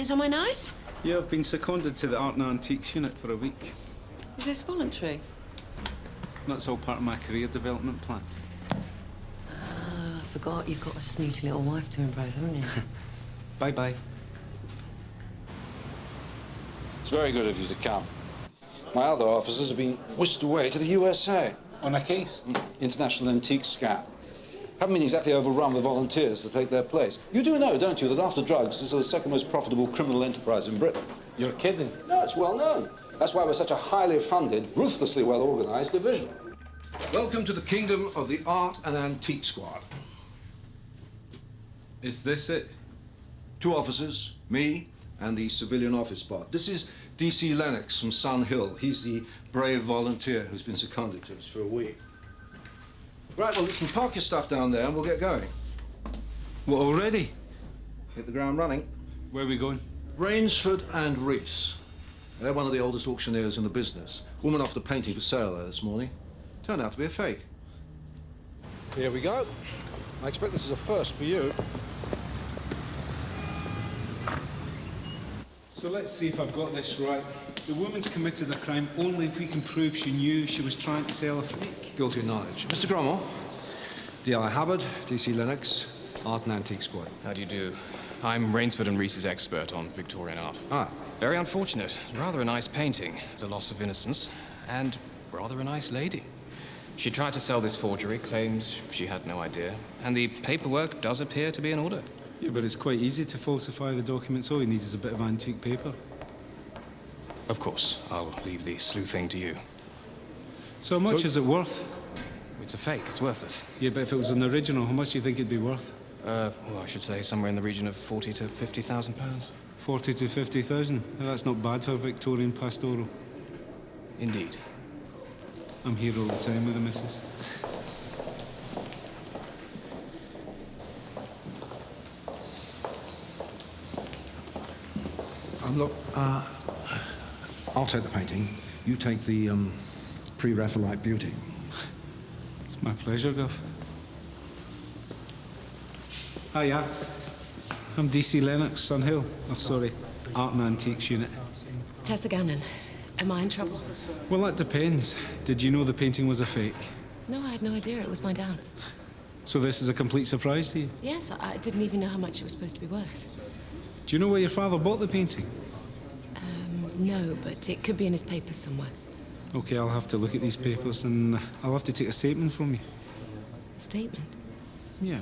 minute on my nose? Yeah, I've been seconded to the Art and Antiques unit for a week. Is this voluntary? That's all part of my career development plan. I forgot you've got a snooty little wife to impress, haven't you? Bye-bye. It's very good of you to come. My other officers have been whisked away to the USA. On a case? International antique scat. Haven't been exactly overrun with volunteers to take their place. You do know, don't you, that after drugs, this is the second most profitable criminal enterprise in Britain? You're kidding. No, it's well known. That's why we're such a highly funded, ruthlessly well-organised division. Welcome to the kingdom of the Art and Antique Squad. Is this it? 2 officers, me, and the civilian office part. This is D.C. Lennox from Sun Hill. He's the brave volunteer who's been seconded to us for a week. Right, well, listen, park your stuff down there and we'll get going. What, already? Hit the ground running. Where are we going? Rainsford and Reese. They're one of the oldest auctioneers in the business. Woman offered a painting for sale there this morning. Turned out to be a fake. Here we go. I expect this is a first for you. So let's see if I've got this right. The woman's committed a crime only if we can prove she knew she was trying to sell a fake. Guilty of knowledge. Mr. Grommell, D.I. Hubbard, D.C. Lennox, Art and Antique Squad. How do you do? I'm Rainsford and Reese's expert on Victorian art. Ah. Very unfortunate. Rather a nice painting, The Loss of Innocence, and rather a nice lady. She tried to sell this forgery, claims she had no idea, and the paperwork does appear to be in order. Yeah, but it's quite easy to falsify the documents. All you need is a bit of antique paper. Of course, I'll leave the sleuthing to you. So how much is it worth? It's a fake, it's worthless. Yeah, but if it was an original, how much do you think it'd be worth? Well, I should say somewhere in the region of 40 to 50,000 pounds. 40 to 50,000? That's not bad for Victorian pastoral. Indeed. I'm here all the time with the missus. Look, I'll take the painting. You take the pre-Raphaelite beauty. It's my pleasure, Guff. Hiya. I'm D.C. Lennox, Sun Hill. Oh, sorry, Art and Antiques Unit. Tessa Gannon. Am I in trouble? Well, that depends. Did you know the painting was a fake? No, I had no idea. It was my dad's. So this is a complete surprise to you? Yes, I didn't even know how much it was supposed to be worth. Do you know where your father bought the painting? No, but it could be in his papers somewhere. OK, I'll have to look at these papers and I'll have to take a statement from you. A statement? Yeah.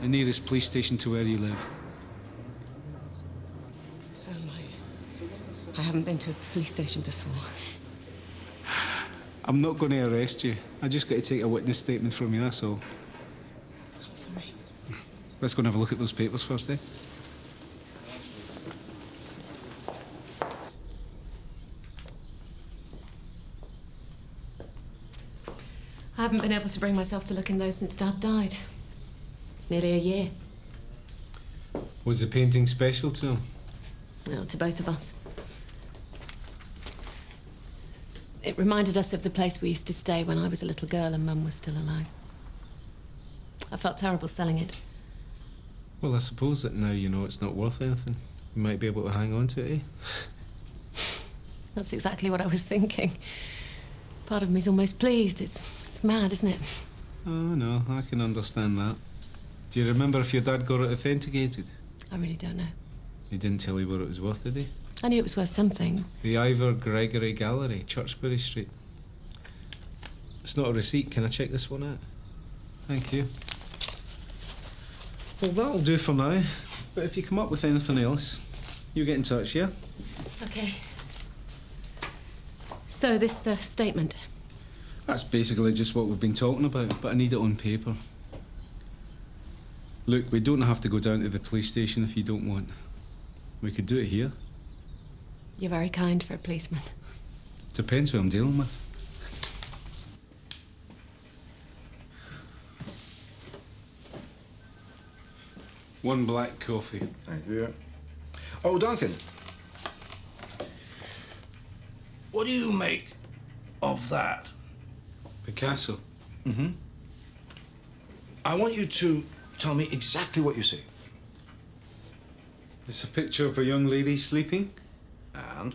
The nearest police station to where you live. Oh, my. I haven't been to a police station before. I'm not going to arrest you. I just got to take a witness statement from you, that's all. I'm sorry. Let's go and have a look at those papers first, eh? I haven't been able to bring myself to look in those since Dad died. It's nearly a year. Was the painting special to him? Well, to both of us. It reminded us of the place we used to stay when I was a little girl and Mum was still alive. I felt terrible selling it. Well, I suppose that now you know it's not worth anything, you might be able to hang on to it, eh? That's exactly what I was thinking. Part of me's almost pleased. It's mad, isn't it? Oh, no, I can understand that. Do you remember if your dad got it authenticated? I really don't know. He didn't tell you what it was worth, did he? I knew it was worth something. The Ivor Gregory Gallery, Churchbury Street. It's not a receipt. Can I check this one out? Thank you. Well, that'll do for now. But if you come up with anything else, you get in touch, yeah? OK. So, this statement? That's basically just what we've been talking about, but I need it on paper. Look, we don't have to go down to the police station if you don't want. We could do it here. You're very kind for a policeman. Depends who I'm dealing with. One black coffee. Thank you. Oh, Duncan. What do you make of that? Picasso. Mm-hmm. I want you to tell me exactly what you see. It's a picture of a young lady sleeping. And?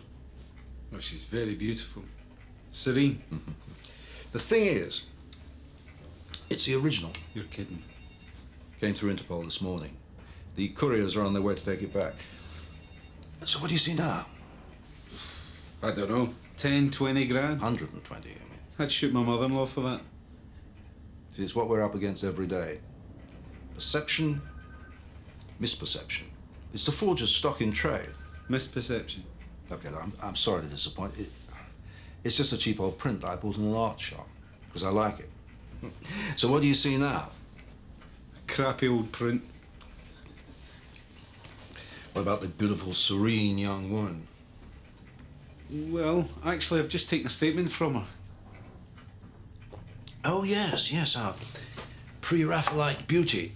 Well, she's very beautiful. Serene. The thing is, it's the original. You're kidding. Came through Interpol this morning. The couriers are on their way to take it back. So what do you see now? I don't know. 10, 20 grand? 120, I mean. I'd shoot my mother-in-law for that. See, it's what we're up against every day. Perception, misperception. It's the forger's stock in trade. Misperception. Okay, I'm sorry to disappoint. It's just a cheap old print that I bought in an art shop, because I like it. So what do you see now? A crappy old print. What about the beautiful, serene young woman? Well, actually, I've just taken a statement from her. Oh, yes, our pre-Raphaelite beauty.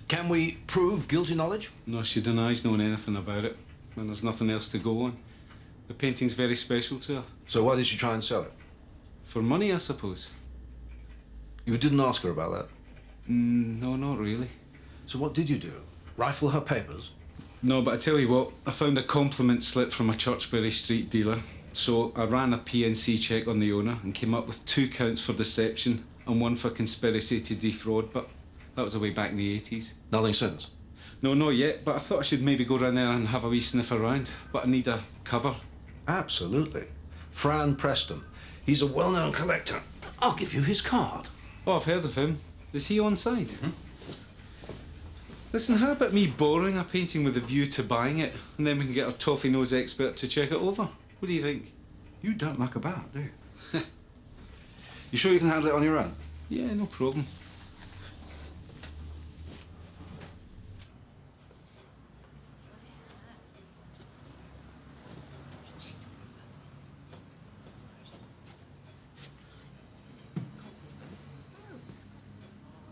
Can we prove guilty knowledge? No, she denies knowing anything about it. And there's nothing else to go on. The painting's very special to her. So why did she try and sell it? For money, I suppose. You didn't ask her about that? No, not really. So what did you do? Rifle her papers? No, but I tell you what, I found a compliment slip from a Churchbury Street dealer. So I ran a PNC check on the owner and came up with 2 counts for deception and 1 for conspiracy to defraud, but that was way back in the 80s. Nothing since? No, not yet, but I thought I should maybe go round there and have a wee sniff around. But I need a cover. Absolutely. Fran Preston. He's a well-known collector. I'll give you his card. Oh, I've heard of him. Is he on side? Listen, how about me borrowing a painting with a view to buying it, and then we can get our toffee nose expert to check it over? What do you think? You don't muck about, do you? You sure you can handle it on your own? Yeah, no problem.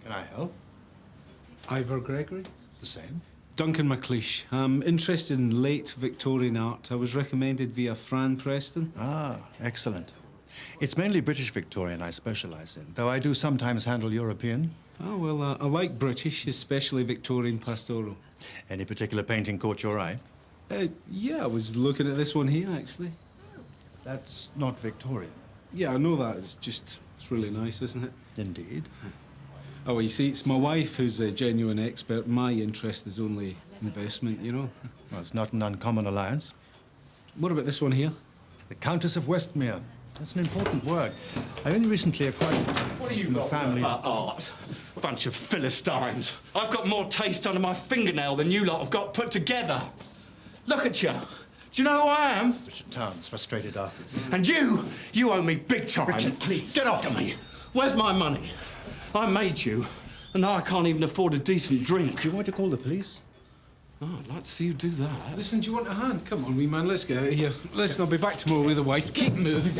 Can I help? Ivor Gregory? The same. Duncan McLeish. I'm interested in late Victorian art. I was recommended via Fran Preston. Ah, excellent. It's mainly British Victorian I specialize in, though I do sometimes handle European. Oh, well, I like British, especially Victorian pastoral. Any particular painting caught your eye? Yeah, I was looking at this one here, actually. That's not Victorian. Yeah, I know that. It's really nice, isn't it? Indeed. Oh, well, you see, it's my wife who's a genuine expert. My interest is only investment, you know. Well, it's not an uncommon alliance. What about this one here? The Countess of Westmere. That's an important work. I only recently acquired it. What are you from the got family about art? Bunch of Philistines. I've got more taste under my fingernail than you lot have got put together. Look at you. Do you know who I am? Richard Towns, frustrated artist. And you owe me big time. Richard, please. Get off me. Where's my money? I made you, and now I can't even afford a decent drink. Do you want to call the police? Oh, I'd like to see you do that. Listen, do you want a hand? Come on, wee man, let's get out of here. Listen, I'll be back tomorrow with the wife. Keep moving.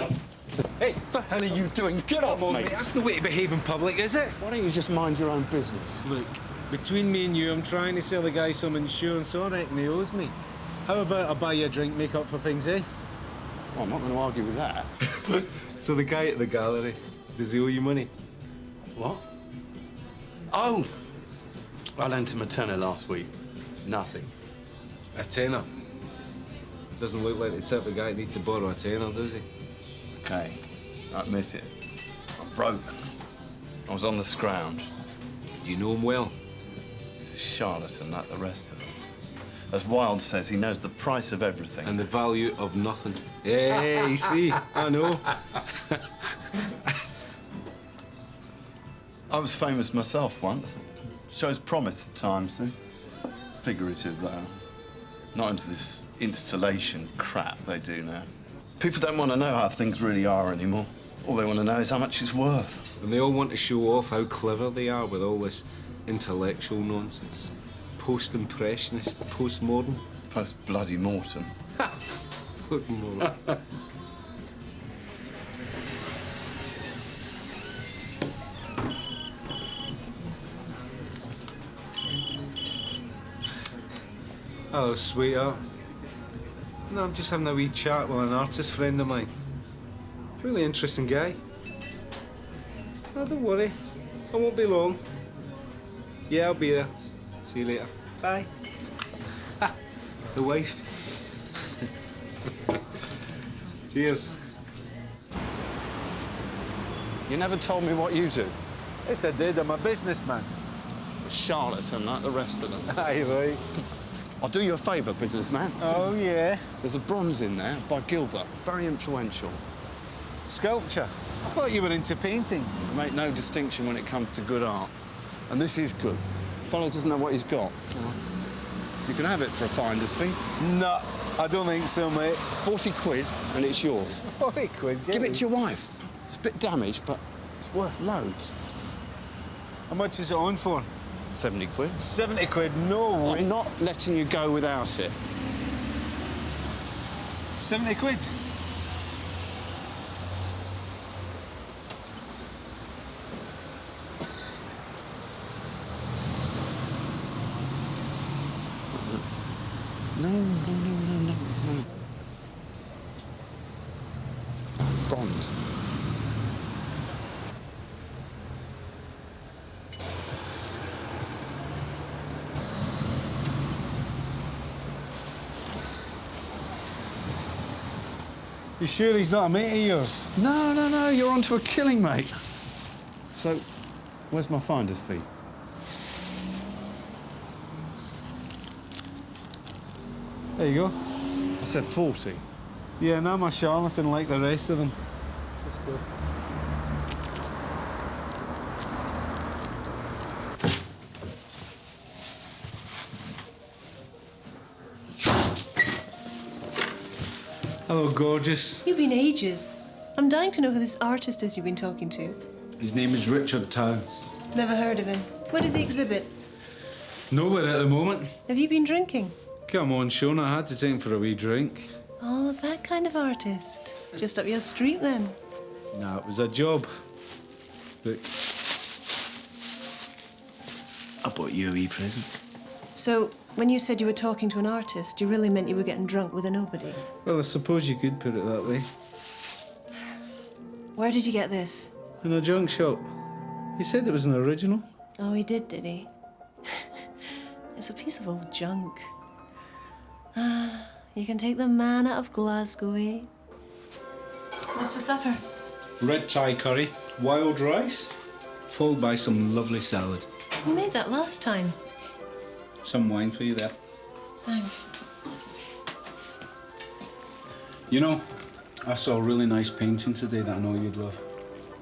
Hey, what the hell are you doing? Get off me. That's the way to behave in public, is it? Why don't you just mind your own business? Look, between me and you, I'm trying to sell the guy some insurance, so I reckon he owes me. How about I buy you a drink, make up for things, eh? Well, I'm not going to argue with that. So the guy at the gallery, does he owe you money? What? Oh! I lent him a tenner last week. Nothing. A tenner? Doesn't look like the type of guy that needs to borrow a tenner, does he? Okay, I admit it. I'm broke. I was on the scrounge. You know him well. He's a charlatan like the rest of them. As Wilde says, he knows the price of everything. And the value of nothing. Hey, you see, I know. I was famous myself once. Shows promise at times, see? Figurative, though. Not into this installation crap they do now. People don't want to know how things really are anymore. All they want to know is how much it's worth. And they all want to show off how clever they are with all this intellectual nonsense. Post-impressionist, post-modern. Post-bloody-mortem. Post-modern. Hello, sweetheart. No, I'm just having a wee chat with an artist friend of mine. Really interesting guy. Oh, don't worry. I won't be long. Yeah, I'll be there. See you later. Bye. The wife. Cheers. You never told me what you do. Yes, I did. I'm a businessman. Charlatan like the rest of them. Aye, right. I'll do you a favour, businessman. Oh, yeah. There's a bronze in there by Gilbert, very influential. Sculpture. I thought you were into painting. I make no distinction when it comes to good art. And this is good. The fellow doesn't know what he's got. You can have it for a finder's fee. No, I don't think so, mate. 40 quid and it's yours. 40 quid, Give it to your wife. It's a bit damaged, but it's worth loads. How much is it on for? 70 quid. 70 quid, no way. I'm not letting you go without it. 70 quid? No. Bronze. You sure he's not a mate of yours? No, you're onto a killing, mate. So, where's my finder's fee? There you go. I said 40. Yeah, and I'm a charlatan like the rest of them. Let's go. Hello, gorgeous. You've been ages. I'm dying to know who this artist is you've been talking to. His name is Richard Towns. Never heard of him. Where does he exhibit? Nowhere at the moment. Have you been drinking? Come on, Shona, I had to take him for a wee drink. Oh, that kind of artist. Just up your street, then. Nah, it was a job. But I bought you a wee present. So, when you said you were talking to an artist, you really meant you were getting drunk with a nobody? Well, I suppose you could put it that way. Where did you get this? In a junk shop. He said it was an original. Oh, he did he? It's a piece of old junk. You can take the man out of Glasgow, eh? What's for supper? Red Thai curry, wild rice, followed by some lovely salad. You made that last time. Some wine for you there. Thanks. You know, I saw a really nice painting today that I know you'd love.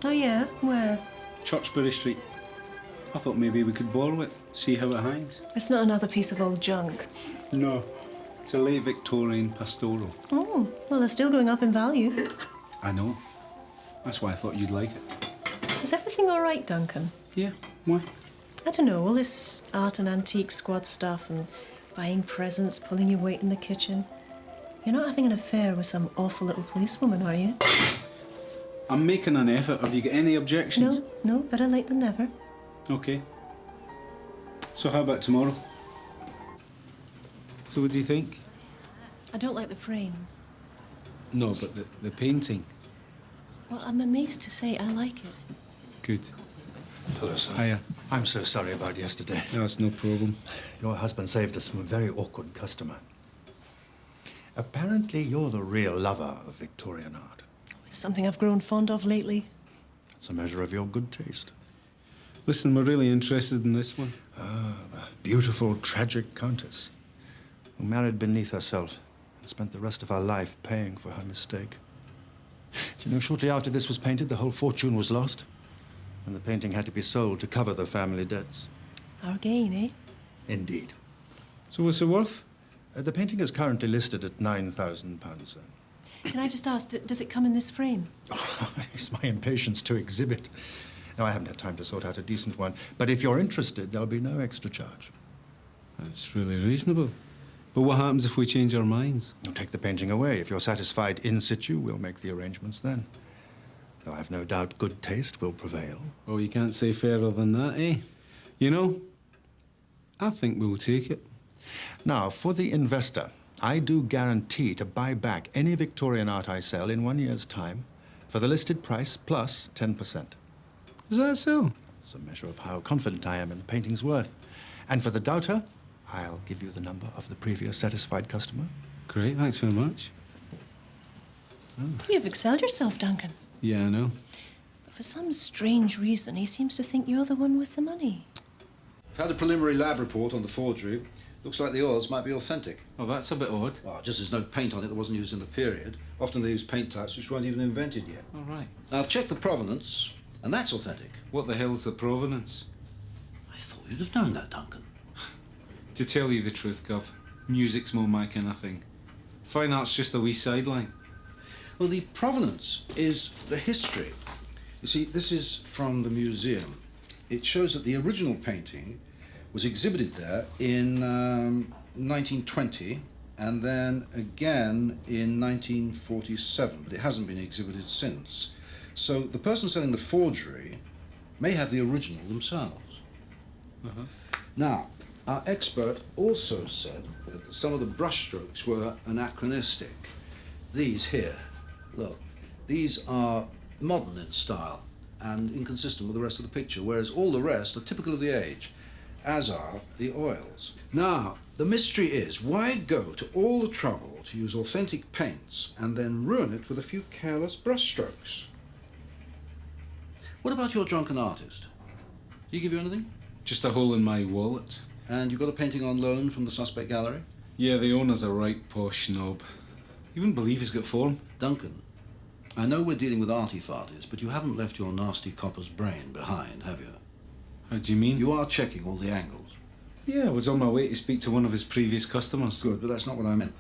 Oh, yeah? Where? Churchbury Street. I thought maybe we could borrow it, see how it hangs. It's not another piece of old junk. No, it's a late Victorian pastoral. Oh, well, they're still going up in value. I know. That's why I thought you'd like it. Is everything all right, Duncan? Yeah, why? I don't know, all this art and antique squad stuff and buying presents, pulling your weight in the kitchen. You're not having an affair with some awful little policewoman, are you? I'm making an effort. Have you got any objections? No, better late than never. Okay. So how about tomorrow? So what do you think? I don't like the frame. No, but the painting. Well, I'm amazed to say I like it. Good. Hello, sir. Hiya. I'm so sorry about yesterday. No, it's no problem. Your husband saved us from a very awkward customer. Apparently, you're the real lover of Victorian art. It's something I've grown fond of lately. It's a measure of your good taste. Listen, we're really interested in this one. Ah, the beautiful, tragic countess who married beneath herself and spent the rest of her life paying for her mistake. Do you know, shortly after this was painted, the whole fortune was lost, and the painting had to be sold to cover the family debts. Our gain, eh? Indeed. So what's it worth? The painting is currently listed at £9,000, sir. Can I just ask, does it come in this frame? It's my impatience to exhibit. No, I haven't had time to sort out a decent one, but if you're interested, there'll be no extra charge. That's really reasonable. But what happens if we change our minds? You'll take the painting away. If you're satisfied in situ, we'll make the arrangements then. Though I've no doubt good taste will prevail. Oh, you can't say fairer than that, eh? You know, I think we'll take it. Now, for the investor, I do guarantee to buy back any Victorian art I sell in 1 year's time for the listed price plus 10%. Is that so? It's a measure of how confident I am in the painting's worth. And for the doubter, I'll give you the number of the previous satisfied customer. Great, thanks very much. You've excelled yourself, Duncan. Yeah, I know. But for some strange reason, he seems to think you're the one with the money. I've had a preliminary lab report on the forgery. Looks like the oils might be authentic. Oh, that's a bit odd. Well, just there's no paint on it that wasn't used in the period. Often they use paint types which weren't even invented yet. All right. Now, I've checked the provenance, and that's authentic. What the hell's the provenance? I thought you'd have known that, Duncan. To tell you the truth, Gov, music's more my kind of thing. Fine art's just a wee sideline. Well, the provenance is the history. You see, this is from the museum. It shows that the original painting was exhibited there in 1920 and then again in 1947. But it hasn't been exhibited since. So the person selling the forgery may have the original themselves. Uh-huh. Now, our expert also said that some of the brushstrokes were anachronistic. These here, look, these are modern in style and inconsistent with the rest of the picture, whereas all the rest are typical of the age, as are the oils. Now, the mystery is, why go to all the trouble to use authentic paints and then ruin it with a few careless brushstrokes? What about your drunken artist? Did he give you anything? Just a hole in my wallet. And you got a painting on loan from the suspect gallery? Yeah, the owner's a right posh snob. You wouldn't believe he's got form. Duncan, I know we're dealing with arty-farties, but you haven't left your nasty copper's brain behind, have you? How do you mean? You are checking all the angles. Yeah, I was on my way to speak to one of his previous customers. Good, but that's not what I meant.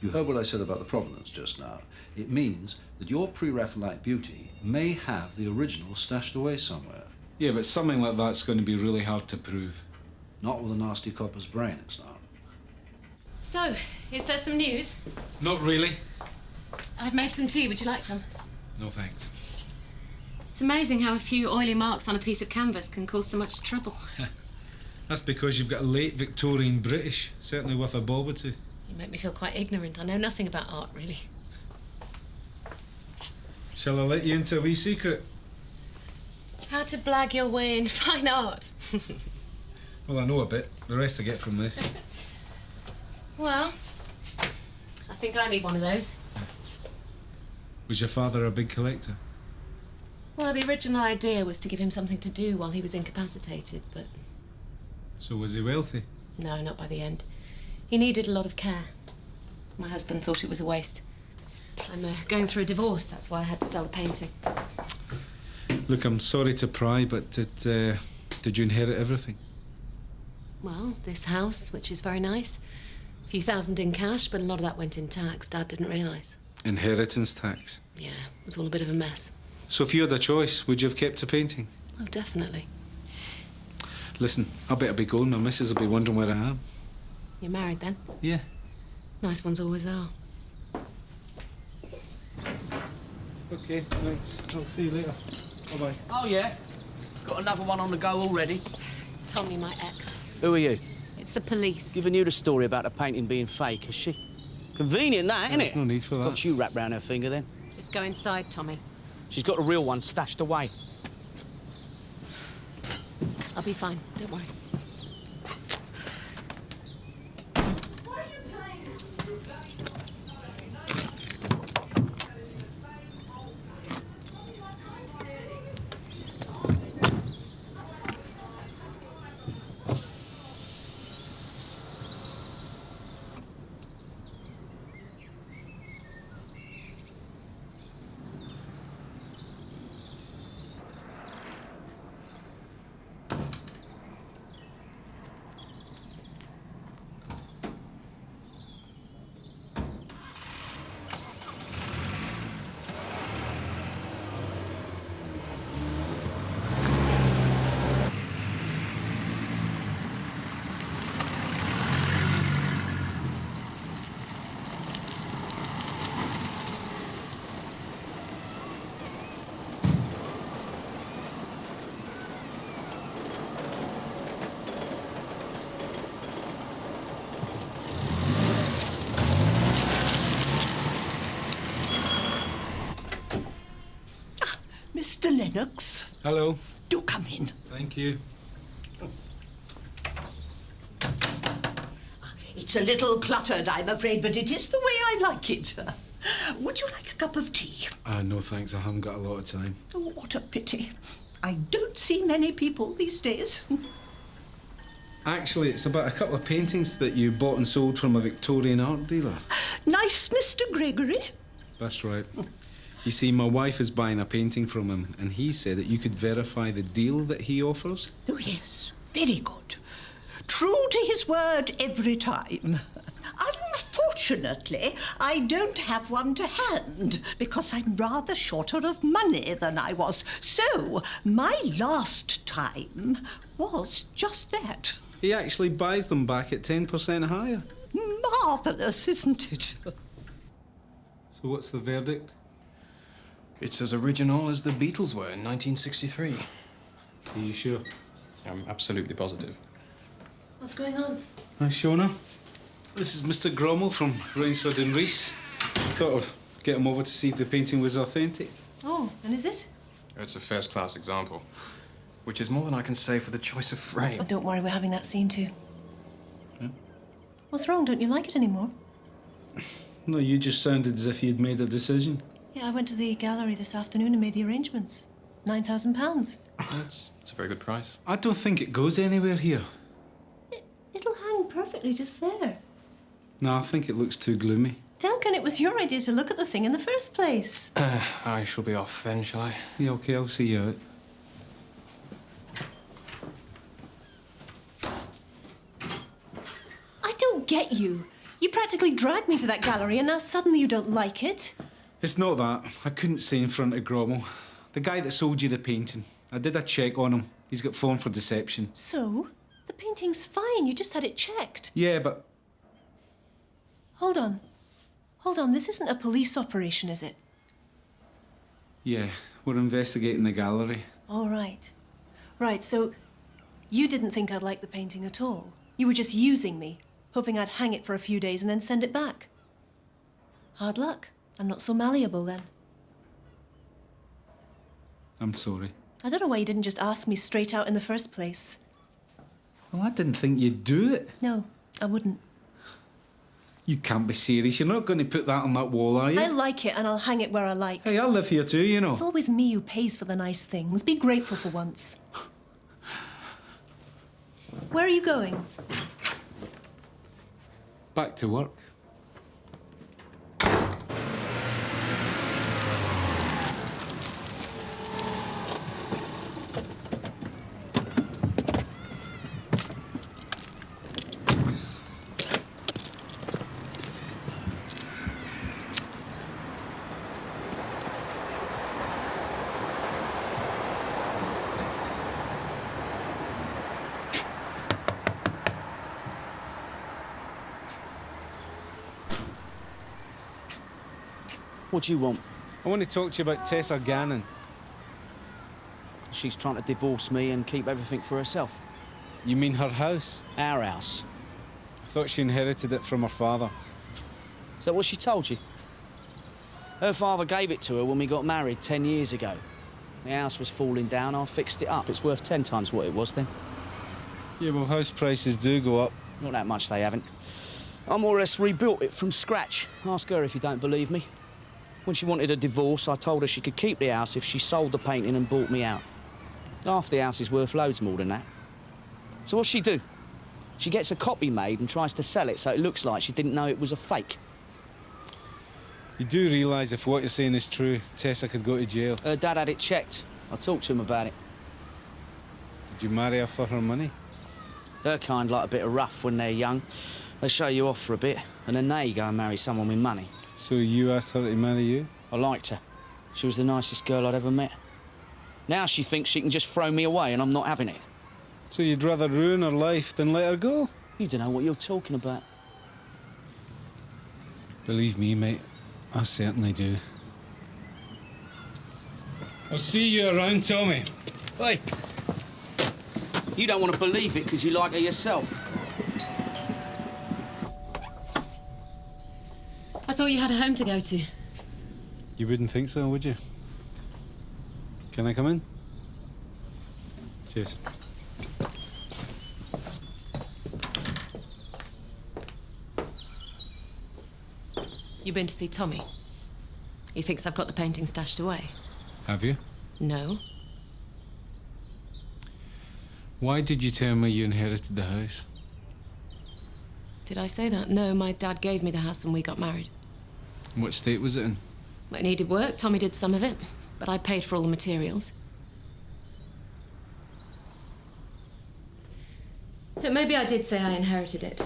You heard what I said about the provenance just now. It means that your pre-Raphaelite beauty may have the original stashed away somewhere. Yeah, but something like that's going to be really hard to prove. Not with a nasty copper's brain, it's not. So, is there some news? Not really. I've made some tea. Would you like some? No thanks. It's amazing how a few oily marks on a piece of canvas can cause so much trouble. That's because you've got a late Victorian British, certainly worth a bob or two. You make me feel quite ignorant. I know nothing about art, really. Shall I let you into a wee secret? How to blag your way in fine art. Well, I know a bit. The rest I get from this. Well, I think I need one of those. Was your father a big collector? Well, the original idea was to give him something to do while he was incapacitated, but... So was he wealthy? No, not by the end. He needed a lot of care. My husband thought it was a waste. I'm going through a divorce, that's why I had to sell the painting. Look, I'm sorry to pry, but did you inherit everything? Well, this house, which is very nice. A few thousand in cash, but a lot of that went in tax. Dad didn't realise. Inheritance tax? Yeah, it was all a bit of a mess. So if you had a choice, would you have kept the painting? Oh, definitely. Listen, I better be going. My missus will be wondering where I am. You're married then? Yeah. Nice ones always are. OK, thanks. I'll see you later. Bye-bye. Oh, yeah? Got another one on the go already? It's Tommy, my ex. Who are you? It's the police. Giving you the story about the painting being fake, is she? Convenient, that, isn't it? There's no need for that. Got you wrapped round her finger, then. Just go inside, Tommy. She's got the real one stashed away. I'll be fine, don't worry. Mr. Lennox. Hello. Do come in. Thank you. It's a little cluttered, I'm afraid, but it is the way I like it. Would you like a cup of tea? No thanks, I haven't got a lot of time. Oh, what a pity. I don't see many people these days. Actually, it's about a couple of paintings that you bought and sold from a Victorian art dealer. Nice, Mr. Gregory. That's right. You see, my wife is buying a painting from him, and he said that you could verify the deal that he offers. Oh, yes, very good. True to his word every time. Unfortunately, I don't have one to hand because I'm rather shorter of money than I was. So, my last time was just that. He actually buys them back at 10% higher. Marvellous, isn't it? So what's the verdict? It's as original as the Beatles were in 1963. Are you sure? I'm absolutely positive. What's going on? Hi, Shona. This is Mr. Grommel from Rainsford and Reese. Thought I'd get him over to see if the painting was authentic. Oh, and is it? It's a first-class example, which is more than I can say for the choice of frame. Oh, don't worry, we're having that scene too. Yeah? What's wrong? Don't you like it anymore? No, you just sounded as if you'd made a decision. Yeah, I went to the gallery this afternoon and made the arrangements. £9,000. It's a very good price. I don't think it goes anywhere here. It'll hang perfectly just there. No, I think it looks too gloomy. Duncan, it was your idea to look at the thing in the first place. I shall be off then, shall I? Yeah, OK, I'll see you out. I don't get you. You practically dragged me to that gallery and now suddenly you don't like it. It's not that. I couldn't say in front of Grommel. The guy that sold you the painting. I did a check on him. He's got phoned for deception. So? The painting's fine. You just had it checked. Yeah, but... Hold on. Hold on. This isn't a police operation, is it? Yeah, we're investigating the gallery. All right. Right, so you didn't think I'd like the painting at all. You were just using me, hoping I'd hang it for a few days and then send it back. Hard luck. I'm not so malleable then. I'm sorry. I don't know why you didn't just ask me straight out in the first place. Well, I didn't think you'd do it. No, I wouldn't. You can't be serious. You're not going to put that on that wall, are you? I like it and I'll hang it where I like. Hey, I live here too, you know. It's always me who pays for the nice things. Be grateful for once. Where are you going? Back to work. What do you want? I want to talk to you about Tessa Gannon. She's trying to divorce me and keep everything for herself. You mean her house? Our house. I thought she inherited it from her father. Is that what she told you? Her father gave it to her when we got married 10 years ago. The house was falling down, I fixed it up. It's worth 10 times what it was then. Yeah, well, house prices do go up. Not that much, they haven't. I more or less rebuilt it from scratch. Ask her if you don't believe me. When she wanted a divorce, I told her she could keep the house if she sold the painting and bought me out. Half the house is worth loads more than that. So what's she do? She gets a copy made and tries to sell it so it looks like she didn't know it was a fake. You do realise if what you're saying is true, Tessa could go to jail. Her dad had it checked. I talked to him about it. Did you marry her for her money? Her kind like a bit of rough when they're young. They show you off for a bit, and then they go and marry someone with money. So you asked her to marry you? I liked her. She was the nicest girl I'd ever met. Now she thinks she can just throw me away and I'm not having it. So you'd rather ruin her life than let her go? You don't know what you're talking about. Believe me, mate, I certainly do. I'll see you around, Tommy. Hey, you don't want to believe it because you like her yourself. I thought you had a home to go to. You wouldn't think so, would you? Can I come in? Cheers. You've been to see Tommy? He thinks I've got the painting stashed away. Have you? No. Why did you tell me you inherited the house? Did I say that? No, my dad gave me the house when we got married. What state was it in? It needed work. Tommy did some of it, but I paid for all the materials. But maybe I did say I inherited it.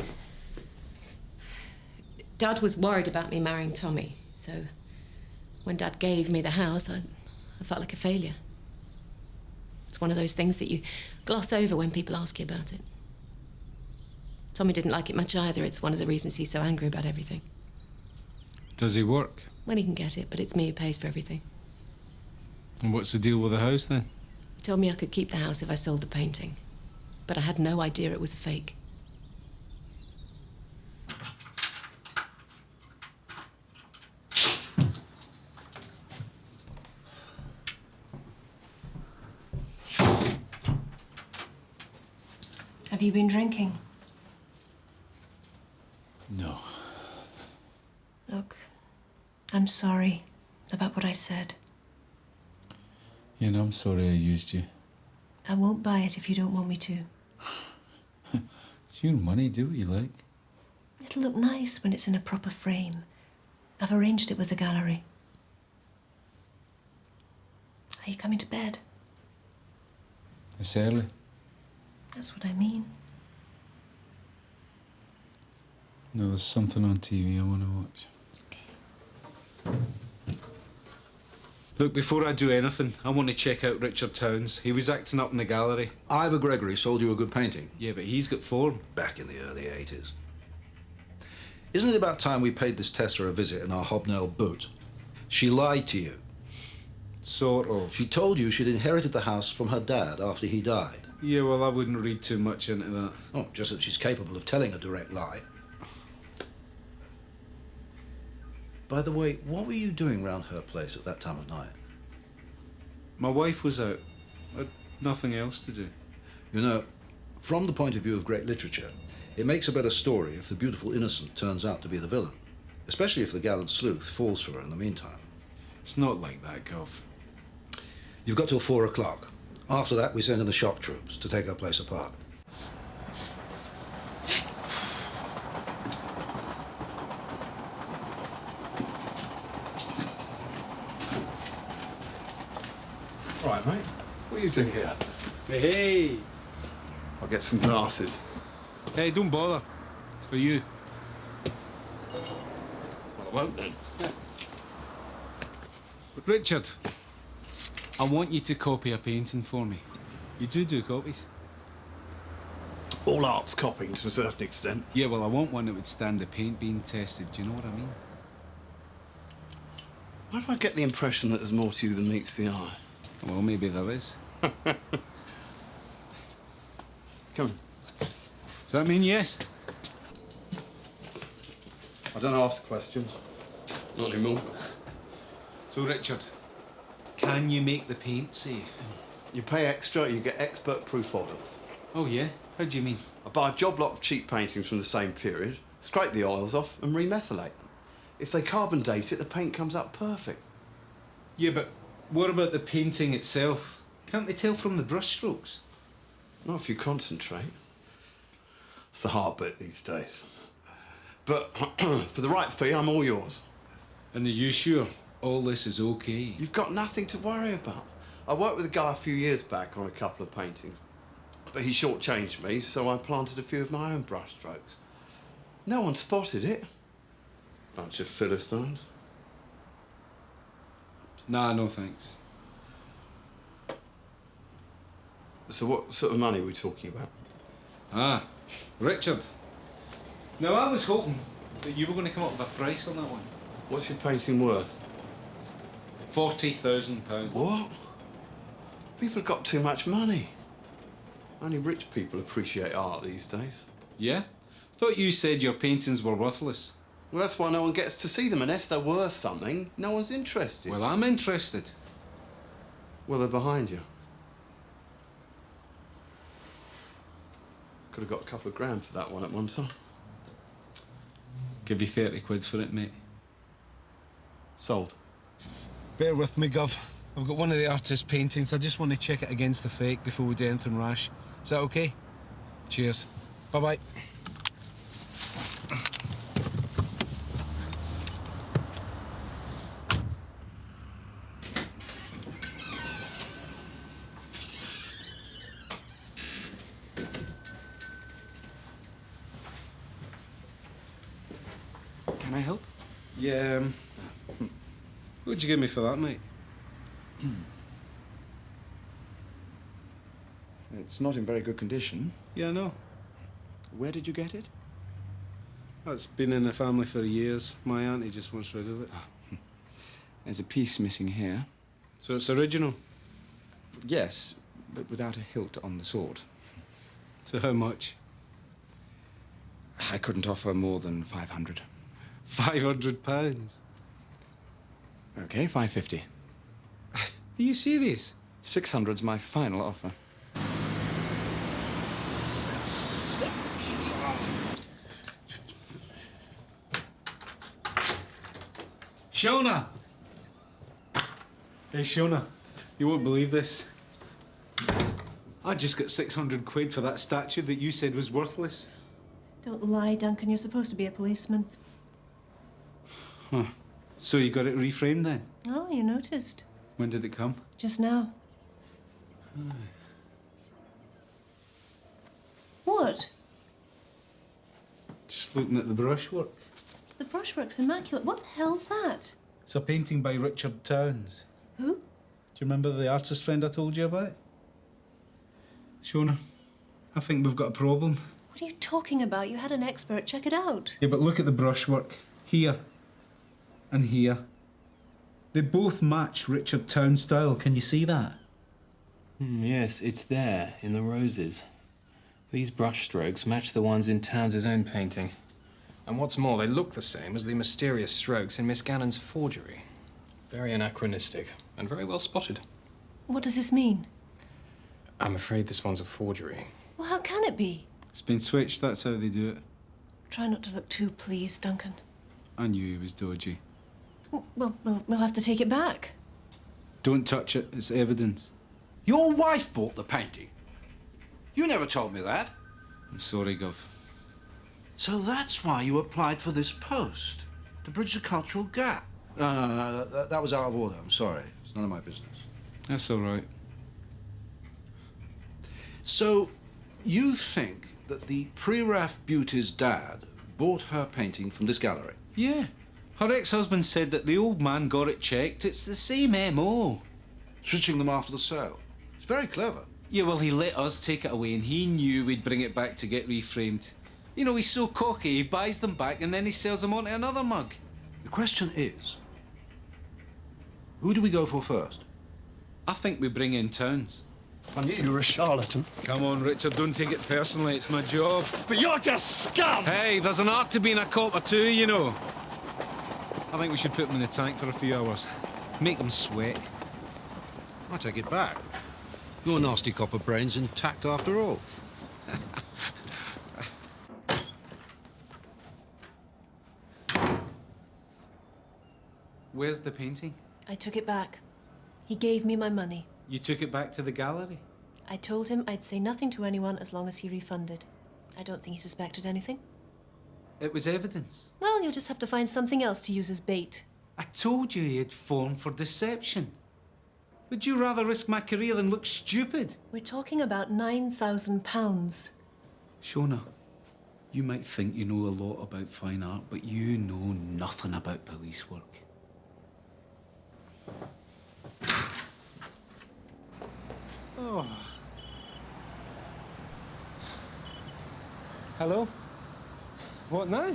Dad was worried about me marrying Tommy, so when Dad gave me the house, I felt like a failure. It's one of those things that you gloss over when people ask you about it. Tommy didn't like it much either. It's one of the reasons he's so angry about everything. Does he work? When he can get it, but it's me who pays for everything. And what's the deal with the house, then? He told me I could keep the house if I sold the painting, but I had no idea it was a fake. Have you been drinking? No. Look, I'm sorry about what I said. You know, I'm sorry I used you. I won't buy it if you don't want me to. It's your money, do what you like. It'll look nice when it's in a proper frame. I've arranged it with the gallery. Are you coming to bed? It's early. That's what I mean. No, there's something on TV I want to watch. Okay. Look, before I do anything, I want to check out Richard Towns. He was acting up in the gallery. Ivor Gregory sold you a good painting. Yeah, but he's got form. Back in the early 80s. Isn't it about time we paid this Tessa a visit in our hobnail boot? She lied to you. Sort of. She told you she'd inherited the house from her dad after he died. Yeah, well, I wouldn't read too much into that. Oh, just that she's capable of telling a direct lie. By the way, what were you doing round her place at that time of night? My wife was out. I had nothing else to do. You know, from the point of view of great literature, it makes a better story if the beautiful innocent turns out to be the villain, especially if the gallant sleuth falls for her in the meantime. It's not like that, Gov. You've got till 4 o'clock. After that, we send in the shock troops to take her place apart. All right, mate. What are you doing here? Hey! I'll get some glasses. Hey, don't bother. It's for you. Well, I won't then. Richard, I want you to copy a painting for me. You do copies? All art's copying to a certain extent. Yeah, well, I want one that would stand the paint being tested. Do you know what I mean? Why do I get the impression that there's more to you than meets the eye? Well, maybe there is. Come on. Does that mean yes? I don't ask questions. Not anymore. So, Richard, can you make the paint safe? You pay extra, you get expert-proof oils. Oh, yeah? How do you mean? I buy a job lot of cheap paintings from the same period, scrape the oils off and remethylate them. If they carbon date it, the paint comes out perfect. Yeah, but what about the painting itself? Can't they tell from the brushstrokes? Not if you concentrate. It's the hard bit these days. But for the right fee, I'm all yours. And are you sure all this is okay? You've got nothing to worry about. I worked with a guy a few years back on a couple of paintings. But he shortchanged me, so I planted a few of my own brushstrokes. No one spotted it. Bunch of Philistines. Nah, no thanks. So what sort of money are we talking about? Ah, Richard. Now, I was hoping that you were going to come up with a price on that one. What's your painting worth? £40,000. What? People have got too much money. Only rich people appreciate art these days. Yeah? Thought you said your paintings were worthless. Well, that's why no one gets to see them. Unless they're worth something, no one's interested. Well, I'm interested. Well, they're behind you. Could have got a couple of grand for that one at one time. Give you 30 quid for it, mate. Sold. Bear with me, Gov. I've got one of the artist's paintings. I just want to check it against the fake before we do anything rash. Is that okay? Cheers. Bye-bye. Can I help? Yeah, what'd you give me for that, mate? It's not in very good condition. Yeah, I know. Where did you get it? That's been in the family for years. My auntie just wants rid of it. There's a piece missing here. So it's original? Yes, but without a hilt on the sword. So how much? I couldn't offer more than 500. £500? Okay, 550. Are you serious? 600's my final offer. Shona! Hey, Shona, you won't believe this. I just got 600 quid for that statue that you said was worthless. Don't lie, Duncan. You're supposed to be a policeman. Huh. So you got it reframed then? Oh, you noticed. When did it come? Just now. What? Just looking at the brushwork. The brushwork's immaculate. What the hell's that? It's a painting by Richard Towns. Who? Do you remember the artist friend I told you about? Shona, I think we've got a problem. What are you talking about? You had an expert check it out. Yeah, but look at the brushwork. Here. And here. They both match Richard Towns' style. Can you see that? Yes, it's there, in the roses. These brushstrokes match the ones in Towns' own painting. And what's more, they look the same as the mysterious strokes in Miss Gannon's forgery. Very anachronistic, and very well spotted. What does this mean? I'm afraid this one's a forgery. Well, how can it be? It's been switched, that's how they do it. Try not to look too pleased, Duncan. I knew he was dodgy. Well, we'll have to take it back. Don't touch it, it's evidence. Your wife bought the painting. You never told me that. I'm sorry, Gov. So that's why you applied for this post, to bridge the cultural gap. No, that was out of order. I'm sorry. It's none of my business. That's all right. So, you think that the pre-raf beauty's dad bought her painting from this gallery? Yeah. Her ex-husband said that the old man got it checked. It's the same MO. Switching them after the sale. It's very clever. Yeah, well, he let us take it away and he knew we'd bring it back to get reframed. You know, he's so cocky, he buys them back and then he sells them on to another mug. The question is, who do we go for first? I think we bring in Towns. I knew you were a charlatan. Come on, Richard, don't take it personally. It's my job. But you're just scum! Hey, there's an art to being a cop or two, you know. I think we should put them in the tank for a few hours. Make them sweat. I take it back. Your nasty copper brain's intact after all. Where's the painting? I took it back. He gave me my money. You took it back to the gallery? I told him I'd say nothing to anyone as long as he refunded. I don't think he suspected anything. It was evidence. Well, you'll just have to find something else to use as bait. I told you he had fallen for deception. Would you rather risk my career than look stupid? We're talking about £9,000. Shona, you might think you know a lot about fine art, but you know nothing about police work. Oh. Hello? What now?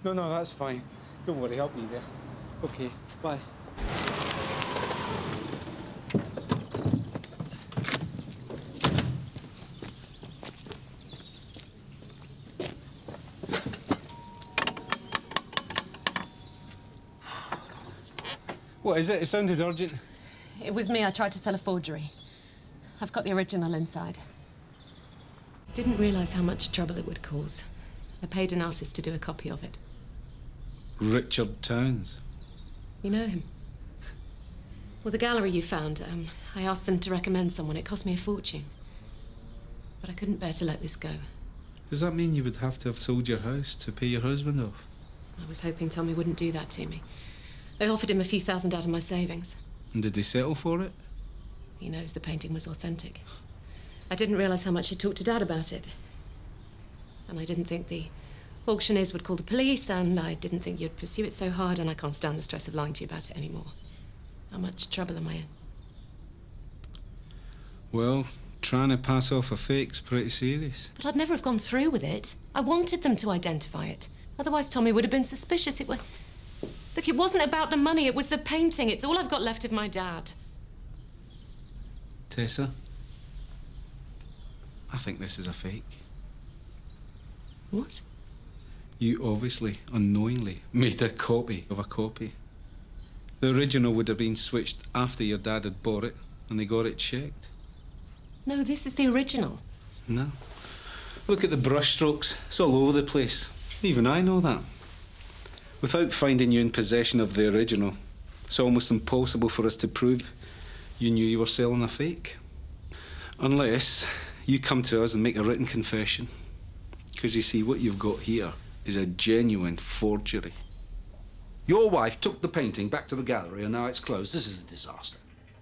No, that's fine. Don't worry, I'll be there. Okay, bye. What is it? It sounded urgent. It was me. I tried to sell a forgery. I've got the original inside. Didn't realise how much trouble it would cause. I paid an artist to do a copy of it. Richard Towns. You know him? Well, the gallery you found, I asked them to recommend someone. It cost me a fortune. But I couldn't bear to let this go. Does that mean you would have to have sold your house to pay your husband off? I was hoping Tommy wouldn't do that to me. I offered him a few thousand out of my savings. And did he settle for it? He knows the painting was authentic. I didn't realise how much he'd talked to Dad about it. And I didn't think the auctioneers would call the police, and I didn't think you'd pursue it so hard, and I can't stand the stress of lying to you about it anymore. How much trouble am I in? Well, trying to pass off a fake's pretty serious. But I'd never have gone through with it. I wanted them to identify it. Otherwise, Tommy would have been suspicious. Look, it wasn't about the money, it was the painting. It's all I've got left of my dad. Tessa, I think this is a fake. What? You obviously, unknowingly, made a copy of a copy. The original would have been switched after your dad had bought it and they got it checked. No, this is the original. No. Look at the brushstrokes. It's all over the place. Even I know that. Without finding you in possession of the original, it's almost impossible for us to prove you knew you were selling a fake. Unless you come to us and make a written confession. Because you see, what you've got here is a genuine forgery. Your wife took the painting back to the gallery and now it's closed. This is a disaster.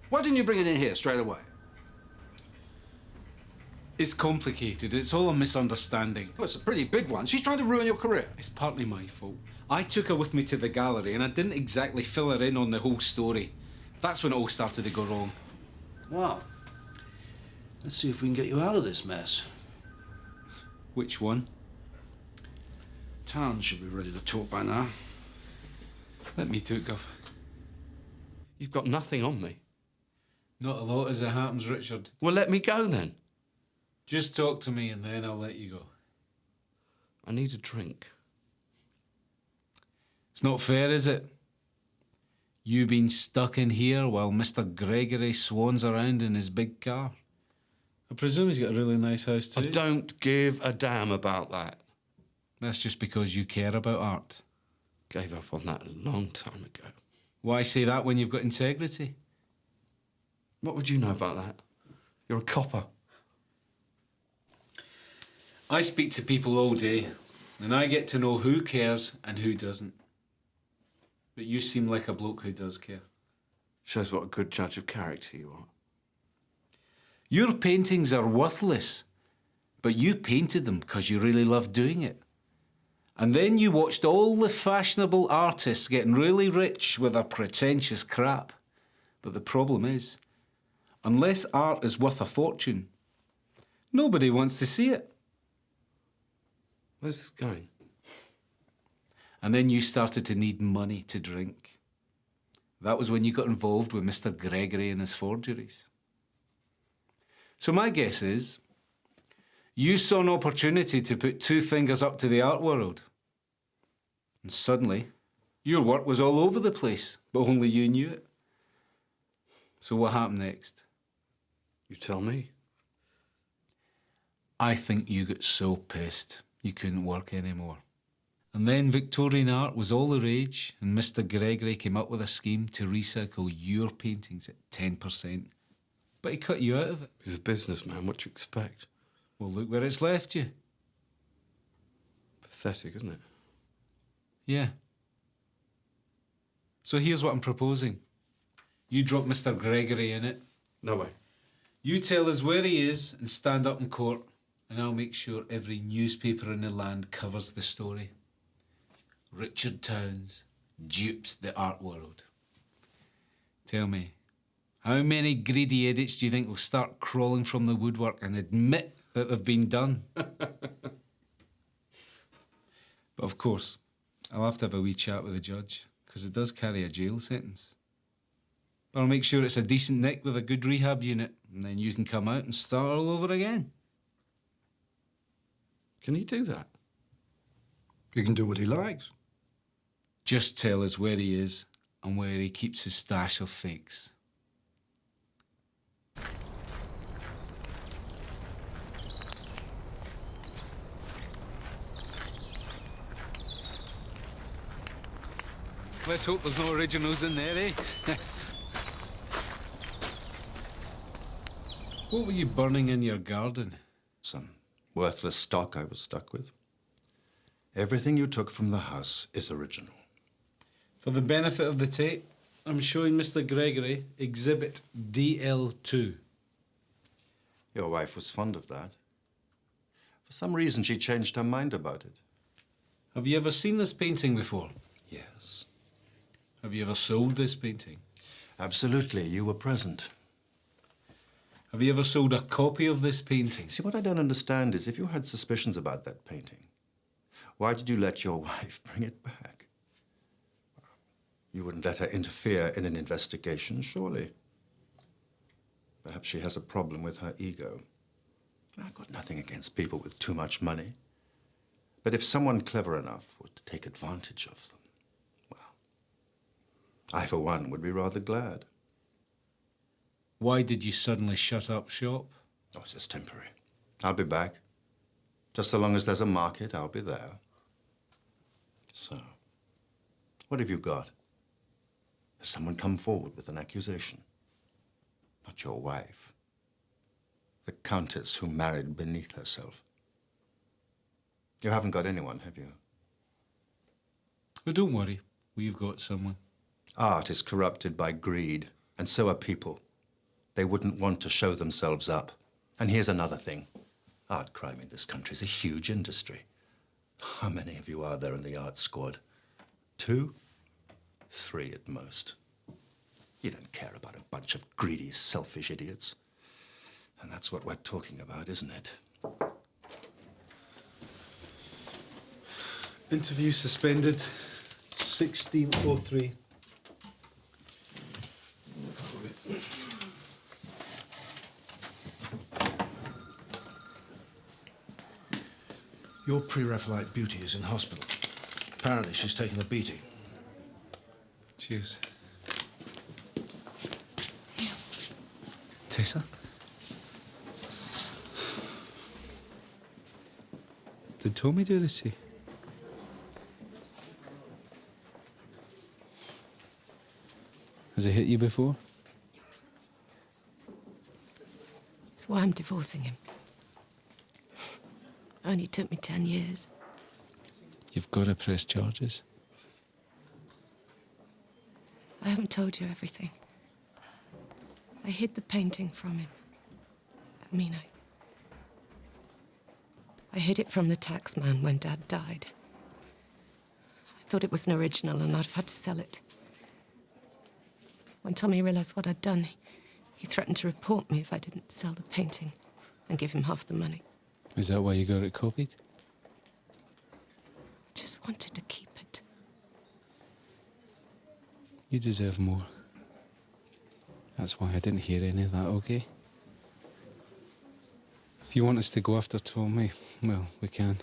Why didn't you bring it in here straight away? It's complicated. It's all a misunderstanding. Well, it's a pretty big one. She's trying to ruin your career. It's partly my fault. I took her with me to the gallery and I didn't exactly fill her in on the whole story. That's when it all started to go wrong. Well, let's see if we can get you out of this mess. Which one? Tarrant should be ready to talk by now. Let me do it, Gov. You've got nothing on me. Not a lot as it happens, Richard. Well, let me go then. Just talk to me and then I'll let you go. I need a drink. It's not fair, is it? You been stuck in here while Mr. Gregory swans around in his big car. I presume he's got a really nice house too. I don't give a damn about that. That's just because you care about art. Gave up on that a long time ago. Why say that when you've got integrity? What would you know about that? You're a copper. I speak to people all day, and I get to know who cares and who doesn't. But you seem like a bloke who does care. Shows what a good judge of character you are. Your paintings are worthless, but you painted them because you really loved doing it. And then you watched all the fashionable artists getting really rich with their pretentious crap. But the problem is, unless art is worth a fortune, nobody wants to see it. Where's this going? And then you started to need money to drink. That was when you got involved with Mr. Gregory and his forgeries. So my guess is, you saw an opportunity to put two fingers up to the art world. And suddenly, your work was all over the place, but only you knew it. So what happened next? You tell me. I think you got so pissed you couldn't work anymore. And then Victorian art was all the rage, and Mr. Gregory came up with a scheme to recycle your paintings at 10%. But he cut you out of it. He's a businessman, what do you expect? Well, look where it's left you. Pathetic, isn't it? Yeah. So here's what I'm proposing. You drop Mr. Gregory in it. No way. You tell us where he is and stand up in court, and I'll make sure every newspaper in the land covers the story. Richard Towns duped the art world. Tell me, how many greedy idiots do you think will start crawling from the woodwork and admit that they've been done? But of course, I'll have to have a wee chat with the judge, because it does carry a jail sentence. But I'll make sure it's a decent nick with a good rehab unit, and then you can come out and start all over again. Can he do that? He can do what he likes. Just tell us where he is and where he keeps his stash of fakes. Let's hope there's no originals in there, eh? What were you burning in your garden? Some worthless stock I was stuck with. Everything you took from the house is original. For the benefit of the tape, I'm showing Mr. Gregory Exhibit DL2. Your wife was fond of that. For some reason, she changed her mind about it. Have you ever seen this painting before? Yes. Have you ever sold this painting? Absolutely. You were present. Have you ever sold a copy of this painting? See, what I don't understand is if you had suspicions about that painting, why did you let your wife bring it back? You wouldn't let her interfere in an investigation, surely. Perhaps she has a problem with her ego. I've got nothing against people with too much money. But if someone clever enough were to take advantage of them, well, I, for one, would be rather glad. Why did you suddenly shut up shop? Oh, it's just temporary. I'll be back. Just so long as there's a market, I'll be there. So, what have you got? Has someone come forward with an accusation? Not your wife. The Countess who married beneath herself. You haven't got anyone, have you? Well, don't worry. We've got someone. Art is corrupted by greed, and so are people. They wouldn't want to show themselves up. And here's another thing. Art crime in this country is a huge industry. How many of you are there in the art squad? 2? 3 at most. You don't care about a bunch of greedy, selfish idiots. And that's what we're talking about, isn't it? Interview suspended. 16:03. Your pre-Raphaelite beauty is in hospital. Apparently she's taken a beating. Cheers. Tessa? Did Tommy do this to you? Has it hit you before? That's why I'm divorcing him. Only took me 10 years. You've got to press charges. I haven't told you everything. I hid the painting from him. I mean, I hid it from the taxman when Dad died. I thought it was an original and I'd have had to sell it. When Tommy realised what I'd done, he threatened to report me if I didn't sell the painting and give him half the money. Is that why you got it copied? I just wanted to keep it. You deserve more. That's why I didn't hear any of that, okay? If you want us to go after Tommy, well, we can.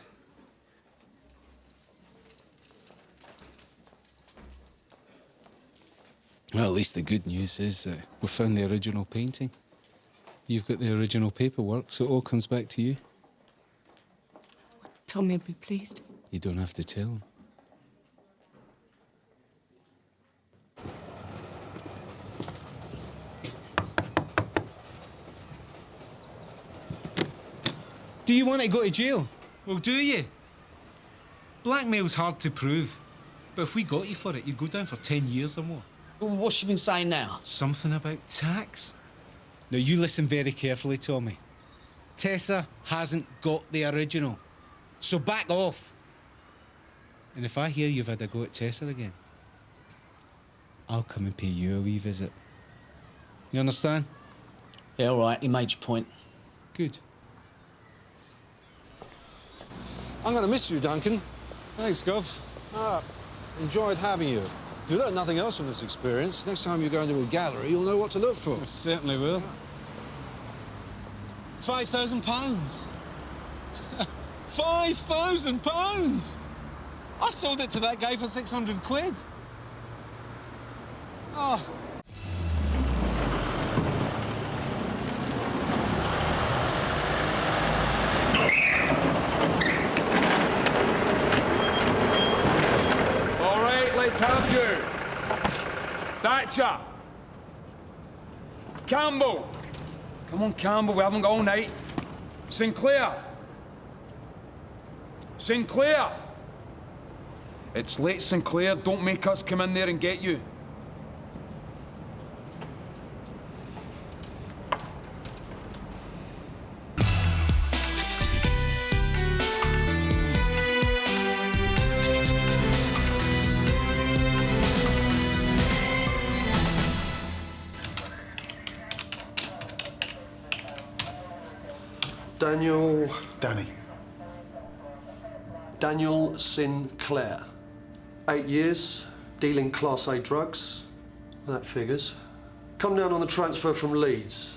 Well, at least the good news is that we found the original painting. You've got the original paperwork, so it all comes back to you. Tommy would be pleased. You don't have to tell him. Do you want to go to jail? Well, do you? Blackmail's hard to prove. But if we got you for it, you'd go down for 10 years or more. Well, what's she been saying now? Something about tax. Now, you listen very carefully, Tommy. Tessa hasn't got the original. So back off. And if I hear you've had a go at Tessa again, I'll come and pay you a wee visit. You understand? Yeah, all right. He made your point. Good. I'm going to miss you, Duncan. Thanks, Gov. Enjoyed having you. If you learn nothing else from this experience, next time you go into a gallery, you'll know what to look for. I certainly will. £5,000. £5,000! I sold it to that guy for 600 quid. Oh. All right, let's have you. Archer! Campbell! Come on, Campbell, we haven't got all night. Sinclair! Sinclair! It's late, Sinclair. Don't make us come in there and get you. Daniel Sinclair. 8 years, dealing Class A drugs. That figures. Come down on the transfer from Leeds.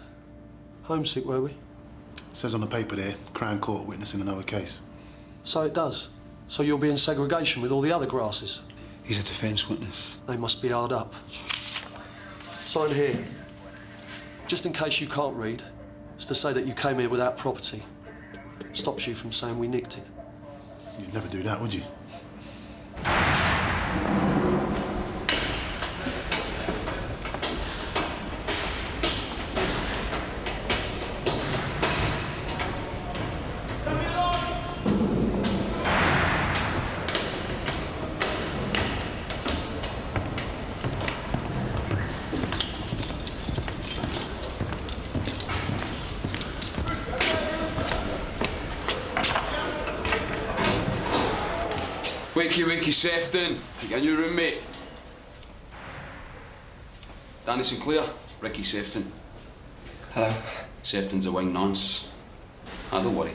Homesick, were we? It says on the paper there, Crown Court witnessing another case. So it does. So you'll be in segregation with all the other grasses. He's a defence witness. They must be hard up. Sign here. Just in case you can't read, it's to say that you came here without property. Stops you from saying we nicked it. You'd never do that, would you? Wakey, Sefton. You got a new roommate. Danny Sinclair, Ricky Sefton. Hello. Sefton's a wing nonce. Don't worry.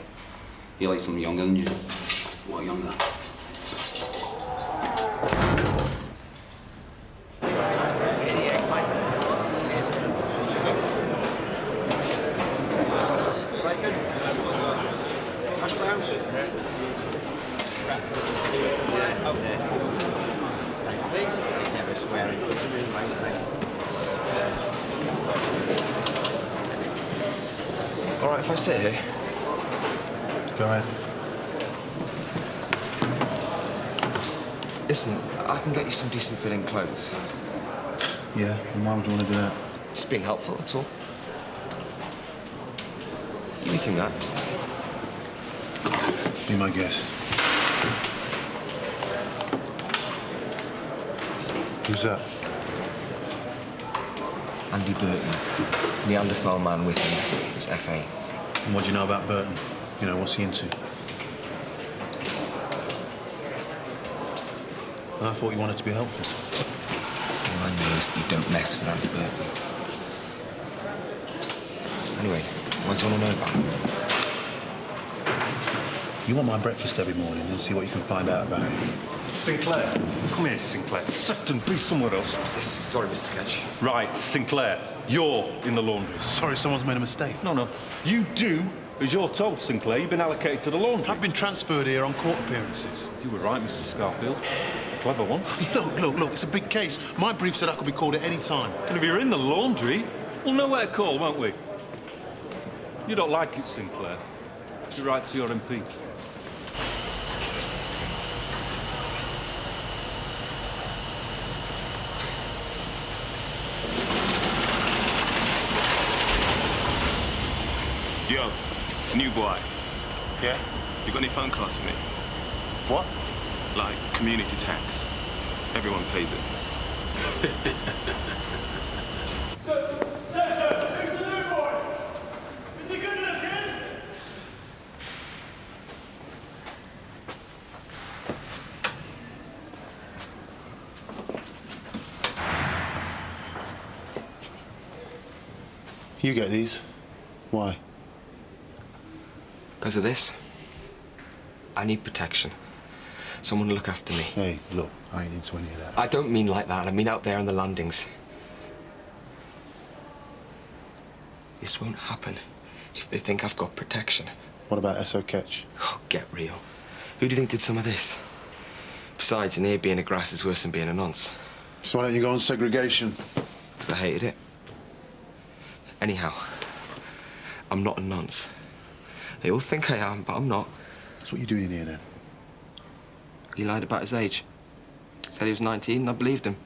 He likes them younger than you. A lot younger. All right, if I sit here. Go ahead. Listen, I can get you some decent fitting clothes. Yeah, and why would you want to do that? Just being helpful, that's all. You eating that? Be my guest. Who's that? Andy Burton. Neanderthal man with him. He's FA. And what do you know about Burton? You know, what's he into? And I thought you wanted to be helpful. All I know is that you don't mess with Andy Burton. Anyway, what do you want to know about him? You want my breakfast every morning and see what you can find out about him. Sinclair. Come here, Sinclair. Sefton, be somewhere else. Sorry, Mr. Ketch. Right, Sinclair. You're in the laundry. Sorry, someone's made a mistake. No. You do as you're told, Sinclair. You've been allocated to the laundry. I've been transferred here on court appearances. You were right, Mr. Scarfield. Clever one. Look, it's a big case. My brief said I could be called at any time. And if you're in the laundry, we'll know where to call, won't we? You don't like it, Sinclair. You write to your MP. Yo, new boy. Yeah? You got any phone cards for me? What? Like community tax. Everyone pays it. Who's the new boy? Is he good looking? You get these. Why? Because of this. I need protection. Someone to look after me. Hey, look, I ain't into any of that. I don't mean like that. I mean out there on the landings. This won't happen if they think I've got protection. What about S.O. Ketch? Oh, get real. Who do you think did some of this? Besides, in here, being a grass is worse than being a nonce. So why don't you go on segregation? Because I hated it. Anyhow, I'm not a nonce. They all think I am, but I'm not. So what are you doing in here, then? He lied about his age. Said he was 19, and I believed him.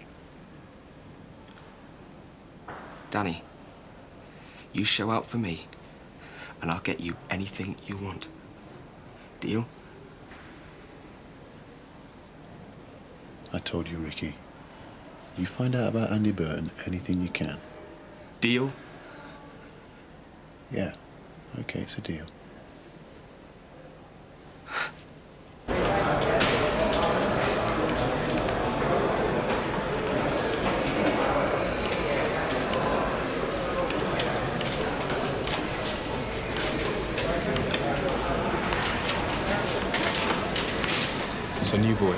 Danny, you show out for me, and I'll get you anything you want. Deal? I told you, Ricky. You find out about Andy Burton anything you can. Deal? Yeah. Okay, it's a deal. So, new boy,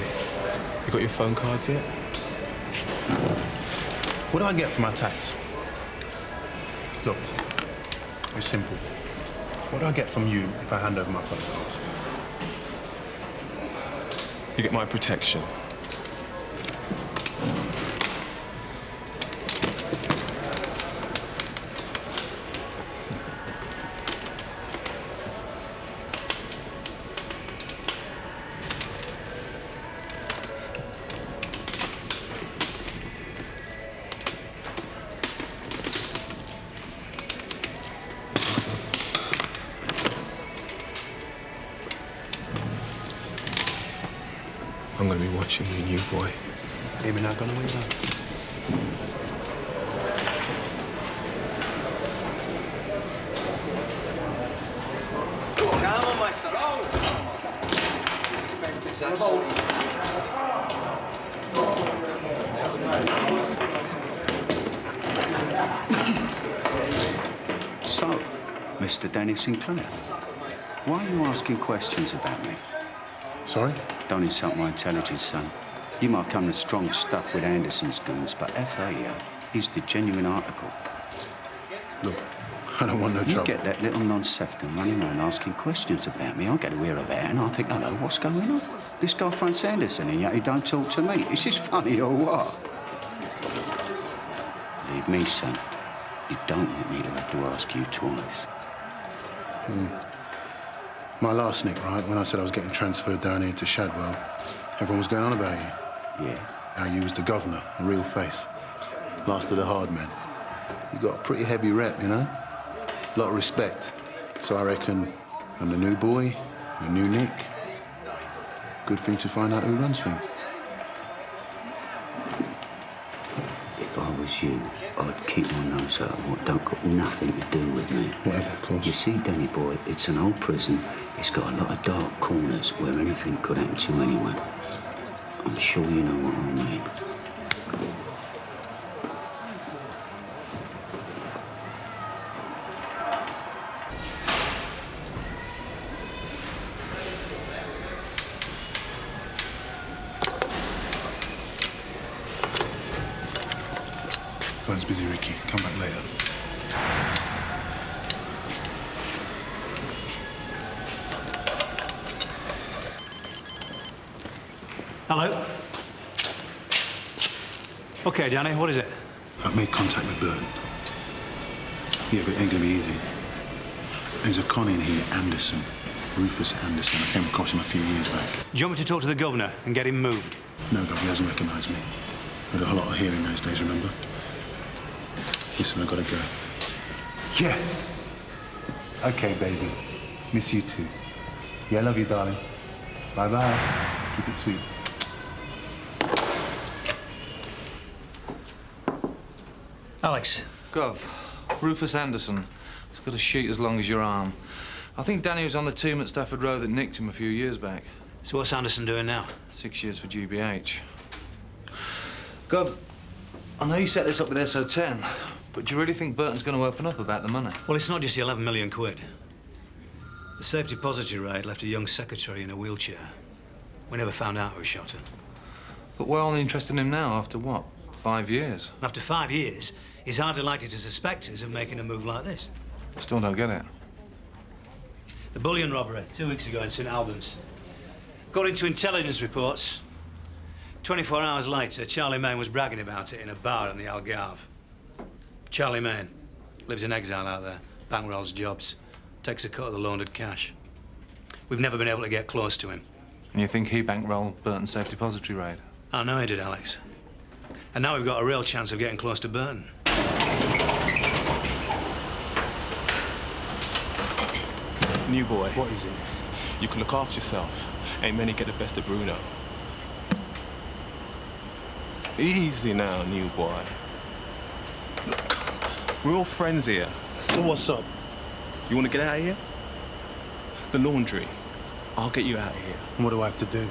you got your phone cards yet? What do I get for my tax? Look, it's simple. What do I get from you if I hand over my phone cards? You get my protection. I'm going to be watching you, new boy. Maybe not going to wait up. Come on, my son. Oh! So, Mr. Danny Sinclair, why are you asking questions about me? Sorry? Don't insult my intelligence, son. You might come to strong stuff with Anderson's goons, but FA, he's the genuine article. Look, I don't want no You trouble. get that little non-sefton running around asking questions about me. I get to hear about it and I think, hello, what's going on? This guy fronts Anderson and yet he don't talk to me. Is this funny or what? Leave me, son. You don't want me to have to ask you twice. My last nick, right, when I said I was getting transferred down here to Shadwell, everyone was going on about you. Yeah. How you was the governor, a real face. Last of the hard men. You got a pretty heavy rep, you know? A lot of respect. So I reckon I'm the new boy, the new Nick. Good thing to find out who runs things. If I was you, I'd keep my nose out of what don't got nothing to do with me. Whatever, of course. You see, Danny boy, it's an old prison. It's got a lot of dark corners where anything could happen to anyone. I'm sure you know what I mean. Phone's busy, Ricky. Come back later. Hello? OK, Danny, what is it? I've made contact with Burton. Yeah, but it ain't gonna be easy. There's a con in here, Anderson. Rufus Anderson. I came across him a few years back. Do you want me to talk to the governor and get him moved? No, Gov, he hasn't recognised me. I had a lot of hearing those days, remember? Listen, I gotta go. Yeah. Okay, baby. Miss you too. Yeah, love you, darling. Bye-bye. Keep it sweet. Alex. Gov, Rufus Anderson. He's got a sheet as long as your arm. I think Danny was on the team at Stafford Row that nicked him a few years back. So what's Anderson doing now? 6 years for GBH. Gov, I know you set this up with SO10, but do you really think Burton's going to open up about the money? Well, it's not just the 11 million quid. The safe depository raid left a young secretary in a wheelchair. We never found out who shot her. But we're only interested in him now after, what, 5 years? After 5 years, he's hardly likely to suspect us of making a move like this. Still don't get it. The bullion robbery 2 weeks ago in St Albans. According to intelligence reports, 24 hours later, Charlie Main was bragging about it in a bar in the Algarve. Charlie Main lives in exile out there, bankrolls jobs, takes a cut of the laundered cash. We've never been able to get close to him. And you think he bankrolled Burton's safe depository raid? I know he did, Alex. And now we've got a real chance of getting close to Burton. New boy. What is it? You can look after yourself. Ain't many get the best of Bruno. Easy now, new boy. Look, we're all friends here. So what's up? You want to get out of here? The laundry. I'll get you out of here. And what do I have to do?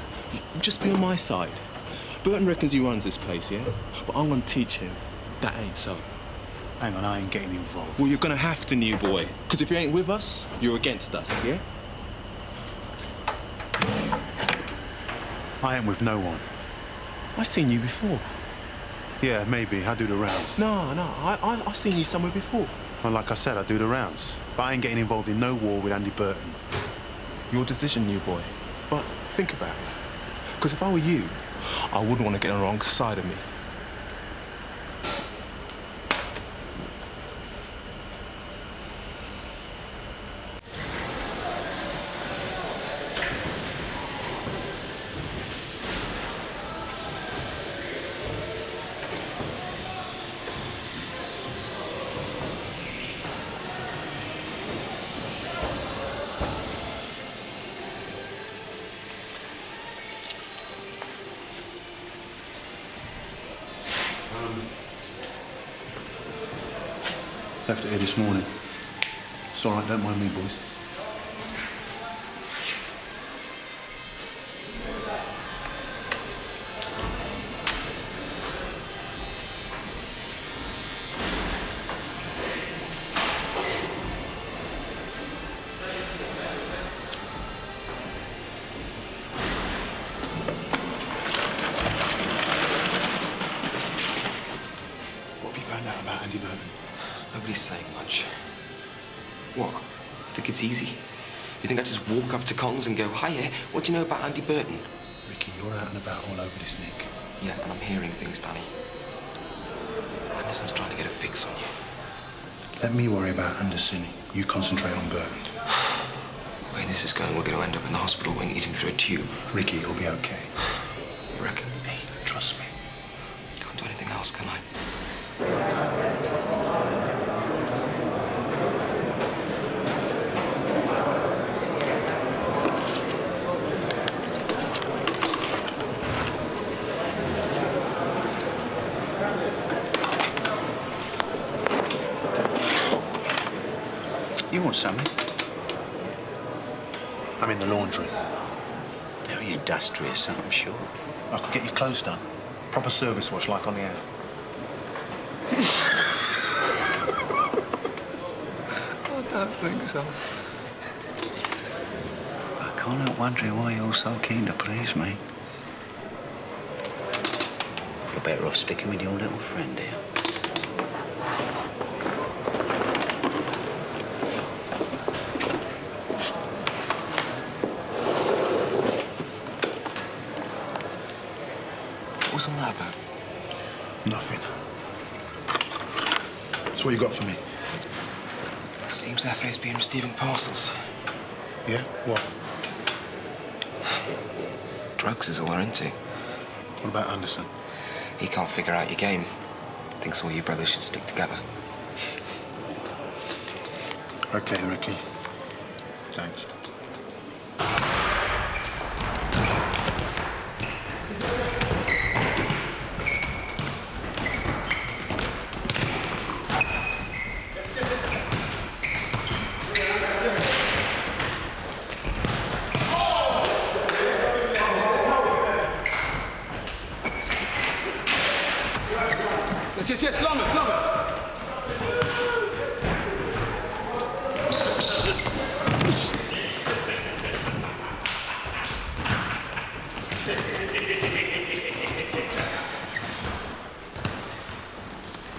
Just be on my side. Burton reckons he runs this place, yeah? But I'm going to teach him that ain't so. Hang on, I ain't getting involved. Well, you're going to have to, new boy. Because if you ain't with us, you're against us, yeah? I ain't with no one. I've seen you before. Yeah, maybe. I do the rounds. No, I've seen you somewhere before. Well, like I said, I do the rounds. But I ain't getting involved in no war with Andy Burton. Your decision, new boy. But think about it. Because if I were you, I wouldn't want to get on the wrong side of me. Left it here this morning. It's all right, don't mind me, boys. What have you found out about Andy Burton? Nobody's saying much. What? Think it's easy? You think I just walk up to Collins and go, "Hiya, what do you know about Andy Burton?" Ricky, you're out and about all over this, Nick. Yeah, and I'm hearing things, Danny. Anderson's trying to get a fix on you. Let me worry about Anderson. You concentrate on Burton. The way this is going, we're going to end up in the hospital wing eating through a tube. Ricky, it'll be okay. You reckon? Hey, trust me. Can't do anything else, can I? You want something? I'm in the laundry. Very industrious, I'm sure. I could get your clothes done. Proper service wash like on the air. I don't think so. I can't help wondering why you're so keen to please me. You're better off sticking with your little friend here. What's all that about? Nothing. So what you got for me? Seems FA's been receiving parcels. Yeah? What? Drugs is all they're into. What about Anderson? He can't figure out your game. Thinks all you brothers should stick together. Okay, Ricky. Thanks. Yes, Lomas.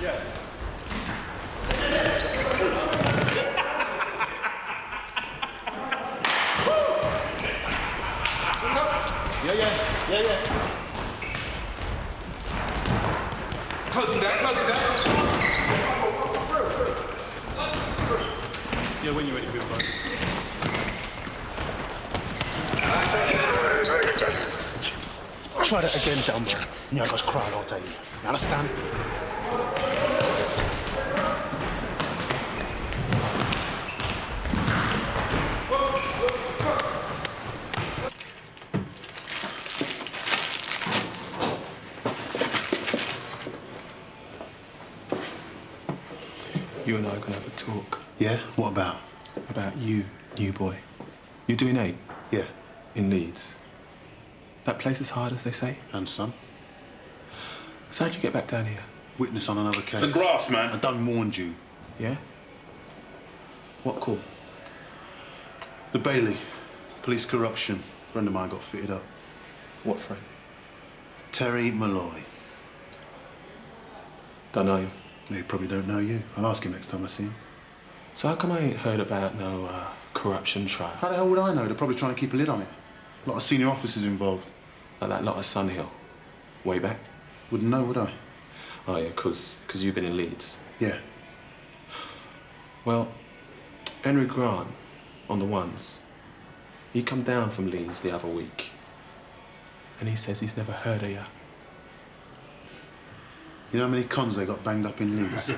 Yeah. Closing down. Yeah, when you're ready, we'll go. Try that again down there. And you're just crying all day. You understand? You and I are going to have a talk. Yeah? What about? About you, new boy. You're doing 8? Yeah. In Leeds. That place is hard, as they say? And some. So how'd you get back down here? Witness on another case. It's a grass, man. I done warned you. Yeah? What call? The Bailey. Police corruption. Friend of mine got fitted up. What friend? Terry Malloy. Don't know him. He probably don't know you. I'll ask him next time I see him. So how come I ain't heard about no corruption trial? How the hell would I know? They're probably trying to keep a lid on it. A lot of senior officers involved. Like that lot of Sun Hill? Way back? Wouldn't know, would I? Oh, yeah, because you've been in Leeds. Yeah. Well, Henry Grant, on the ones, he come down from Leeds the other week. And he says he's never heard of you. You know how many cons they got banged up in Leeds?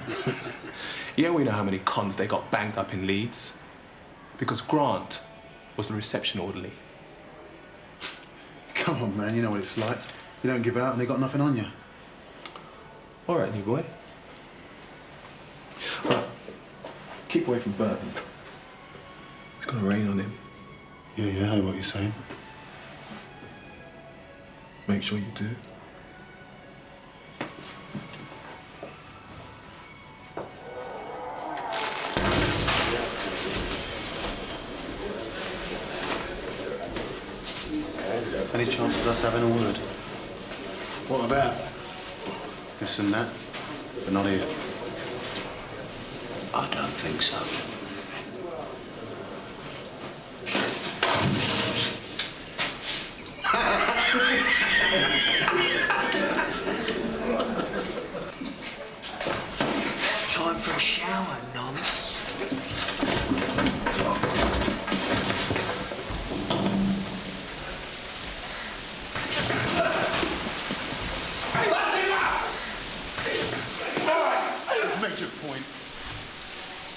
Yeah, we know how many cons they got banged up in Leeds. Because Grant was the reception orderly. Come on, man, you know what it's like. You don't give out and they got nothing on you. All right, new boy. Right. Keep away from Burton. It's gonna rain on him. Yeah, I heard what you're saying. Make sure you do. Any chance of us having a word? What about? This and that, but not here. I don't think so. Time for a shower, nonce. Major point.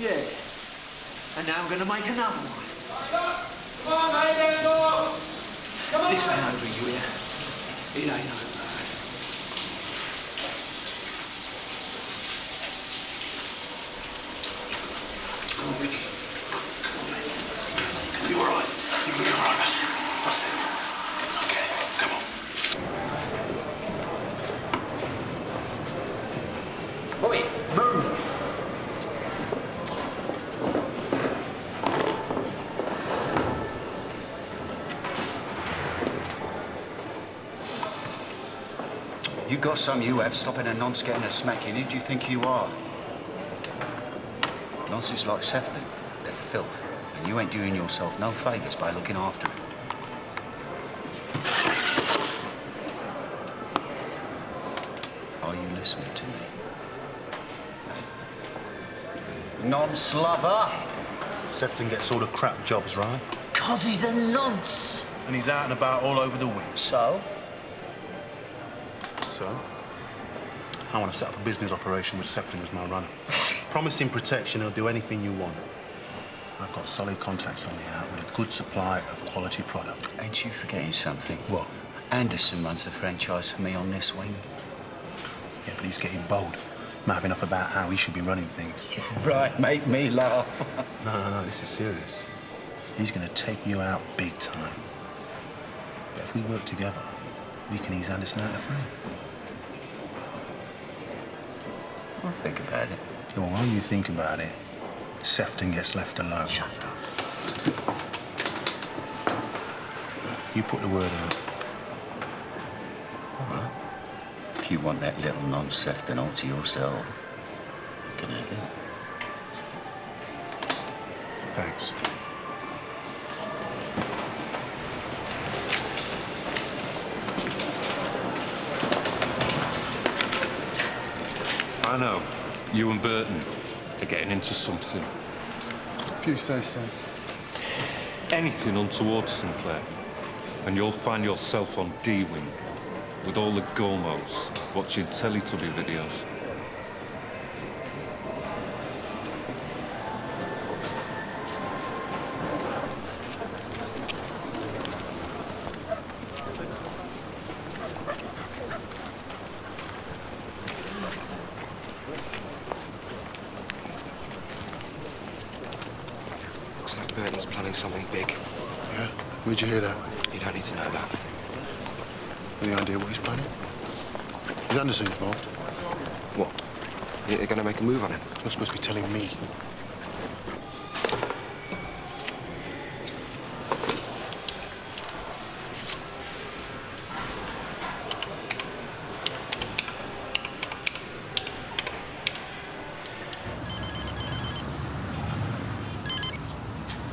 Yeah. And now I'm going to make another one. Come on, mate, let go! Come on! This ain't over, you hear? It ain't over. Come on, Ricky. Come on, mate. You all right? You'll be all right, that's it. Okay, come on. Bobby, move! You got some, you have, stopping a nonce getting a smacking. Who do you think you are? Nonsense like Sefton, they're filth. And you ain't doing yourself no favours by looking after them. Are you listening to me? Nonce lover! Sefton gets all the crap jobs, right? 'Cause he's a nonce. And he's out and about all over the week. So? So, I want to set up a business operation with Sefton as my runner. Promise him protection, he'll do anything you want. I've got solid contacts on the out with a good supply of quality product. Ain't you forgetting something? What? Anderson runs the franchise for me on this wing. Yeah, but he's getting bold. Mouthing enough about how he should be running things. Right, make me laugh. No, this is serious. He's going to take you out big time. But if we work together, we can ease Anderson out of the frame. I'll think about it. Yeah, well, while you think about it, Sefton gets left alone. Shut up. You put the word out. All right. If you want that little non-Sefton all to yourself, you can have it. Thanks. I know. You and Burton are getting into something. If you say so. Anything untoward, Sinclair, and you'll find yourself on D-Wing with all the gomos watching Teletubby videos. Burton's planning something big. Yeah? Where'd you hear that? You don't need to know that. Any idea what he's planning? Is Anderson involved? What? You think they're going to make a move on him? You're supposed to be telling me.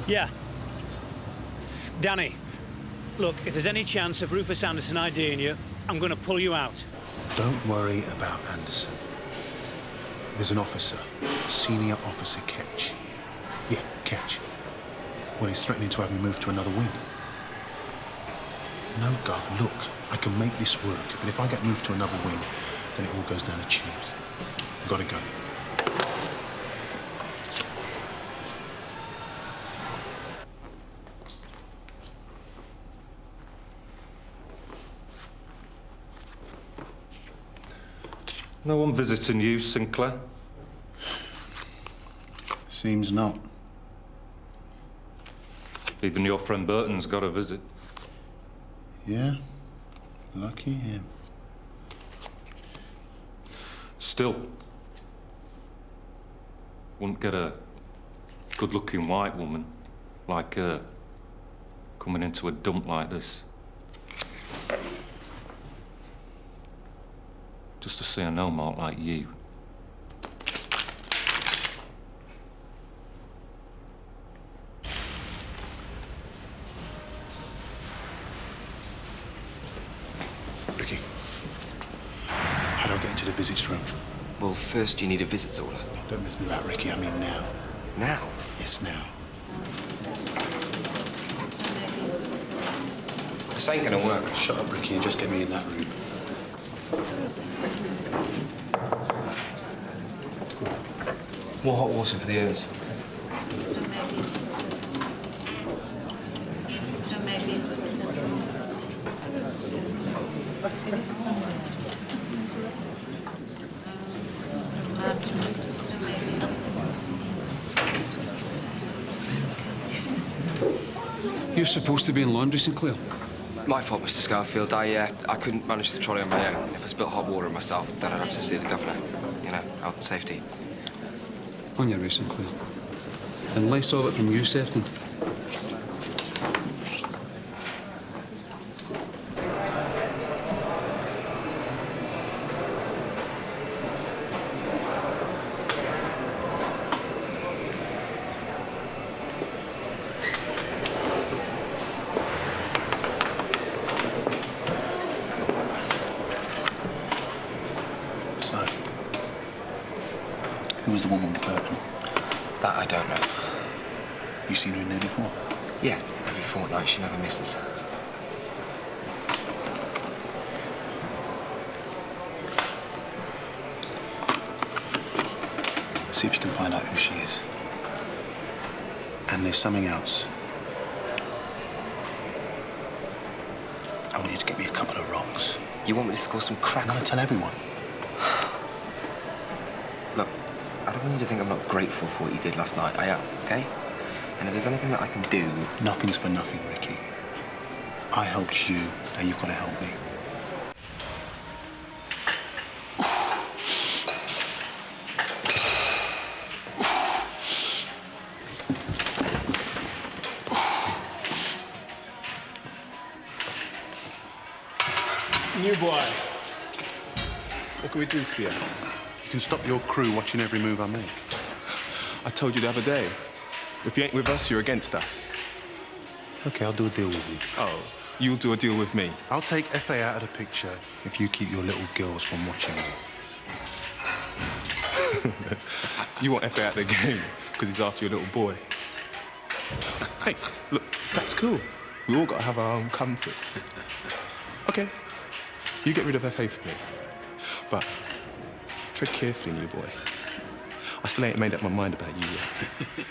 Yeah. Danny, look, if there's any chance of Rufus Anderson IDing you, I'm going to pull you out. Don't worry about Anderson. There's an officer, Senior Officer Ketch. Yeah, Ketch. Well, he's threatening to have me moved to another wing. No, Gov, look, I can make this work, but if I get moved to another wing, then it all goes down the tubes. I've got to go. No one visiting you, Sinclair? Seems not. Even your friend Burton's got a visit. Yeah? Lucky him. Still, wouldn't get a good-looking white woman like her coming into a dump like this. Just to see a no-mark like you. Ricky, how do I get into the visits room? Well, first you need a visits order. Don't mess me about, Ricky. I mean now. Now? Yes, now. This ain't gonna work. Shut up, Ricky, and just get me in that room. More hot water for the urns. You're supposed to be in laundry, Sinclair. My fault, Mr. Scarfield. I couldn't manage the trolley on my own. If I spilt hot water on myself, then I'd have to see the governor. You know, health and safety. On your way, Sinclair. And less of it from you, Sefton. Who was the woman with Burton? That I don't know. You seen her in there before? Yeah, every fortnight she never misses. See if you can find out who she is. And there's something else. I want you to get me a couple of rocks. You want me to score some crack? I'm gonna tell everyone. Look, I don't want you to think I'm not grateful for what you did last night. I am, okay? And if there's anything that I can do... Nothing's for nothing, Ricky. I helped you, now you've got to help me. New boy. What can we do for you? You can stop your crew watching every move I make. I told you the other day, if you ain't with us, you're against us. Okay, I'll do a deal with you. Oh, you'll do a deal with me? I'll take FA out of the picture if you keep your little girls from watching me. You want FA out of the game because he's after your little boy. Hey, look, that's cool. We all got to have our own comforts. Okay, you get rid of FA for me. But tread carefully, new boy. I still ain't made up my mind about you yet.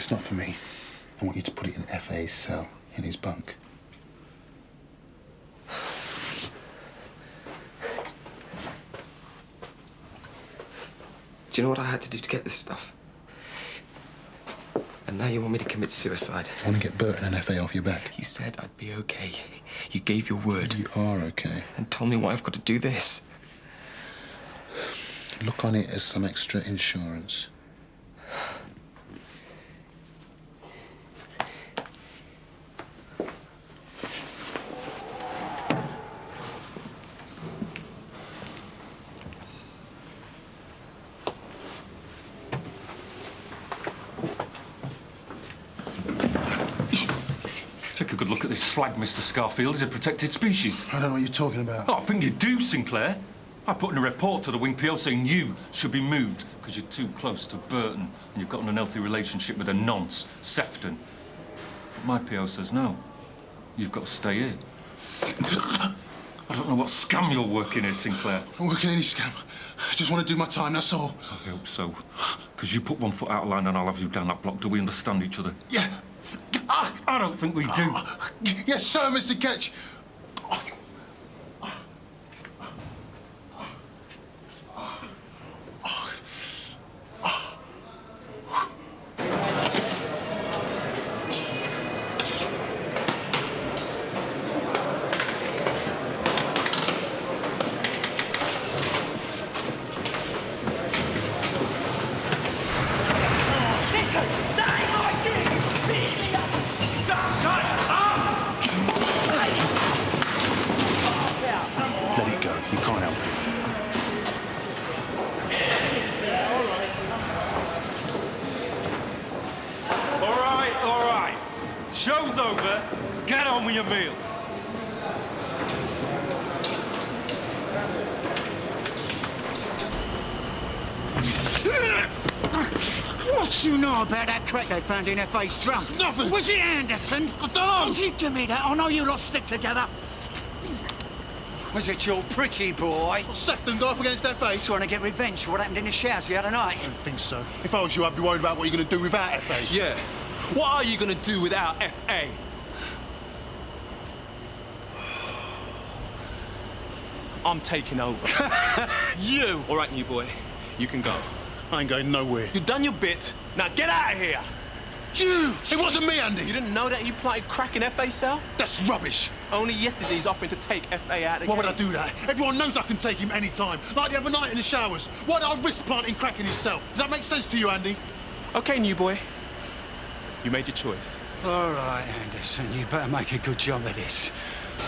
It's not for me. I want you to put it in FA's cell, in his bunk. Do you know what I had to do to get this stuff? And now you want me to commit suicide. I want to get Burton and FA off your back. You said I'd be okay. You gave your word. You are okay. Then tell me why I've got to do this. Look on it as some extra insurance. Take a good look at this slag, Mr. Scarfield. He's a protected species. I don't know what you're talking about. Oh, I think you do, Sinclair. I put in a report to the Wing PO saying you should be moved because you're too close to Burton and you've got an unhealthy relationship with a nonce, Sefton. But my PO says no. You've got to stay here. I don't know what scam you're working here, Sinclair. I'm working any scam. I just want to do my time, that's all. I hope so. Because you put one foot out of line and I'll have you down that block. Do we understand each other? Yeah. I don't think we do. Yes, sir, Mr. Ketch. Let it go. You can't help it. All right. Show's over. Get on with your meals. What you know about that crack they found in FA's trunk? Nothing. Was it Anderson? I don't know. Was it? Give me that. I know you lot stick together. Was it your pretty boy? Sefton got up against FA. He's trying to get revenge for what happened in the showers the other night. I don't think so. If I was you, I'd be worried about what you're going to do without FA. Yeah. What are you going to do without FA? I'm taking over. You! All right, new boy. You can go. I ain't going nowhere. You've done your bit. Now get out of here. You! It wasn't me, Andy. You didn't know that you planted crack in FA cell? That's rubbish. Only yesterday he's offering to take FA out again. Why would I do that? Everyone knows I can take him any time. Like the other night in the showers. Why did I risk planting crack in his cell? Does that make sense to you, Andy? Okay, new boy. You made your choice. All right, Anderson, you better make a good job of this.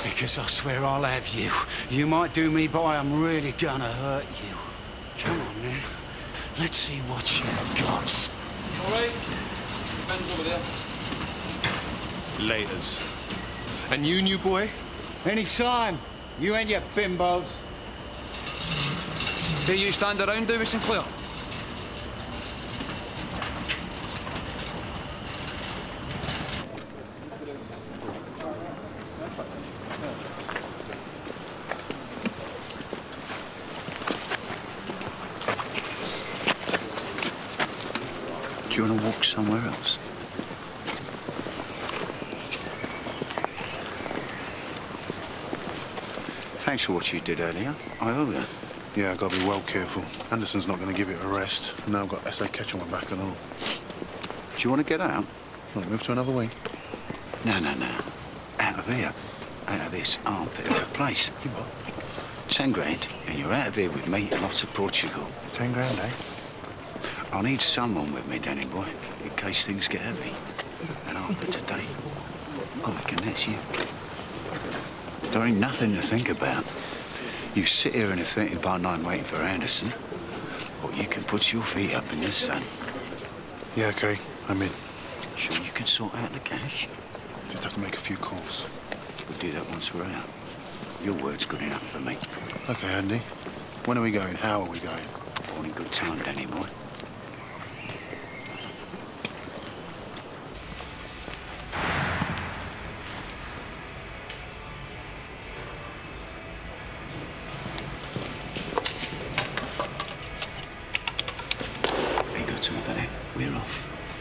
Because I swear I'll have you. You might do me, but I'm really gonna hurt you. Come on, then. Let's see what you've got. All right. Ben's over there. Laters. And you, new boy? Any time. You and your bimbos. Do you stand around, do we, Sinclair? Do you want to walk somewhere else? Thanks for what you did earlier. I owe you. Yeah, I've got to be well careful. Anderson's not going to give it a rest. Now I've got SA Ketch on my back and all. Do you want to get out? Right, move to another wing. No. Out of here. Out of this armpit of a place. You what? 10 grand, and you're out of here with me and off to Portugal. 10 grand, eh? I need someone with me, Danny boy, in case things get heavy. And after today, I reckon that's you. There ain't nothing to think about. You sit here in a 30-by-9 waiting for Anderson, or you can put your feet up in the sun. Yeah, OK. I'm in. Sure you can sort out the cash? Just have to make a few calls. We'll do that once we're out. Your word's good enough for me. OK, Andy. When are we going? How are we going? All in good time, Danny boy.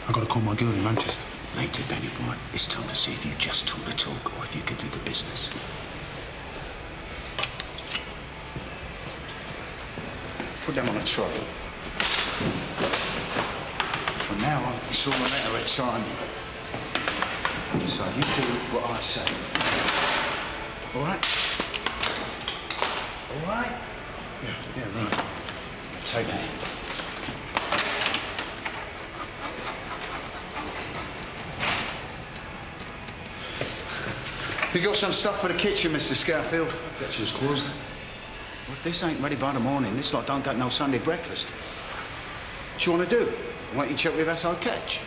I've got to call my a girl in Manchester. Later, Danny boy. It's time to see if you just talk the talk or if you can do the business. Put them on a trolley. From now on, it's all a matter of time. So you do what I say. All right? All right? Yeah, right. Take that. You got some stuff for the kitchen, Mr. Scaffield? Kitchen's closed. Well, if this ain't ready by the morning, this lot don't get no Sunday breakfast. What you want to do? Wait and check with SI Catch?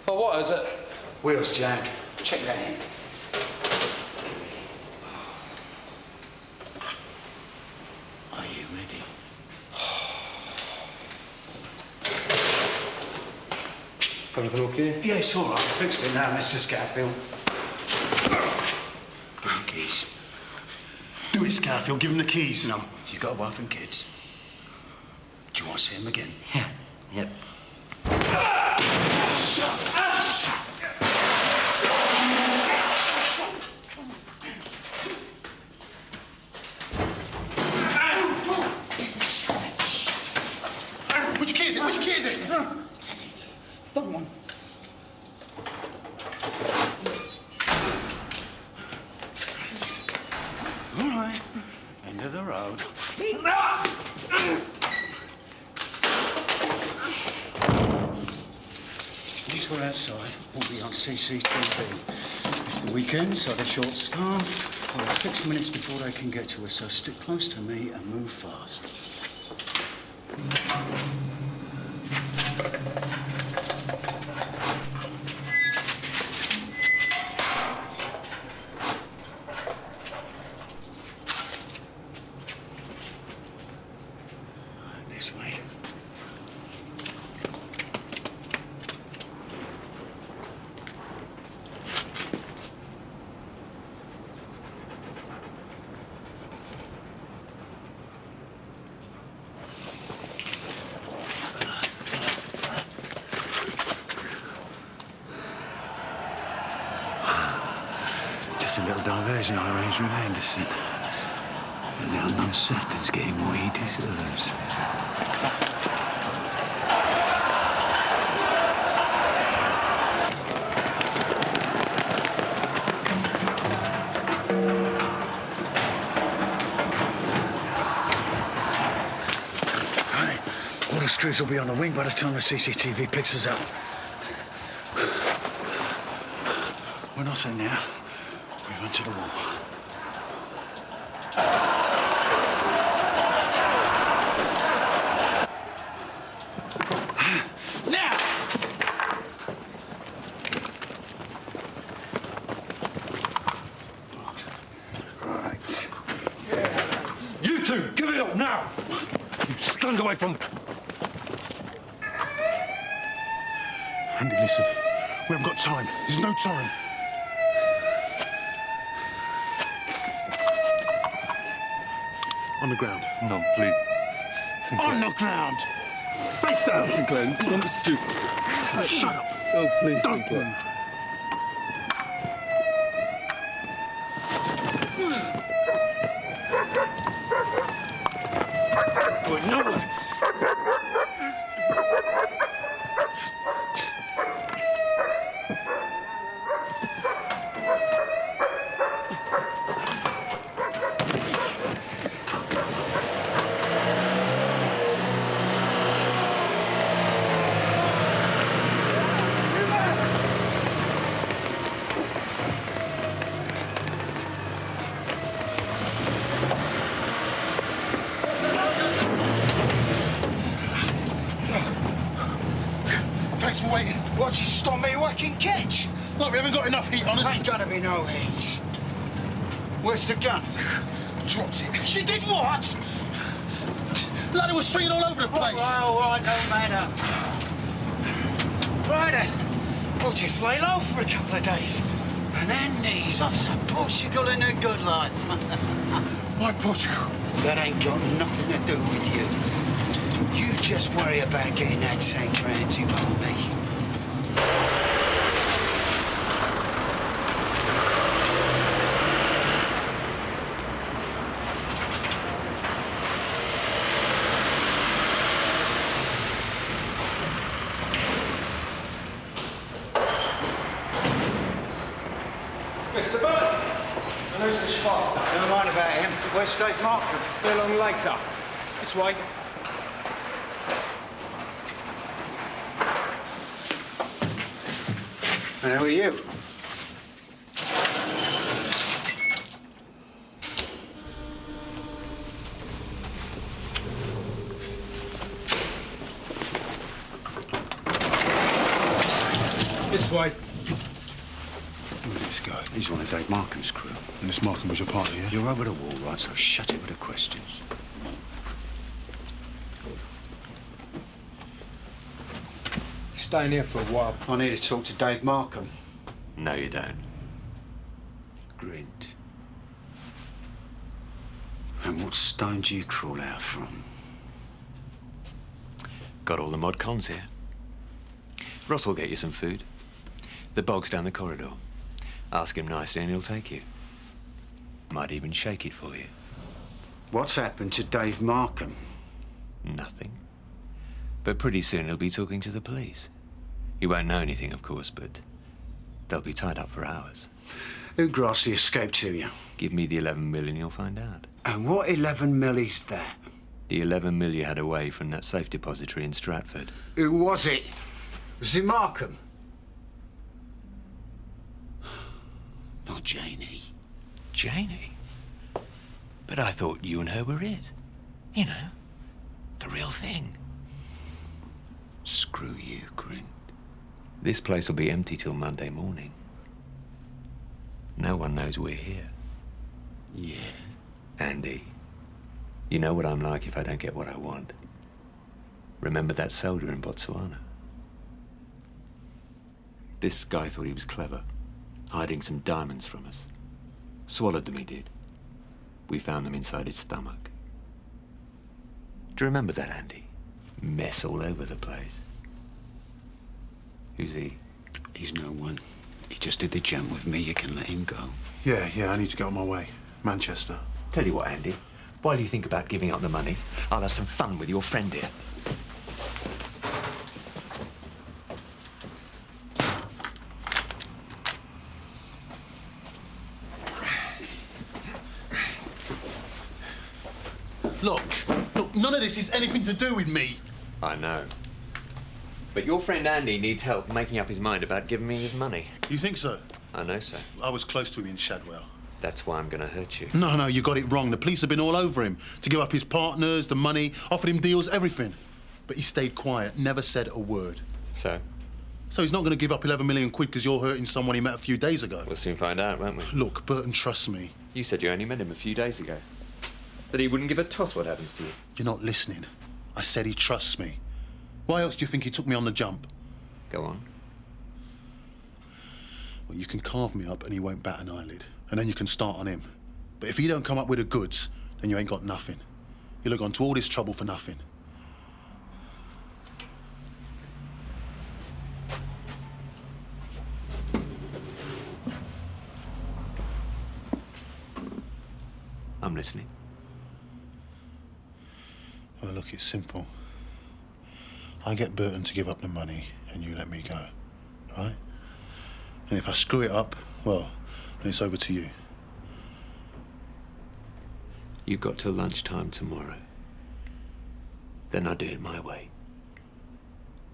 What is it? Wheels jammed. Check that in. Are you ready? Everything okay? Yeah, it's all right. Fixed it now, Mr. Scaffield. Give him the keys. Do it, Scaffield. Give him the keys. No, you've got a wife and kids. Do you want to see him again? Yeah. Yep. Which key is it? That one. All right. End of the road. These were outside. Will be on CCTV. It's the weekend, so they're short-staffed. Well, 6 minutes before they can get to us, so stick close to me and move fast. This way. Just a little diversion I arranged with Anderson. And now non-Sefton's getting what he deserves. Right. All the screws will be on the wing by the time the CCTV picks us up. When I say now, we run to the wall. Now! Right. You two, give it up now! You stand away from... Andy, listen. We haven't got time. There's no time. On the ground. No, please. Sinclair. On the ground! Face down! Sinclair, don't be stupid. Shut up! Oh, please, Don't Sinclair. move. Going nowhere. Thanks for waiting. What, you stop me whacking catch? Look, we haven't got enough heat on us. Ain't gonna be no heat. Where's the gun? Dropped it. She did what? Ladder was swinging all over the place. All right, no matter. Right then. We'll just lay low for a couple of days. And then ease off to Portugal and a good life. Why Portugal? That ain't got nothing to do with you. You just worry about getting that 10 grand you owe me. Mr. Burton! And who's the Schwarzer? Don't mind about him. Where's Dave Markham? Be along later. This way. And who are you? This way. Who's this guy? He's one of Dave Markham's crew. And this Markham was your partner, yeah? You're over the wall, right, so shut it with the questions. Staying here for a while. I need to talk to Dave Markham. No, you don't. Grint. And what stone do you crawl out from? Got all the mod cons here. Ross will get you some food. The bog's down the corridor. Ask him nicely and he'll take you. Might even shake it for you. What's happened to Dave Markham? Nothing. But pretty soon he'll be talking to the police. He won't know anything, of course, but they'll be tied up for hours. Who grassed the escape to you? Give me the 11 million, you'll find out. And what 11 mil is that? The 11 mil you had away from that safe depository in Stratford. Who was it? Was it Markham? Not Janie. Janie? But I thought you and her were it. You know, the real thing. Screw you, Grint. This place will be empty till Monday morning. No one knows we're here. Yeah. Andy, you know what I'm like if I don't get what I want. Remember that soldier in Botswana? This guy thought he was clever, hiding some diamonds from us. Swallowed them, he did. We found them inside his stomach. Do you remember that, Andy? Mess all over the place. Who's he? He's no one. He just did the jump with me. You can let him go. Yeah, I need to get on my way. Manchester. Tell you what, Andy, while you think about giving up the money, I'll have some fun with your friend here. Look, none of this is anything to do with me. I know. But your friend Andy needs help making up his mind about giving me his money. You think so? I know so. I was close to him in Shadwell. That's why I'm going to hurt you. No, you got it wrong. The police have been all over him to give up his partners, the money, offered him deals, everything. But he stayed quiet, never said a word. So? So he's not going to give up 11 million quid because you're hurting someone he met a few days ago. We'll soon find out, won't we? Look, Burton, trust me. You said you only met him a few days ago. That he wouldn't give a toss what happens to you. You're not listening. I said he trusts me. Why else do you think he took me on the jump? Go on. Well, you can carve me up and he won't bat an eyelid. And then you can start on him. But if he don't come up with the goods, then you ain't got nothing. You'll have gone to all this trouble for nothing. I'm listening. Well, look, it's simple. I get Burton to give up the money and you let me go, right? And if I screw it up, well, then it's over to you. You've got till lunchtime tomorrow. Then I'll do it my way.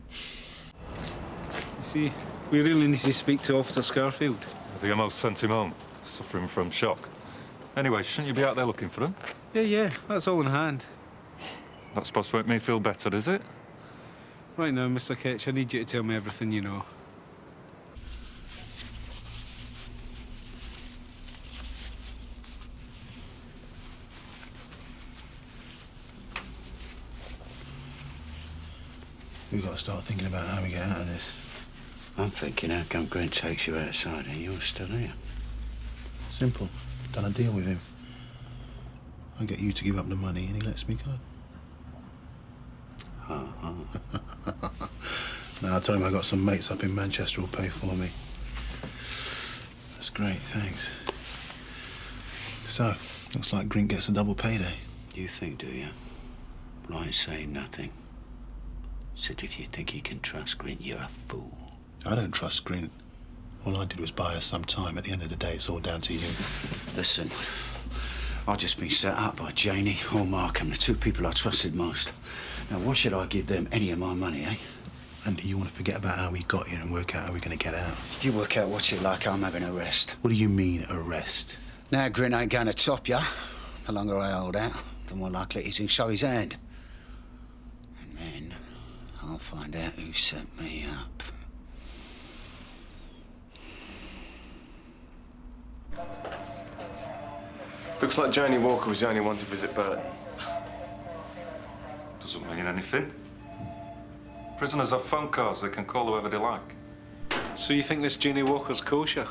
You see, we really need to speak to Officer Scarfield. I think I most sent him home, suffering from shock. Anyway, shouldn't you be out there looking for him? Yeah, that's all in hand. That's supposed to make me feel better, is it? Right now, Mr. Ketch, I need you to tell me everything you know. We've got to start thinking about how we get out of this. I'm thinking how come Grant takes you outside and you're still here? Simple. Done a deal with him. I get you to give up the money and he lets me go. Now, I told him I got some mates up in Manchester who'll pay for me. That's great, thanks. So, looks like Grint gets a double payday. You think, do you? Well, I ain't saying nothing. Said if you think you can trust Grint, you're a fool. I don't trust Grint. All I did was buy us some time. At the end of the day, it's all down to you. Listen, I've just been set up by Janie or Markham, the two people I trusted most. Now, why should I give them any of my money, eh? Andy, you want to forget about how we got here and work out how we're going to get out? You work out what you like, I'm having a rest. What do you mean, arrest? Now, Grint ain't going to top you. The longer I hold out, the more likely he's going to show his hand. And then I'll find out who set me up. Looks like Janie Walker was the only one to visit Burton. Doesn't mean anything. Prisoners have phone cards. They can call whoever they like. So you think this Janie Walker's kosher?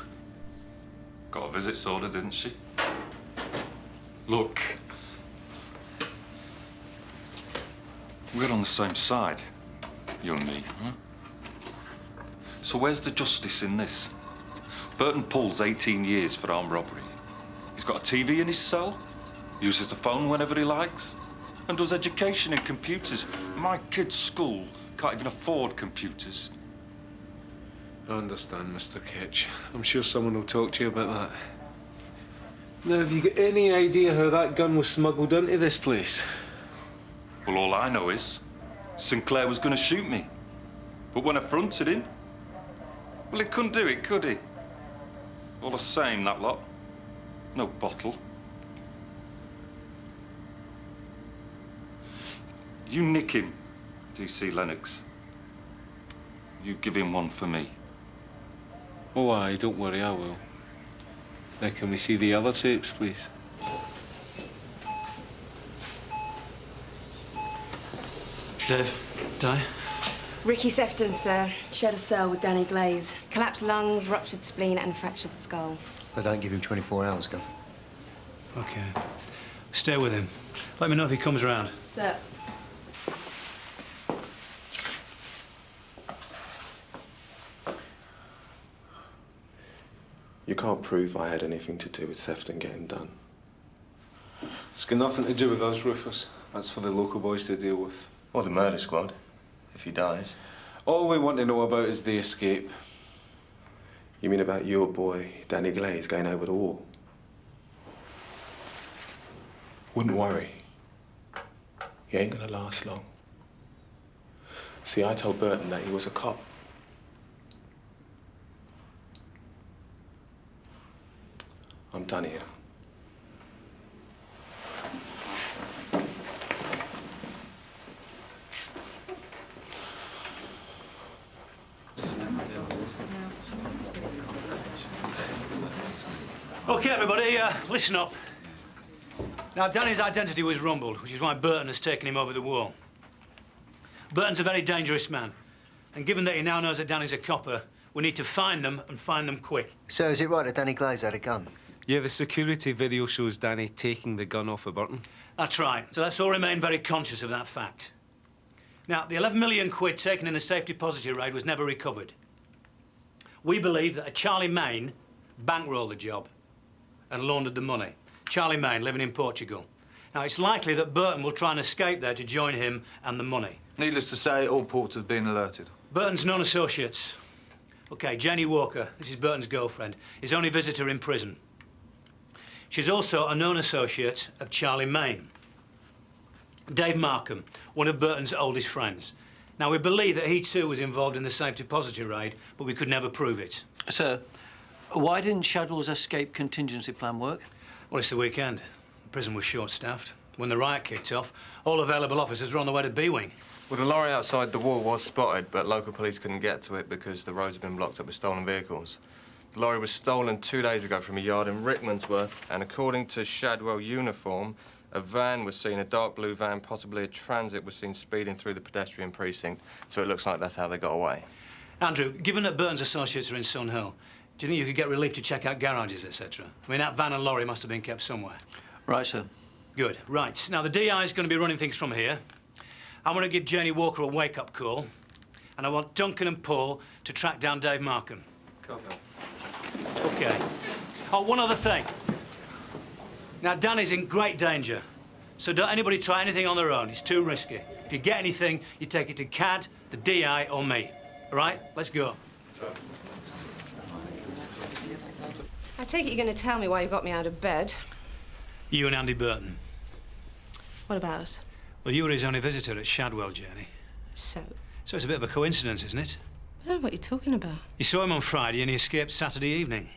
Got a visits order, didn't she? Look. We're on the same side, you and me, huh? So where's the justice in this? Burton pulls 18 years for armed robbery. He's got a TV in his cell, uses the phone whenever he likes, and does education in computers. My kid's school can't even afford computers. I understand, Mr. Ketch. I'm sure someone will talk to you about that. Now, have you got any idea how that gun was smuggled into this place? Well, all I know is Sinclair was going to shoot me. But when I fronted him, well, he couldn't do it, could he? All the same, that lot. No bottle. You nick him, D.C. Lennox. You give him one for me. Oh, aye, don't worry, I will. Now, can we see the other tapes, please? Dave, Di? Ricky Sefton, sir. Shared a cell with Danny Glaze. Collapsed lungs, ruptured spleen and fractured skull. They don't give him 24 hours, Gov. OK. Stay with him. Let me know if he comes around. Sir. You can't prove I had anything to do with Sefton getting done. It's got nothing to do with us, Rufus. That's for the local boys to deal with. Or the murder squad, if he dies. All we want to know about is the escape. You mean about your boy, Danny Glaze, going over the wall? Wouldn't worry. He ain't gonna last long. See, I told Burton that he was a cop. I'm done here. OK, everybody, listen up. Now, Danny's identity was rumbled, which is why Burton has taken him over the wall. Burton's a very dangerous man. And given that he now knows that Danny's a copper, we need to find them and find them quick. So is it right that Danny Glaze had a gun? Yeah, the security video shows Danny taking the gun off of Burton. That's right. So let's all remain very conscious of that fact. Now, the 11 million quid taken in the safe depository raid was never recovered. We believe that a Charlie Main bankrolled the job and laundered the money. Charlie Main, living in Portugal. Now, it's likely that Burton will try and escape there to join him and the money. Needless to say, all ports have been alerted. Burton's known associates. OK, Janie Walker, this is Burton's girlfriend, his only visitor in prison. She's also a known associate of Charlie Main. Dave Markham, one of Burton's oldest friends. Now, we believe that he too was involved in the safe depository raid, but we could never prove it. Sir, why didn't Shadwell's escape contingency plan work? Well, it's the weekend. The prison was short-staffed. When the riot kicked off, all available officers were on the way to B-Wing. Well, the lorry outside the wall was spotted, but local police couldn't get to it because the roads had been blocked up with stolen vehicles. The lorry was stolen 2 days ago from a yard in Rickmansworth, and according to Shadwell uniform, a van was seen, a dark blue van, possibly a transit, was seen speeding through the pedestrian precinct. So it looks like that's how they got away. Andrew, given that Burton's associates are in Sun Hill, do you think you could get relief to check out garages, etc.? I mean, that van and lorry must have been kept somewhere. Right, sir. Good. Right. Now, the DI is going to be running things from here. I want to give Janie Walker a wake-up call, and I want Duncan and Paul to track down Dave Markham. Copy. OK. Oh, one other thing. Now, Danny's in great danger, so don't anybody try anything on their own. It's too risky. If you get anything, you take it to CAD, the DI, or me. All right? Let's go. I take it you're going to tell me why you got me out of bed. You and Andy Burton. What about us? Well, you were his only visitor at Shadwell, Janie. So? So it's a bit of a coincidence, isn't it? I don't know what you're talking about. You saw him on Friday and he escaped Saturday evening.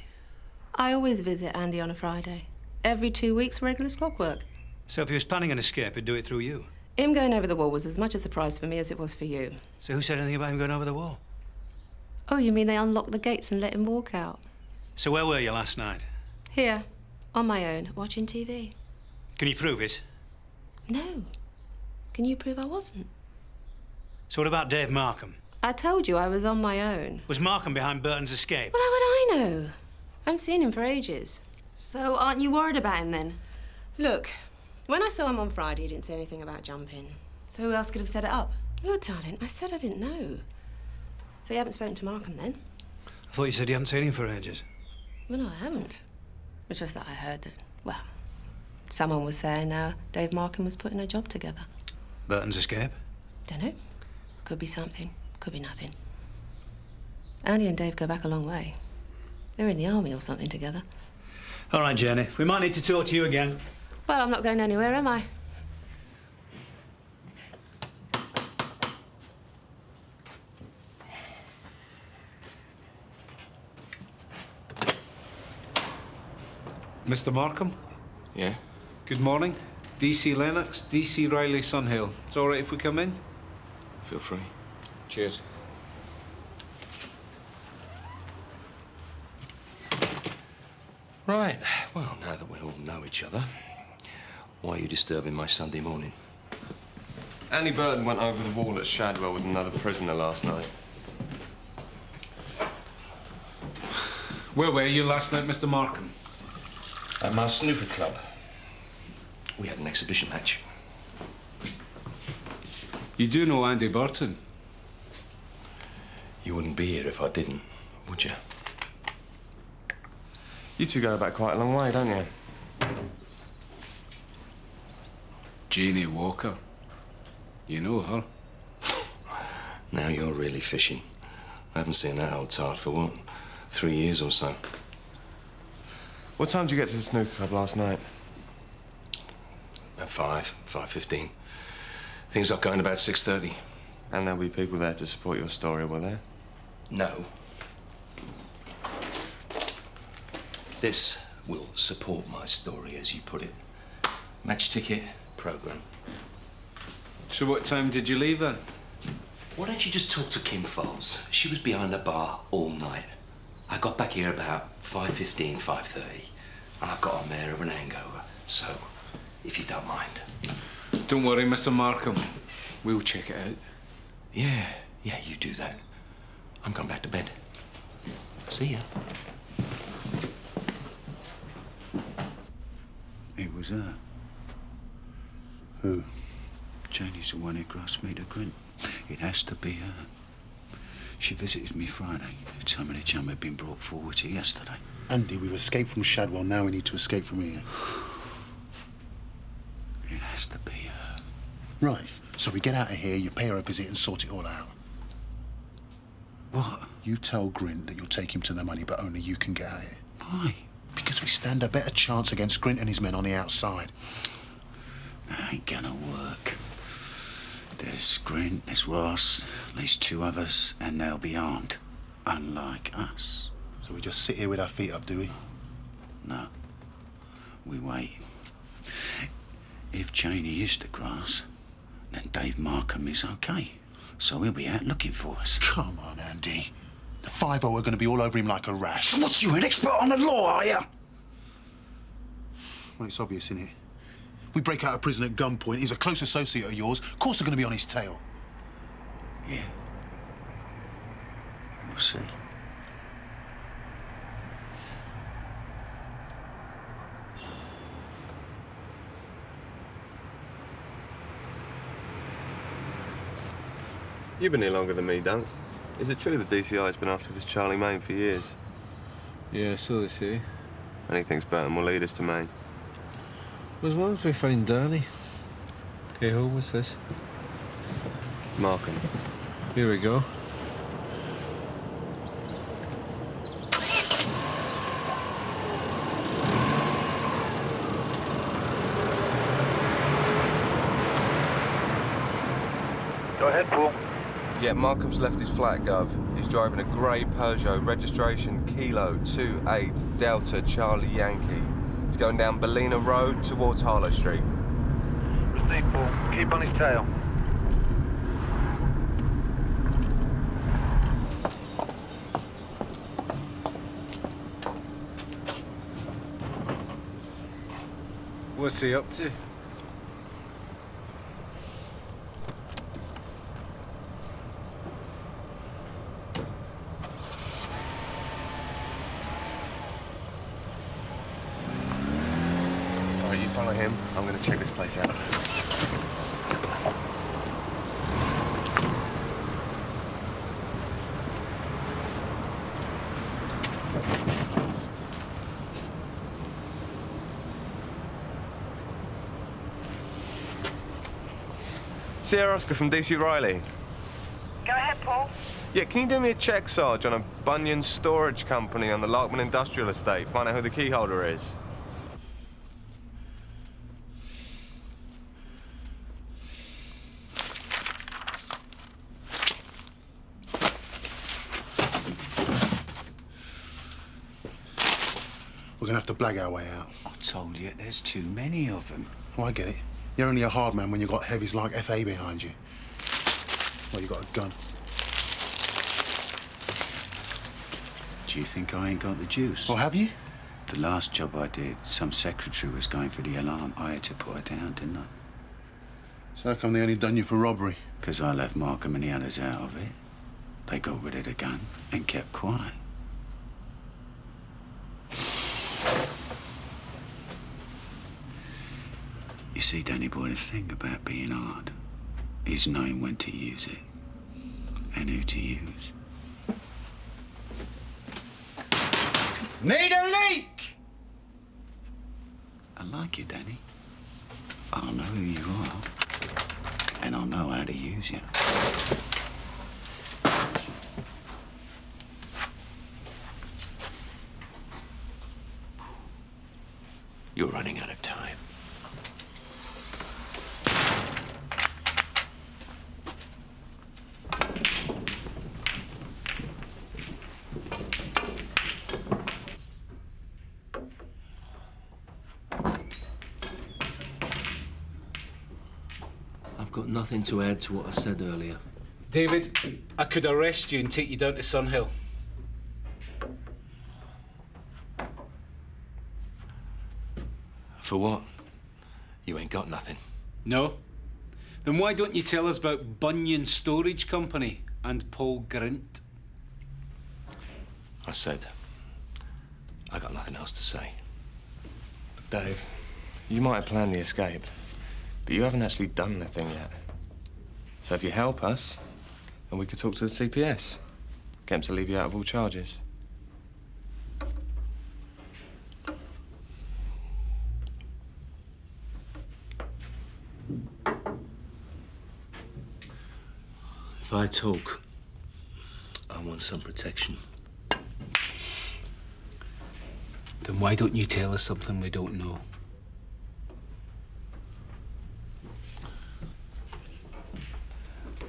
I always visit Andy on a Friday. Every 2 weeks, regular clockwork. So if he was planning an escape, he'd do it through you. Him going over the wall was as much a surprise for me as it was for you. So who said anything about him going over the wall? Oh, you mean they unlocked the gates and let him walk out? So where were you last night? Here, on my own, watching TV. Can you prove it? No. Can you prove I wasn't? So what about Dave Markham? I told you I was on my own. Was Markham behind Burton's escape? Well, how would I know? I haven't seen him for ages. So aren't you worried about him then? Look, when I saw him on Friday, he didn't say anything about jumping. So who else could have set it up? Look, darling, I said I didn't know. So you haven't spoken to Markham then? I thought you said you hadn't seen him for ages. Well, no, I haven't. It's just that I heard that, well, someone was saying Dave Markham was putting a job together. Burton's escape? Dunno. Could be something, could be nothing. Andy and Dave go back a long way. They're in the army or something together. All right, Jenny. We might need to talk to you again. Well, I'm not going anywhere, am I? Mr. Markham? Yeah? Good morning. DC Lennox, DC Riley Sunhill. It's all right if we come in? Feel free. Cheers. Right. Well, now that we all know each other, why are you disturbing my Sunday morning? Andy Burton went over the wall at Shadwell with another prisoner last night. Where were you last night, Mr. Markham? At my snooker club. We had an exhibition match. You do know Andy Burton? You wouldn't be here if I didn't, would you? You two go back quite a long way, don't you? Janie Walker. You know her? Now you're really fishing. I haven't seen that old tart for what? 3 years or so. What time did you get to the snooker club last night? At 5:15. Things got going about 6:30. And there'll be people there to support your story, will there? No. This will support my story, as you put it. Match ticket, programme. So what time did you leave then? Why don't you just talk to Kim Foles? She was behind the bar all night. I got back here about 5:15, 5:30, and I've got a mare of an hangover. So, if you don't mind. Don't worry, Mr. Markham. We'll check it out. Yeah, you do that. I'm going back to bed. See ya. It was her. Who? Janie's the one who grasped me to Grint. It has to be her. She visited me Friday. Told me the chum had been brought forward to yesterday. Andy, we've escaped from Shadwell. Now we need to escape from here. It has to be her. Right. So we get out of here, you pay her a visit and sort it all out. What? You tell Grint that you'll take him to the money, but only you can get out of here. Why? Because we stand a better chance against Grint and his men on the outside. That ain't gonna work. There's Grint, there's Rouse, at least 2 others, and they'll be armed. Unlike us. So we just sit here with our feet up, do we? No. We wait. If Cheney is the grass, then Dave Markham is OK. So he'll be out looking for us. Come on, Andy. The 5-0 are going to be all over him like a rash. So what's you, an expert on the law, are you? Well, it's obvious, isn't it? We break out of prison at gunpoint. He's a close associate of yours. Of course they're going to be on his tail. Yeah. We'll see. You've been here longer than me, Dunk. Is it true the DCI's been after this Charlie Main for years? Yeah, so they say. And he thinks Burton will lead us to Maine? Well, as long as we find Danny. Hey ho, what's this? Markham. Here we go. Go ahead, Paul. Yeah, Markham's left his flat, Gov. He's driving a grey Peugeot, registration Kilo 28 Delta Charlie Yankee. He's going down Ballina Road towards Harlow Street. Received, Paul. Keep on his tail. What's he up to? You follow him. I'm going to check this place out. Sierra Oscar from DC Riley. Go ahead, Paul. Yeah, can you do me a check, Sarge, on a Bunyan storage company on the Larkman Industrial Estate? Find out who the key holder is. We're going to have to blag our way out. I told you, there's too many of them. Oh, I get it. You're only a hard man when you've got heavies like FA behind you. Well, you got a gun. Do you think I ain't got the juice? Oh, have you? The last job I did, some secretary was going for the alarm. I had to put her down, didn't I? So how come they only done you for robbery? Because I left Markham and the others out of it. They got rid of the gun and kept quiet. You see, Danny boy, the thing about being hard is knowing when to use it and who to use. Need a leak! I like you, Danny. I'll know who you are, and I'll know how to use you. You're running out of time. I've got nothing to add to what I said earlier. David, I could arrest you and take you down to Sunhill. For what? You ain't got nothing. No? Then why don't you tell us about Bunyan Storage Company and Paul Grint? I said, I got nothing else to say. Dave, you might have planned the escape, but you haven't actually done anything yet. So if you help us, then we could talk to the CPS. Get them to leave you out of all charges. If I talk, I want some protection. Then why don't you tell us something we don't know?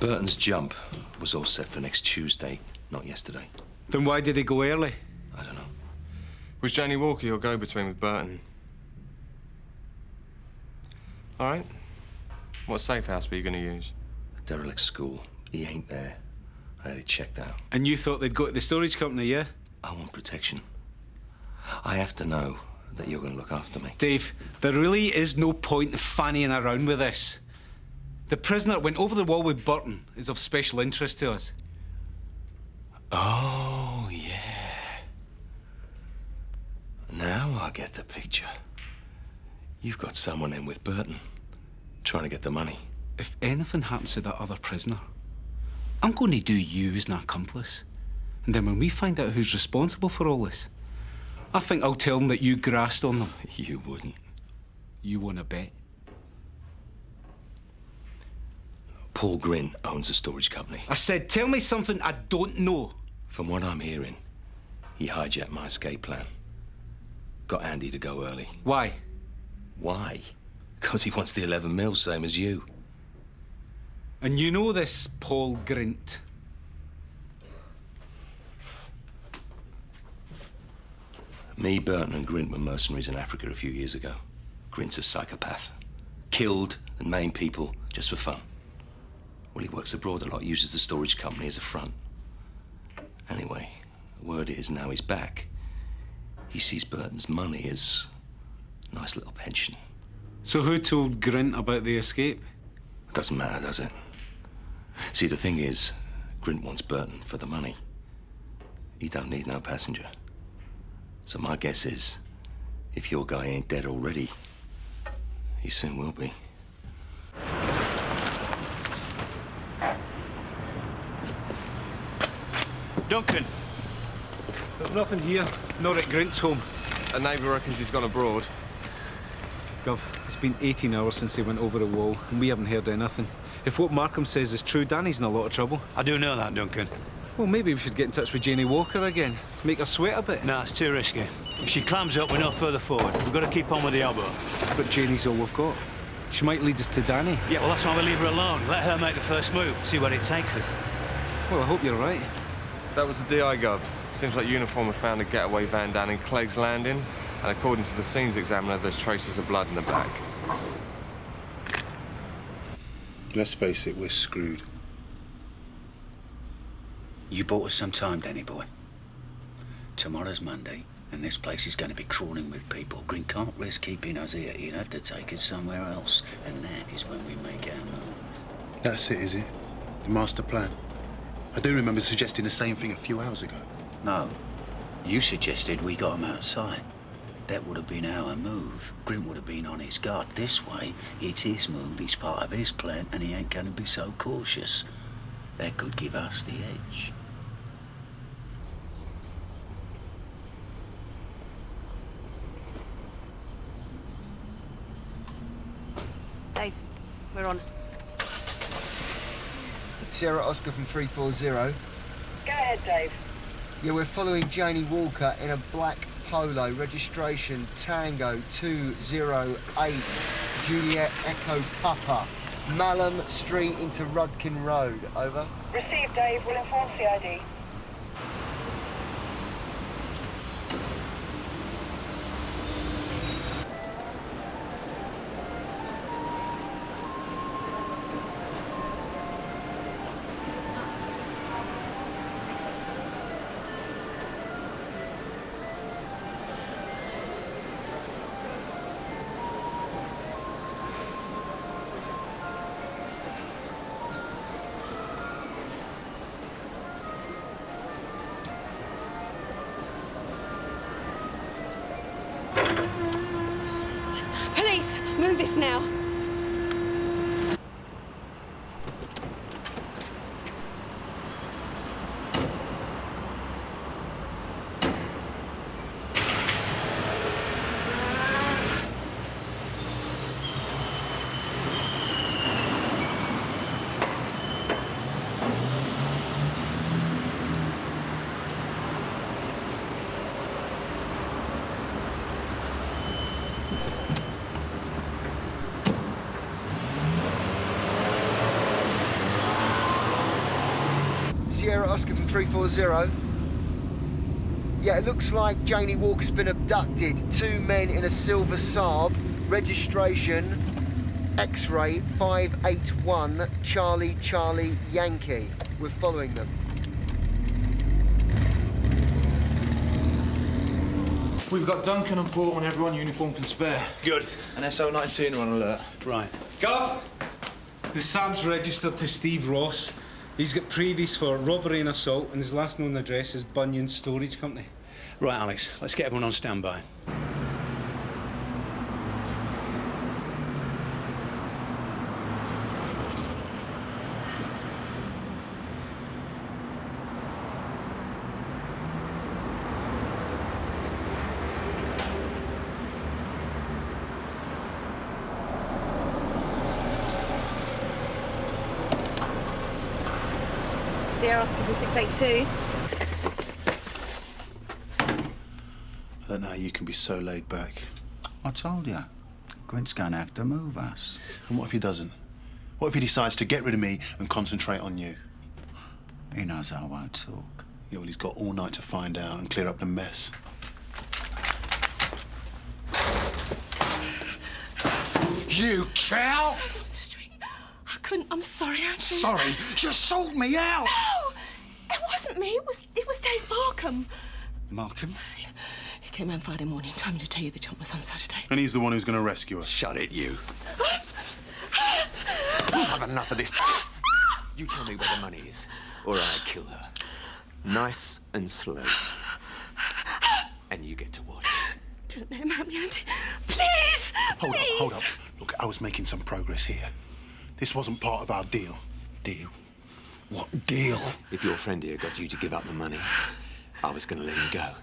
Burton's jump was all set for next Tuesday, not yesterday. Then why did he go early? I don't know. Was Janie Walker your go-between with Burton? All right. What safe house were you going to use? A derelict school. He ain't there. I had it checked out. And you thought they'd go to the storage company, yeah? I want protection. I have to know that you're going to look after me. Dave, there really is no point in fannying around with this. The prisoner that went over the wall with Burton is of special interest to us. Oh, yeah. Now I get the picture. You've got someone in with Burton, trying to get the money. If anything happens to that other prisoner, I'm going to do you as an accomplice. And then when we find out who's responsible for all this, I think I'll tell them that you grassed on them. You wouldn't. You want to bet? Paul Grint owns a storage company. I said, tell me something I don't know. From what I'm hearing, he hijacked my escape plan. Got Andy to go early. Why? Why? Because he wants the 11 mil, same as you. And you know this Paul Grint? Me, Burton and Grint were mercenaries in Africa a few years ago. Grint's a psychopath. Killed and maimed people just for fun. Well, he works abroad a lot, uses the storage company as a front. Anyway, the word is now he's back. He sees Burton's money as a nice little pension. So who told Grint about the escape? Doesn't matter, does it? See, the thing is, Grint wants Burton for the money. He don't need no passenger. So my guess is, if your guy ain't dead already, he soon will be. Duncan. There's nothing here, nor at Grint's home. A neighbour reckons he's gone abroad. Gov, it's been 18 hours since he went over the wall, and we haven't heard anything. If what Markham says is true, Danny's in a lot of trouble. I do know that, Duncan. Well, maybe we should get in touch with Janie Walker again. Make her sweat a bit. No, it's too risky. If she clams up, we're no further forward. We've got to keep on with the elbow. But Janie's all we've got. She might lead us to Danny. Yeah, well, that's why we leave her alone. Let her make the first move, see where it takes us. Well, I hope you're right. That was the DI Gov. Seems like Uniform have found a getaway van down in Clegg's Landing, and according to the scenes examiner, there's traces of blood in the back. Let's face it, we're screwed. You bought us some time, Danny boy. Tomorrow's Monday, and this place is going to be crawling with people. Green can't risk keeping us here. He'll have to take us somewhere else, and that is when we make our move. That's it, is it? The master plan? I do remember suggesting the same thing a few hours ago. No. You suggested we got him outside. That would have been our move. Grint would have been on his guard. This way, it's his move, it's part of his plan, and he ain't going to be so cautious. That could give us the edge. Dave, we're on. Sierra Oscar from 340. Go ahead, Dave. Yeah, we're following Janie Walker in a black polo, registration Tango 208, Juliet Echo Papa, Malham Street into Rudkin Road. Over. Received, Dave. We'll inform CID. Police, move this now. Sierra Oscar from 340. Yeah, it looks like Janie Walker's been abducted. Two men in a silver Saab. Registration X-ray 581 Charlie Charlie Yankee. We're following them. We've got Duncan and Port on everyone uniform can spare. Good. And SO19 are on alert. Right. Gov! The Sam's registered to Steve Ross. He's got previous for robbery and assault, and his last known address is Bunyan Storage Company. Right, Alex. Let's get everyone on standby. Sierra Oscar 682. I don't know how you can be so laid back. I told you. Grint's gonna have to move us. And what if he doesn't? What if he decides to get rid of me and concentrate on you? He knows I won't talk. Yeah, well, he's got all night to find out and clear up the mess. You cow! I couldn't. I'm sorry, Auntie. Sorry? You sold me out! No! It wasn't me. It was Dave Markham. Markham? He came round Friday morning, told me to tell you the jump was on Saturday. And he's the one who's going to rescue us. Shut it, you. I've had enough of this. You tell me where the money is, or I kill her. Nice and slow. And you get to watch. Don't let him have me, Auntie. Please! Hold up. Look, I was making some progress here. This wasn't part of our deal. Deal? What deal? If your friend here got you to give up the money, I was going to let him go.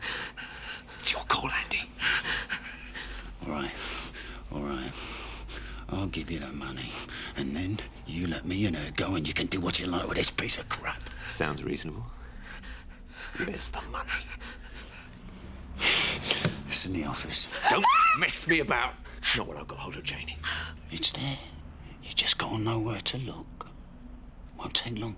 It's your call, Andy. All right. I'll give you the money, and then you let me and her go, and you can do what you like with this piece of crap. Sounds reasonable. Where's the money? It's in the office. Don't mess me about. Not when I've got hold of Janie. It's there. You just gotta know where to look. Won't take long.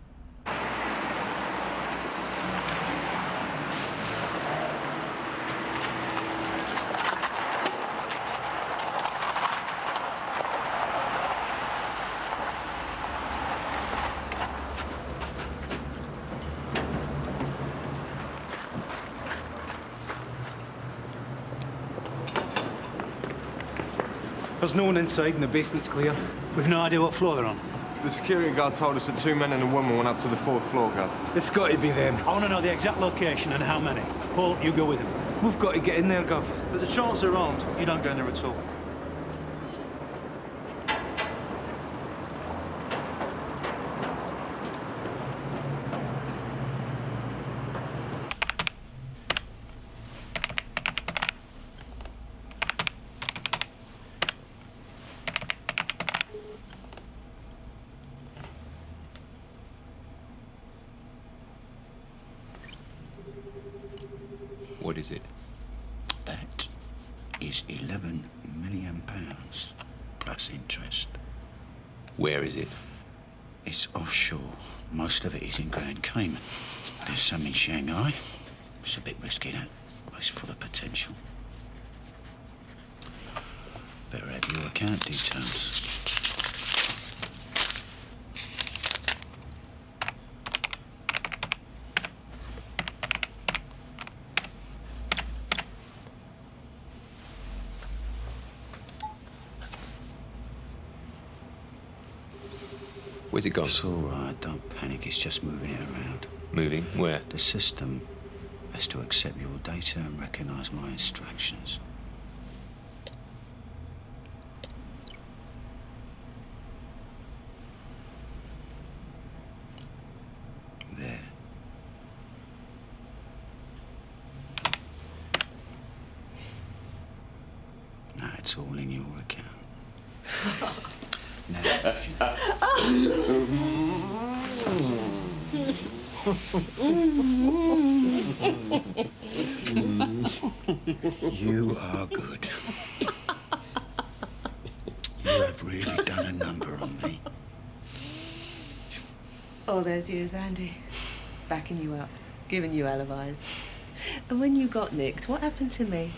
There's no one inside and the basement's clear. We've no idea what floor they're on. The security guard told us that 2 men and a woman went up to the 4th floor, Gov. It's got to be them. I want to know the exact location and how many. Paul, you go with them. We've got to get in there, Gov. There's a chance they're armed. You don't go in there at all. What is it? That is £11 million plus interest. Where is it? It's offshore. Most of it is in Grand Cayman. There's some in Shanghai. It's a bit risky, that, but it's full of potential. Better have your account details. Where's it gone? It's all right, don't panic, it's just moving it around. Moving? Where? The system has to accept your data and recognise my instructions. There. Now it's all in your account. Now, you are good. You have really done a number on me. All those years, Andy. Backing you up, giving you alibis. And when you got nicked, what happened to me?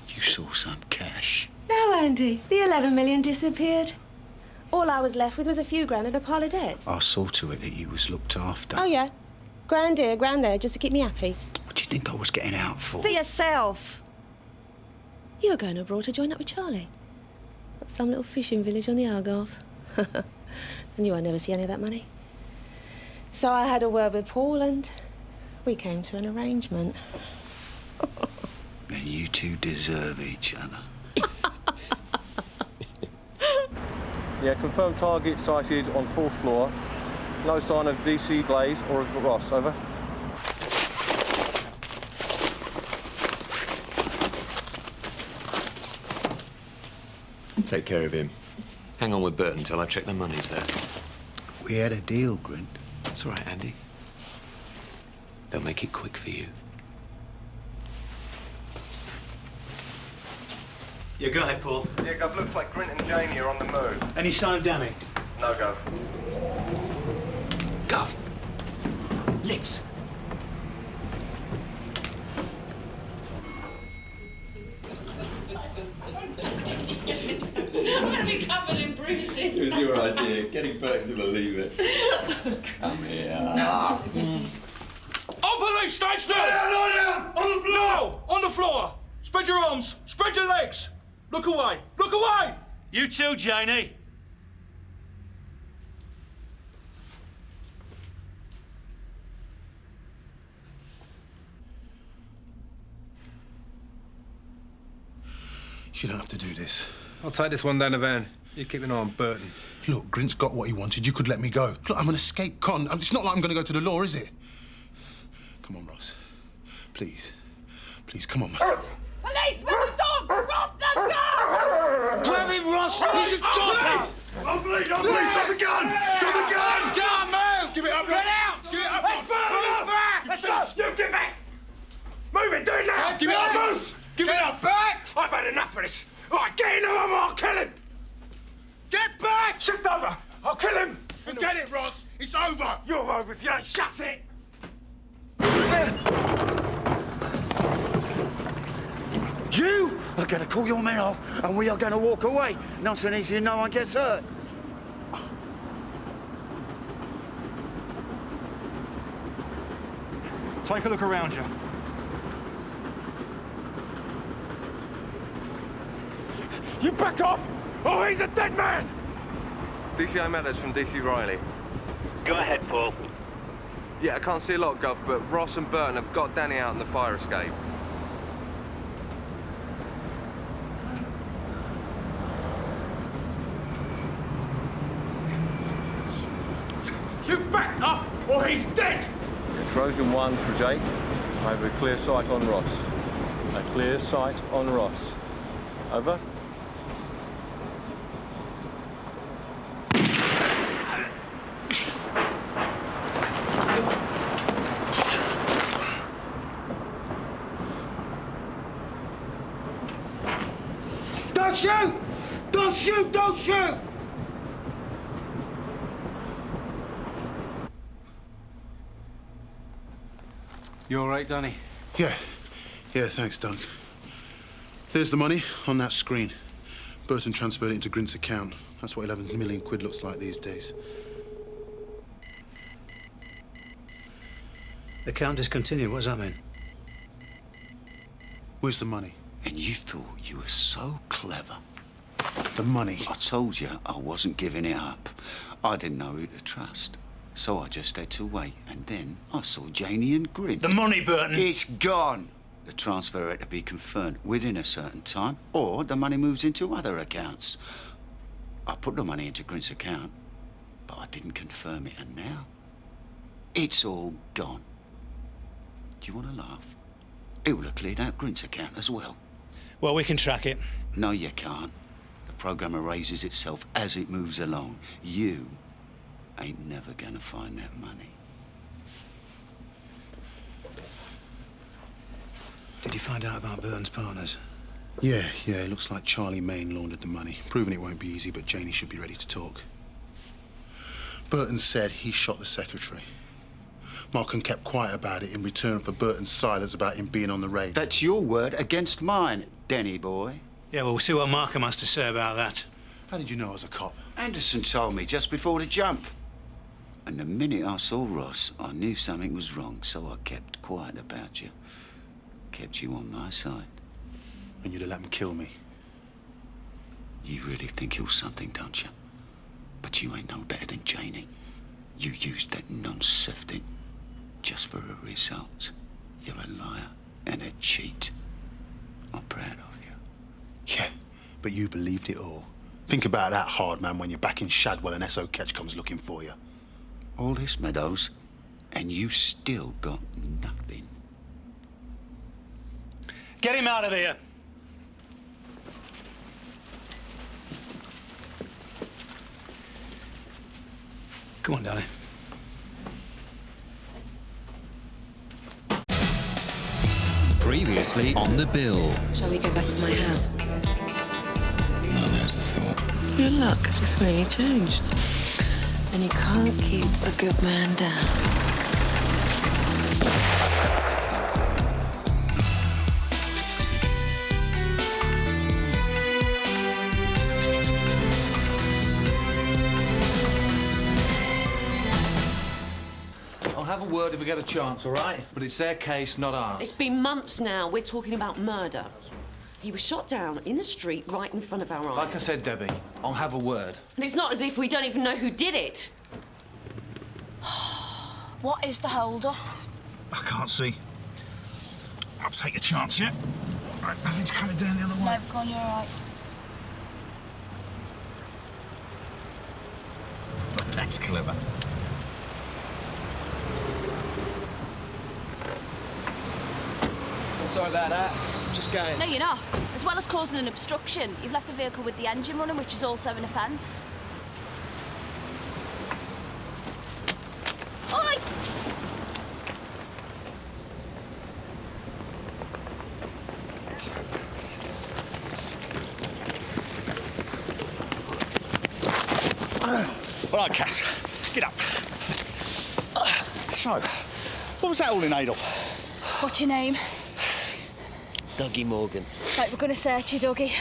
You saw some cash. No, Andy. The 11 million disappeared. All I was left with was a few grand and a pile of debts. I saw to it that you was looked after. Oh, yeah? Grand here, grand there, just to keep me happy. What do you think I was getting out for? For yourself. You were going abroad to join up with Charlie. At some little fishing village on the Algarve. I knew I'd never see any of that money. So I had a word with Paul and we came to an arrangement. And you two deserve each other. Yeah, confirmed target sighted on 4th floor. No sign of DC Glaze or of Ross, over. Take care of him. Hang on with Burton till I check the money's there. We had a deal, Grint. That's all right, Andy. They'll make it quick for you. Yeah, go ahead, Paul. Yeah, Gov, looks like Grint and Jamie are on the move. Any sign of Danny? No, Gov. Gov. Lifts. I'm going to be covered in bruises. It was your idea, getting Burton to believe it. Come here. On police station! Lie down! On the floor! No! On the floor! Spread your arms! Spread your legs! Look away! Look away! You too, Janie. You don't have to do this. I'll take this one down the van. You keep an eye on Burton. Look, Grint's got what he wanted. You could let me go. Look, I'm an escaped con. It's not like I'm going to go to the law, is it? Come on, Ross. Please. Please, come on. Police, with the dog! Rob the gun! Grab him, Ross! He's a chopper! I'm bleeding! Drop the gun! Drop the gun! Don't move! Give it up! Get out! Give it up! Let's move back! Let's go! You get back! Move it! Do it now! Give it up, Moose! Give it up! Back! I've had enough of this! All right, get in the room or I'll kill him! Get back! Shift over! I'll kill him! Forget it, Ross! It's over! You're over if you don't shut it! You are going to call your men off and we are going to walk away. Nice and easy and no one gets hurt. Take a look around you. You back off! Oh, he's a dead man! DCI Meadows from DC Riley. Go ahead, Paul. Yeah, I can't see a lot, Gov, but Ross and Burton have got Danny out in the fire escape. You back off or he's dead! Trojan 1 for Jake. I have a clear sight on Ross. A clear sight on Ross. Over. Don't shoot! Don't shoot! Don't shoot! You all right, Danny? Yeah. Yeah, thanks, Doug. There's the money on that screen. Burton transferred it into Grint's account. That's what 11 million quid looks like these days. Account discontinued. What does that mean? Where's the money? And you thought you were so clever. The money? I told you I wasn't giving it up. I didn't know who to trust. So I just had to wait, and then I saw Janie and Grint. The money, Burton! It's gone! The transfer had to be confirmed within a certain time, or the money moves into other accounts. I put the money into Grint's account, but I didn't confirm it, and now it's all gone. Do you want to laugh? It will have cleared out Grint's account as well. Well, we can track it. No, you can't. The program erases itself as it moves along. You ain't never gonna find that money. Did you find out about Burton's partners? Yeah, it looks like Charlie Main laundered the money. Proving it won't be easy, but Janie should be ready to talk. Burton said he shot the secretary. Markham kept quiet about it in return for Burton's silence about him being on the raid. That's your word against mine, Denny boy. Yeah, well, we'll see what Markham has to say about that. How did you know I was a cop? Anderson told me just before the jump. And the minute I saw Ross, I knew something was wrong, so I kept quiet about you. Kept you on my side. And you'd have let him kill me? You really think you're something, don't you? But you ain't no better than Janie. You used that non-sifting just for a result. You're a liar and a cheat. I'm proud of you. Yeah, but you believed it all. Think about that, hard man, when you're back in Shadwell and S.O. Ketch comes looking for you. All this, Meadows, and you still got nothing. Get him out of here. Come on, darling. Previously on the bill. Shall we go back to my house? No, there's a thought. Your luck has really changed. And you can't keep a good man down. I'll have a word if we get a chance, all right? But it's their case, not ours. It's been months now. We're talking about murder. He was shot down in the street right in front of our eyes. Like I said, Debbie, I'll have a word. And it's not as if we don't even know who did it. What is the hold-up? I can't see. I'll take a chance, yeah? Right, nothing's coming down the other way. No, go on, you're all right. That's clever. Sorry about that. Just going. No, you're not. As well as causing an obstruction, you've left the vehicle with the engine running, which is also an offence. Oi! All right, Cass, get up. So, what was that all in aid of? What's your name? Dougie Morgan. Right, we're going to search you, Dougie.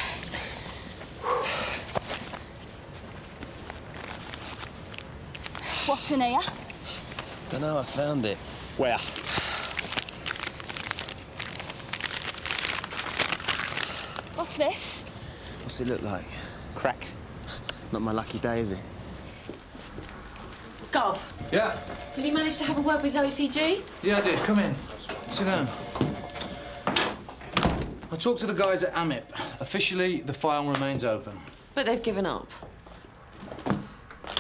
What's in here? Dunno, I found it. Where? What's this? What's it look like? Crack. Not my lucky day, is it? Gov. Yeah? Did he manage to have a word with OCG? Yeah, I did. Come in. Sit down. I talked to the guys at AMIP. Officially, the file remains open. But they've given up.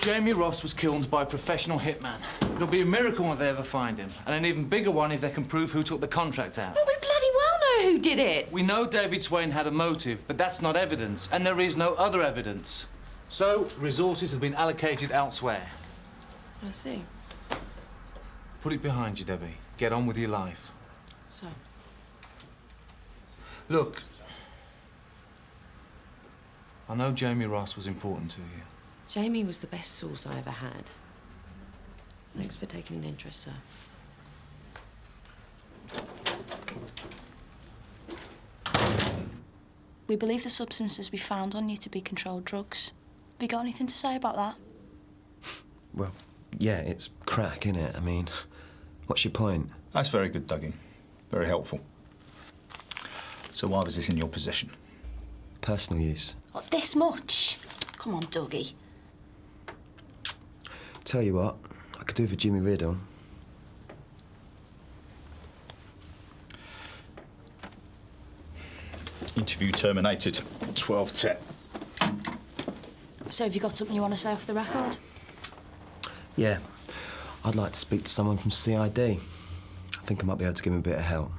Jamie Ross was killed by a professional hitman. It'll be a miracle if they ever find him, and an even bigger one if they can prove who took the contract out. But we bloody well know who did it. We know David Swain had a motive, but that's not evidence, and there is no other evidence. So, resources have been allocated elsewhere. I see. Put it behind you, Debbie. Get on with your life. So? Look, I know Jamie Ross was important to you. Jamie was the best source I ever had. Thanks for taking an interest, sir. We believe the substances we found on you to be controlled drugs. Have you got anything to say about that? Well, yeah, it's crack, innit? I mean, what's your point? That's very good, Dougie. Very helpful. So why was this in your possession? Personal use. What, this much? Come on, Dougie. Tell you what, I could do for Jimmy Riddle. Interview terminated. 12:10. So have you got something you want to say off the record? Yeah, I'd like to speak to someone from CID. I think I might be able to give him a bit of help.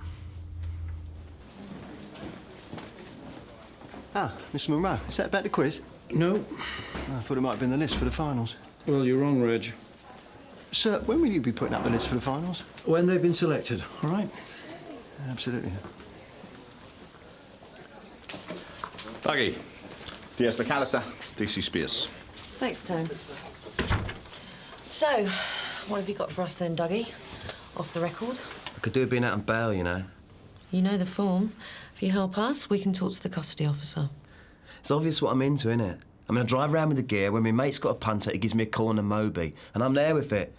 Ah, Mr. Monroe, is that about the quiz? No. I thought it might have been the list for the finals. Well, you're wrong, Reg. Sir, when will you be putting up the list for the finals? When they've been selected, all right? Absolutely. Dougie. DS McAllister, DC Spears. Thanks, Tone. So, what have you got for us then, Dougie? Off the record? I could do being out on bail, you know. You know the form. If you help us, we can talk to the custody officer. It's obvious what I'm into, innit? I mean, I drive around with the gear. When my mate's got a punter, he gives me a corner Moby, and I'm there with it.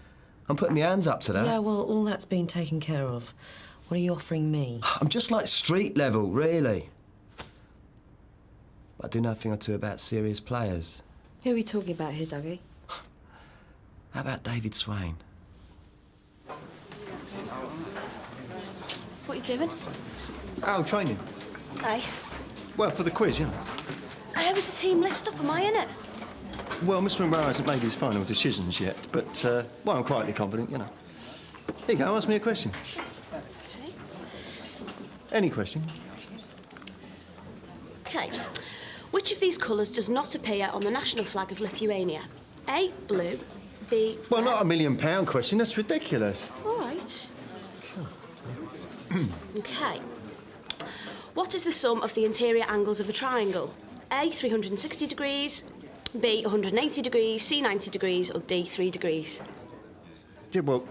I'm putting my hands up to that. Yeah, well, all that's been taken care of. What are you offering me? I'm just like street level, really. But I do know a thing or two about serious players. Who are we talking about here, Dougie? How about David Swain? What are you doing? Oh, training. Hey. Well, for the quiz, you know. How is the team list up? Am I in it? Well, Mr. Monroe hasn't made his final decisions yet, but, well, I'm quietly confident, you know. Here you go, ask me a question. OK. Any question? OK. Which of these colours does not appear on the national flag of Lithuania? A, blue, B... Well, not a £1 million question, that's ridiculous. All right. OK. What is the sum of the interior angles of a triangle? A, 360 degrees, B, 180 degrees, C, 90 degrees, or D, 3 degrees? Yeah, well,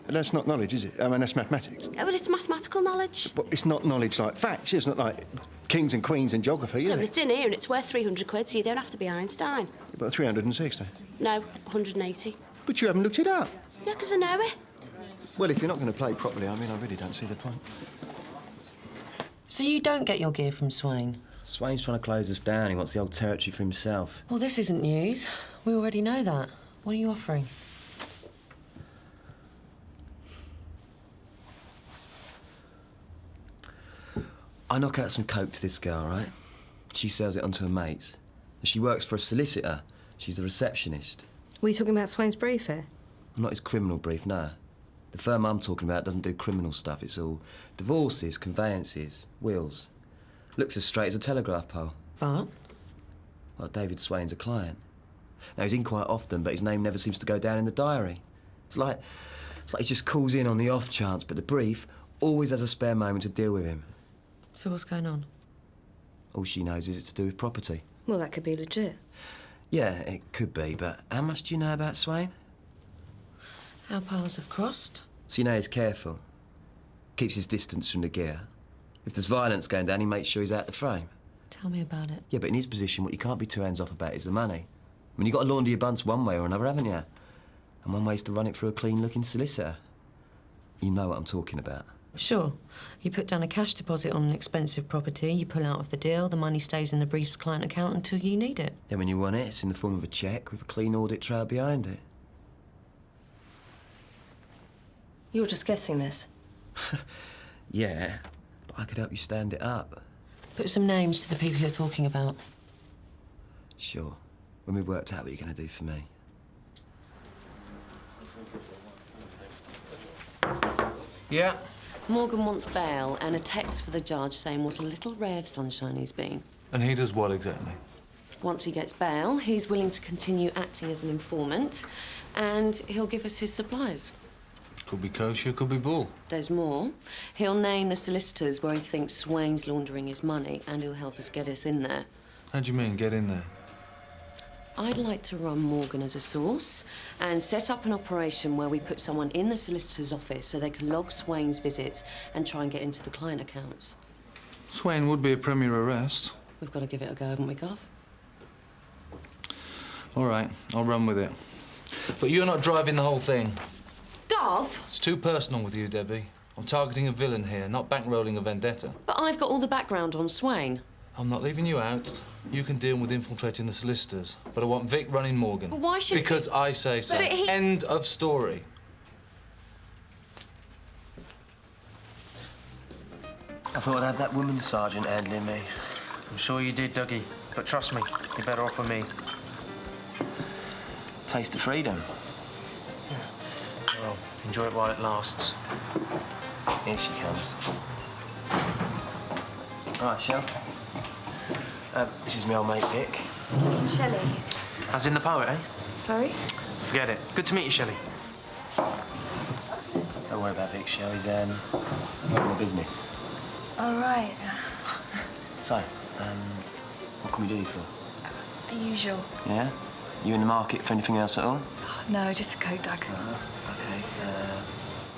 that's not knowledge, is it? I mean, that's mathematics. Oh, but it's mathematical knowledge. Well, it's not knowledge like facts. It's not like kings and queens and geography, No, is but it? it's in here and it's worth 300 quid, so you don't have to be Einstein. About 360. No, 180. But you haven't looked it up. Yeah, because I know it. Well, if you're not going to play properly, I mean, I really don't see the point. So you don't get your gear from Swain? Swain's trying to close us down. He wants the old territory for himself. Well, this isn't news. We already know that. What are you offering? I knock out some coke to this girl, right? She sells it onto her mates. She works for a solicitor. She's the receptionist. Were you talking about Swain's brief here? Not his criminal brief, no. The firm I'm talking about doesn't do criminal stuff. It's all divorces, conveyances, wills. Looks as straight as a telegraph pole. But? Well, David Swain's a client. Now, he's in quite often, but his name never seems to go down in the diary. It's like he just calls in on the off chance, but the brief always has a spare moment to deal with him. So what's going on? All she knows is it's to do with property. Well, that could be legit. Yeah, it could be, but how much do you know about Swain? Our paths have crossed. So you know he's careful. Keeps his distance from the gear. If there's violence going down, he makes sure he's out the frame. Tell me about it. Yeah, but in his position, what you can't be two hands off about is the money. I mean, you've got to launder your bunts one way or another, haven't you? And one way's to run it through a clean-looking solicitor. You know what I'm talking about. Sure. You put down a cash deposit on an expensive property, you pull out of the deal, the money stays in the brief's client account until you need it. Then when you want it, it's in the form of a cheque with a clean audit trail behind it. You're just guessing this? Yeah, but I could help you stand it up. Put some names to the people you're talking about. Sure. When we've worked out what you're going to do for me. Yeah? Morgan wants bail and a text for the judge saying what a little ray of sunshine he's been. And he does what exactly? Once he gets bail, he's willing to continue acting as an informant and he'll give us his supplies. Could be kosher, could be bull. There's more. He'll name the solicitors where he thinks Swain's laundering his money and he'll help us get us in there. How do you mean, get in there? I'd like to run Morgan as a source and set up an operation where we put someone in the solicitor's office so they can log Swain's visits and try and get into the client accounts. Swain would be a premier arrest. We've got to give it a go, haven't we, Gov? All right, I'll run with it. But you're not driving the whole thing. Gov? It's too personal with you, Debbie. I'm targeting a villain here, not bankrolling a vendetta. But I've got all the background on Swain. I'm not leaving you out. You can deal with infiltrating the solicitors. But I want Vic running Morgan. But why should Because I say so. But he... End of story. I thought I'd have that woman sergeant handling me. I'm sure you did, Dougie. But trust me, you're better off with me. Taste of freedom. Well, enjoy it while it lasts. Here she comes. Right, Shell. This is my old mate, Vic. Shelley. As in the poet, eh? Sorry? Forget it. Good to meet you, Shelley. Don't worry about Vic, Shell. He's in the business. All right. So, what can we do you for? The usual. Yeah? You in the market for anything else at all? No, just a coat, Doug. Okay.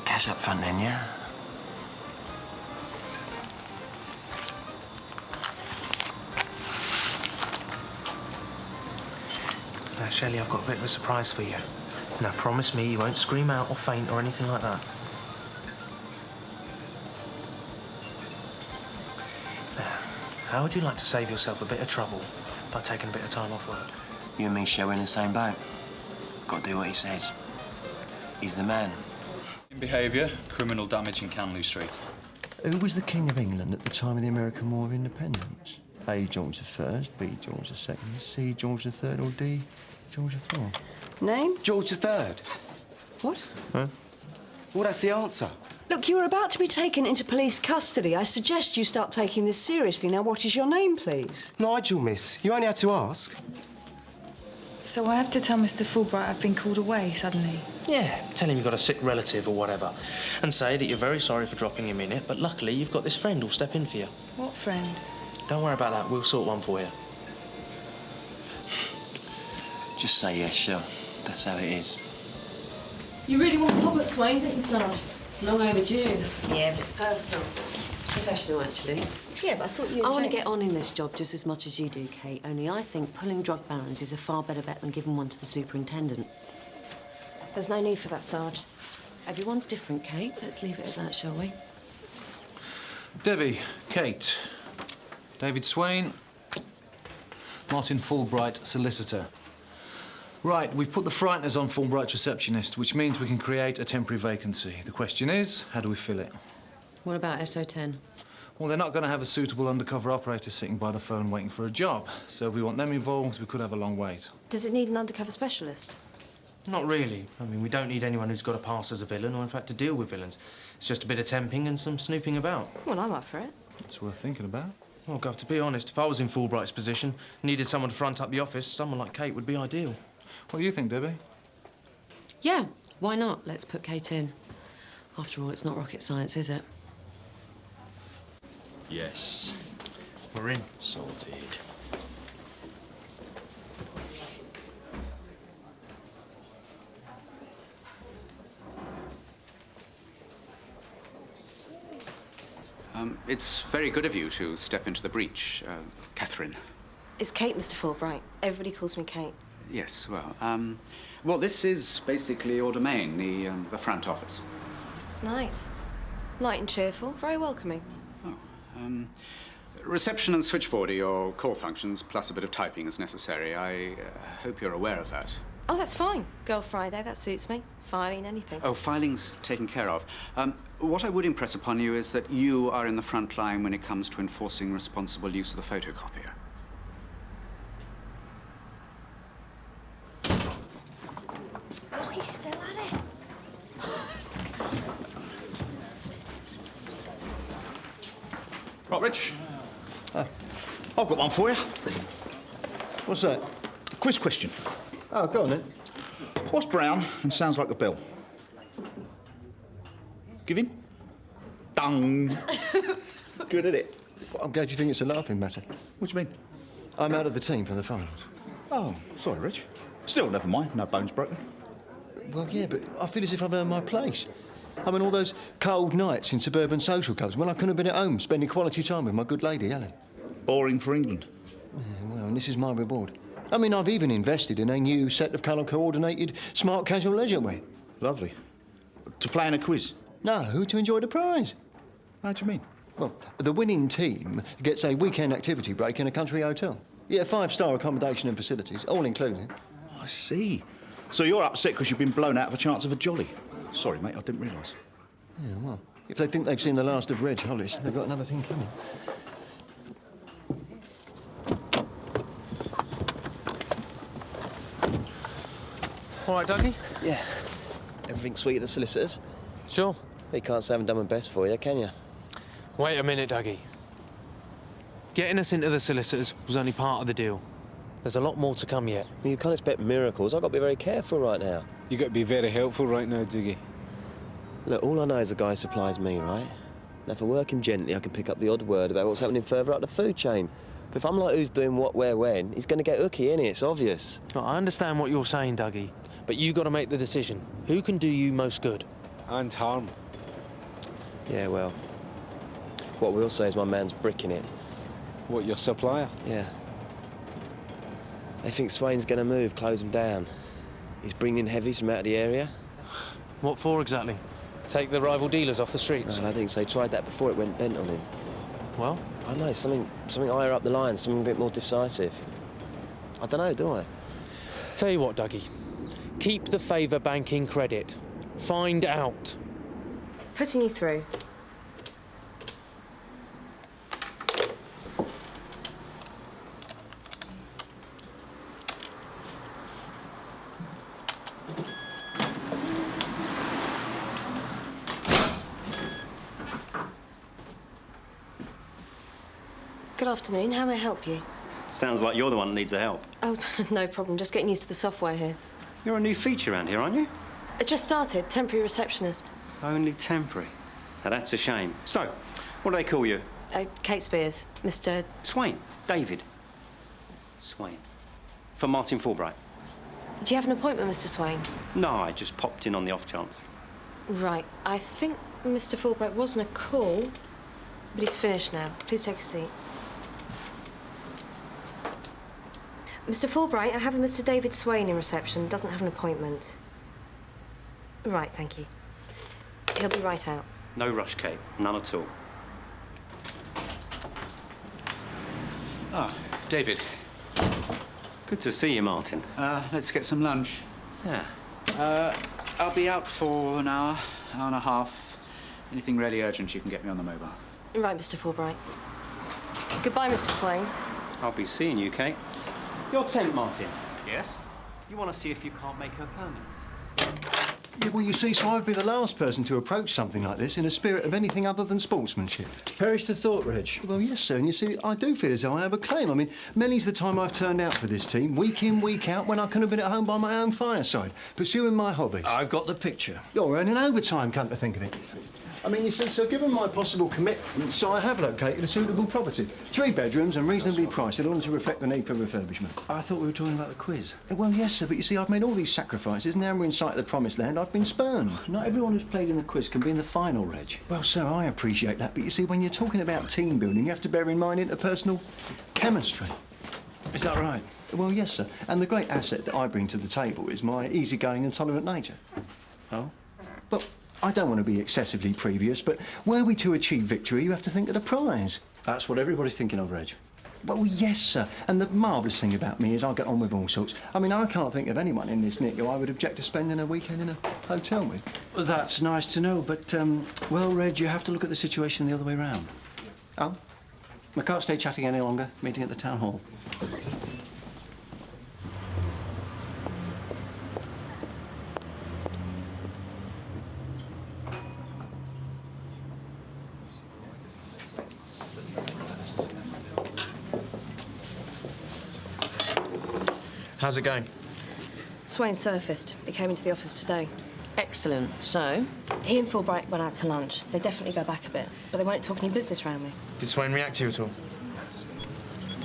Cash up front then, yeah? Shelley, I've got a bit of a surprise for you. Now, promise me you won't scream out or faint or anything like that. Now, how would you like to save yourself a bit of trouble by taking a bit of time off work? You and me share in the same boat. Got to do what he says. He's the man. Behaviour, criminal damage in Canley Street. Who was the King of England at the time of the American War of Independence? A. George I, B. George II, C. George III, or D. George IV? Name? George III. What? Huh? Well, that's the answer. Look, you are about to be taken into police custody. I suggest you start taking this seriously. Now, what is your name, please? Nigel, miss. You only had to ask. So I have to tell Mr. Fulbright I've been called away suddenly? Yeah, tell him you've got a sick relative or whatever. And say that you're very sorry for dropping him in it, but luckily you've got this friend who'll step in for you. What friend? Don't worry about that. We'll sort one for you. Just say yes, Shell. That's how it is. You really want to pop at Swain, don't you, Sarge? It's long overdue. Yeah, but it's personal. It's professional, actually. Yeah, but I thought you... I want to get on in this job just as much as you do, Kate. Only I think pulling drug barons is a far better bet than giving one to the superintendent. There's no need for that, Sarge. Everyone's different, Kate. Let's leave it at that, shall we? Debbie, Kate, David Swain, Martin Fulbright, solicitor. Right, we've put the frighteners on Fulbright's receptionist, which means we can create a temporary vacancy. The question is, how do we fill it? What about SO10? Well, they're not going to have a suitable undercover operator sitting by the phone waiting for a job. So if we want them involved, we could have a long wait. Does it need an undercover specialist? Not really. I mean, we don't need anyone who's got a pass as a villain or, in fact, to deal with villains. It's just a bit of temping and some snooping about. Well, I'm up for it. It's worth thinking about. Well, Gov, to be honest, if I was in Fulbright's position, needed someone to front up the office, someone like Kate would be ideal. What do you think, Debbie? Yeah, why not? Let's put Kate in. After all, it's not rocket science, is it? Yes. We're in. Sorted. It's very good of you to step into the breach, Catherine. It's Kate, Mr. Fulbright. Everybody calls me Kate. Yes, well, this is basically your domain, the front office. It's nice. Light and cheerful, very welcoming. Reception and switchboard are your core functions, plus a bit of typing is necessary. I hope you're aware of that. Oh, that's fine. Girl Friday, that suits me. Filing, anything. Oh, filing's taken care of. What I would impress upon you is that you are in the front line when it comes to enforcing responsible use of the photocopier. Oh, he's still at it. Right, Rich. I've got one for you. What's that? Quiz question. Oh, go on then. What's brown and sounds like a bell? Give in. Dung. Good at it. Well, I'm glad you think it's a laughing matter. What do you mean? I'm out of the team for the finals. Oh, sorry, Rich. Still, never mind. No bones broken. Well, yeah, but I feel as if I've earned my place. I mean, all those cold nights in suburban social clubs when I couldn't have been at home spending quality time with my good lady, Ellen. Boring for England. Yeah, well, and this is my reward. I mean, I've even invested in a new set of colour-coordinated smart casual leisure wear. Lovely. To play in a quiz? No, to enjoy the prize. How do you mean? Well, the winning team gets a weekend activity break in a country hotel. Yeah, 5-star accommodation and facilities, all included. I see. So you're upset because you've been blown out of a chance of a jolly. Sorry, mate, I didn't realise. Yeah, well, if they think they've seen the last of Reg Hollis, they've got another thing coming. All right, Dougie? Yeah. Everything sweet at the solicitors? Sure. You can't say I haven't done my best for you, can you? Wait a minute, Dougie. Getting us into the solicitors was only part of the deal. There's a lot more to come yet. Well, you can't expect miracles. I've got to be very careful right now. You got to be very helpful right now, Dougie. Look, all I know is the guy who supplies me, right? Now, if I work him gently, I can pick up the odd word about what's happening further up the food chain. But if I'm like who's doing what, where, when, he's going to get hooky, innit? It's obvious. Look, I understand what you're saying, Dougie, but you got to make the decision. Who can do you most good? And harm. Yeah, well, what we'll say is my man's bricking it. What, your supplier? Yeah. They think Swain's going to move, close them down. He's bringing heavies from out of the area. What for exactly? Take the rival dealers off the streets? No, I think they tried that before it went bent on him. Well? I don't know, something higher up the line, something a bit more decisive. I don't know, do I? Tell you what, Dougie. Keep the favour banking credit. Find out. Putting you through. Good afternoon. How may I help you? Sounds like you're the one that needs the help. Oh, no problem. Just getting used to the software here. You're a new feature around here, aren't you? I just started. Temporary receptionist. Only temporary. Now, that's a shame. So, what do they call you? Kate Spears. Mr... Swain. David. Swain. For Martin Fulbright. Do you have an appointment, Mr. Swain? No, I just popped in on the off chance. Right. I think Mr. Fulbright wasn't a call, but he's finished now. Please take a seat. Mr. Fulbright, I have a Mr. David Swain in reception. Doesn't have an appointment. Right, thank you. He'll be right out. No rush, Kate. None at all. Ah, David. Good to see you, Martin. Let's get some lunch. Yeah. I'll be out for an hour and a half. Anything really urgent, you can get me on the mobile. Right, Mr. Fulbright. Goodbye, Mr. Swain. I'll be seeing you, Kate. Your temp, Martin. Yes? You want to see if you can't make her permanent? Yeah, well, you see, so I'd be the last person to approach something like this in a spirit of anything other than sportsmanship. Perish the thought, Reg. Well, yes, sir, and you see, I do feel as though I have a claim. I mean, many's the time I've turned out for this team, week in, week out, when I could have been at home by my own fireside, pursuing my hobbies. I've got the picture. You're earning overtime, come to think of it. I mean, you see, so given my possible commitment, so I have located a suitable property. 3 bedrooms and reasonably priced in order to reflect the need for refurbishment. I thought we were talking about the quiz. Well, yes, sir, but you see, I've made all these sacrifices. Now we're in sight of the promised land. I've been spurned. Not everyone who's played in the quiz can be in the final, Reg. Well, sir, I appreciate that, but you see, when you're talking about team building, you have to bear in mind interpersonal chemistry. Is that right? Well, yes, sir. And the great asset that I bring to the table is my easygoing and tolerant nature. Oh? Well, I don't want to be excessively previous, but were we to achieve victory, you have to think of the prize. That's what everybody's thinking of, Reg. Well, yes, sir. And the marvellous thing about me is I get on with all sorts. I mean, I can't think of anyone in this nick who I would object to spending a weekend in a hotel with. Well, that's nice to know, but, well, Reg, you have to look at the situation the other way round. Oh? We can't stay chatting any longer. Meeting at the town hall. How's it going? Swain surfaced. He came into the office today. Excellent. So? He and Fulbright went out to lunch. They definitely go back a bit, but they won't talk any business around me. Did Swain react to you at all?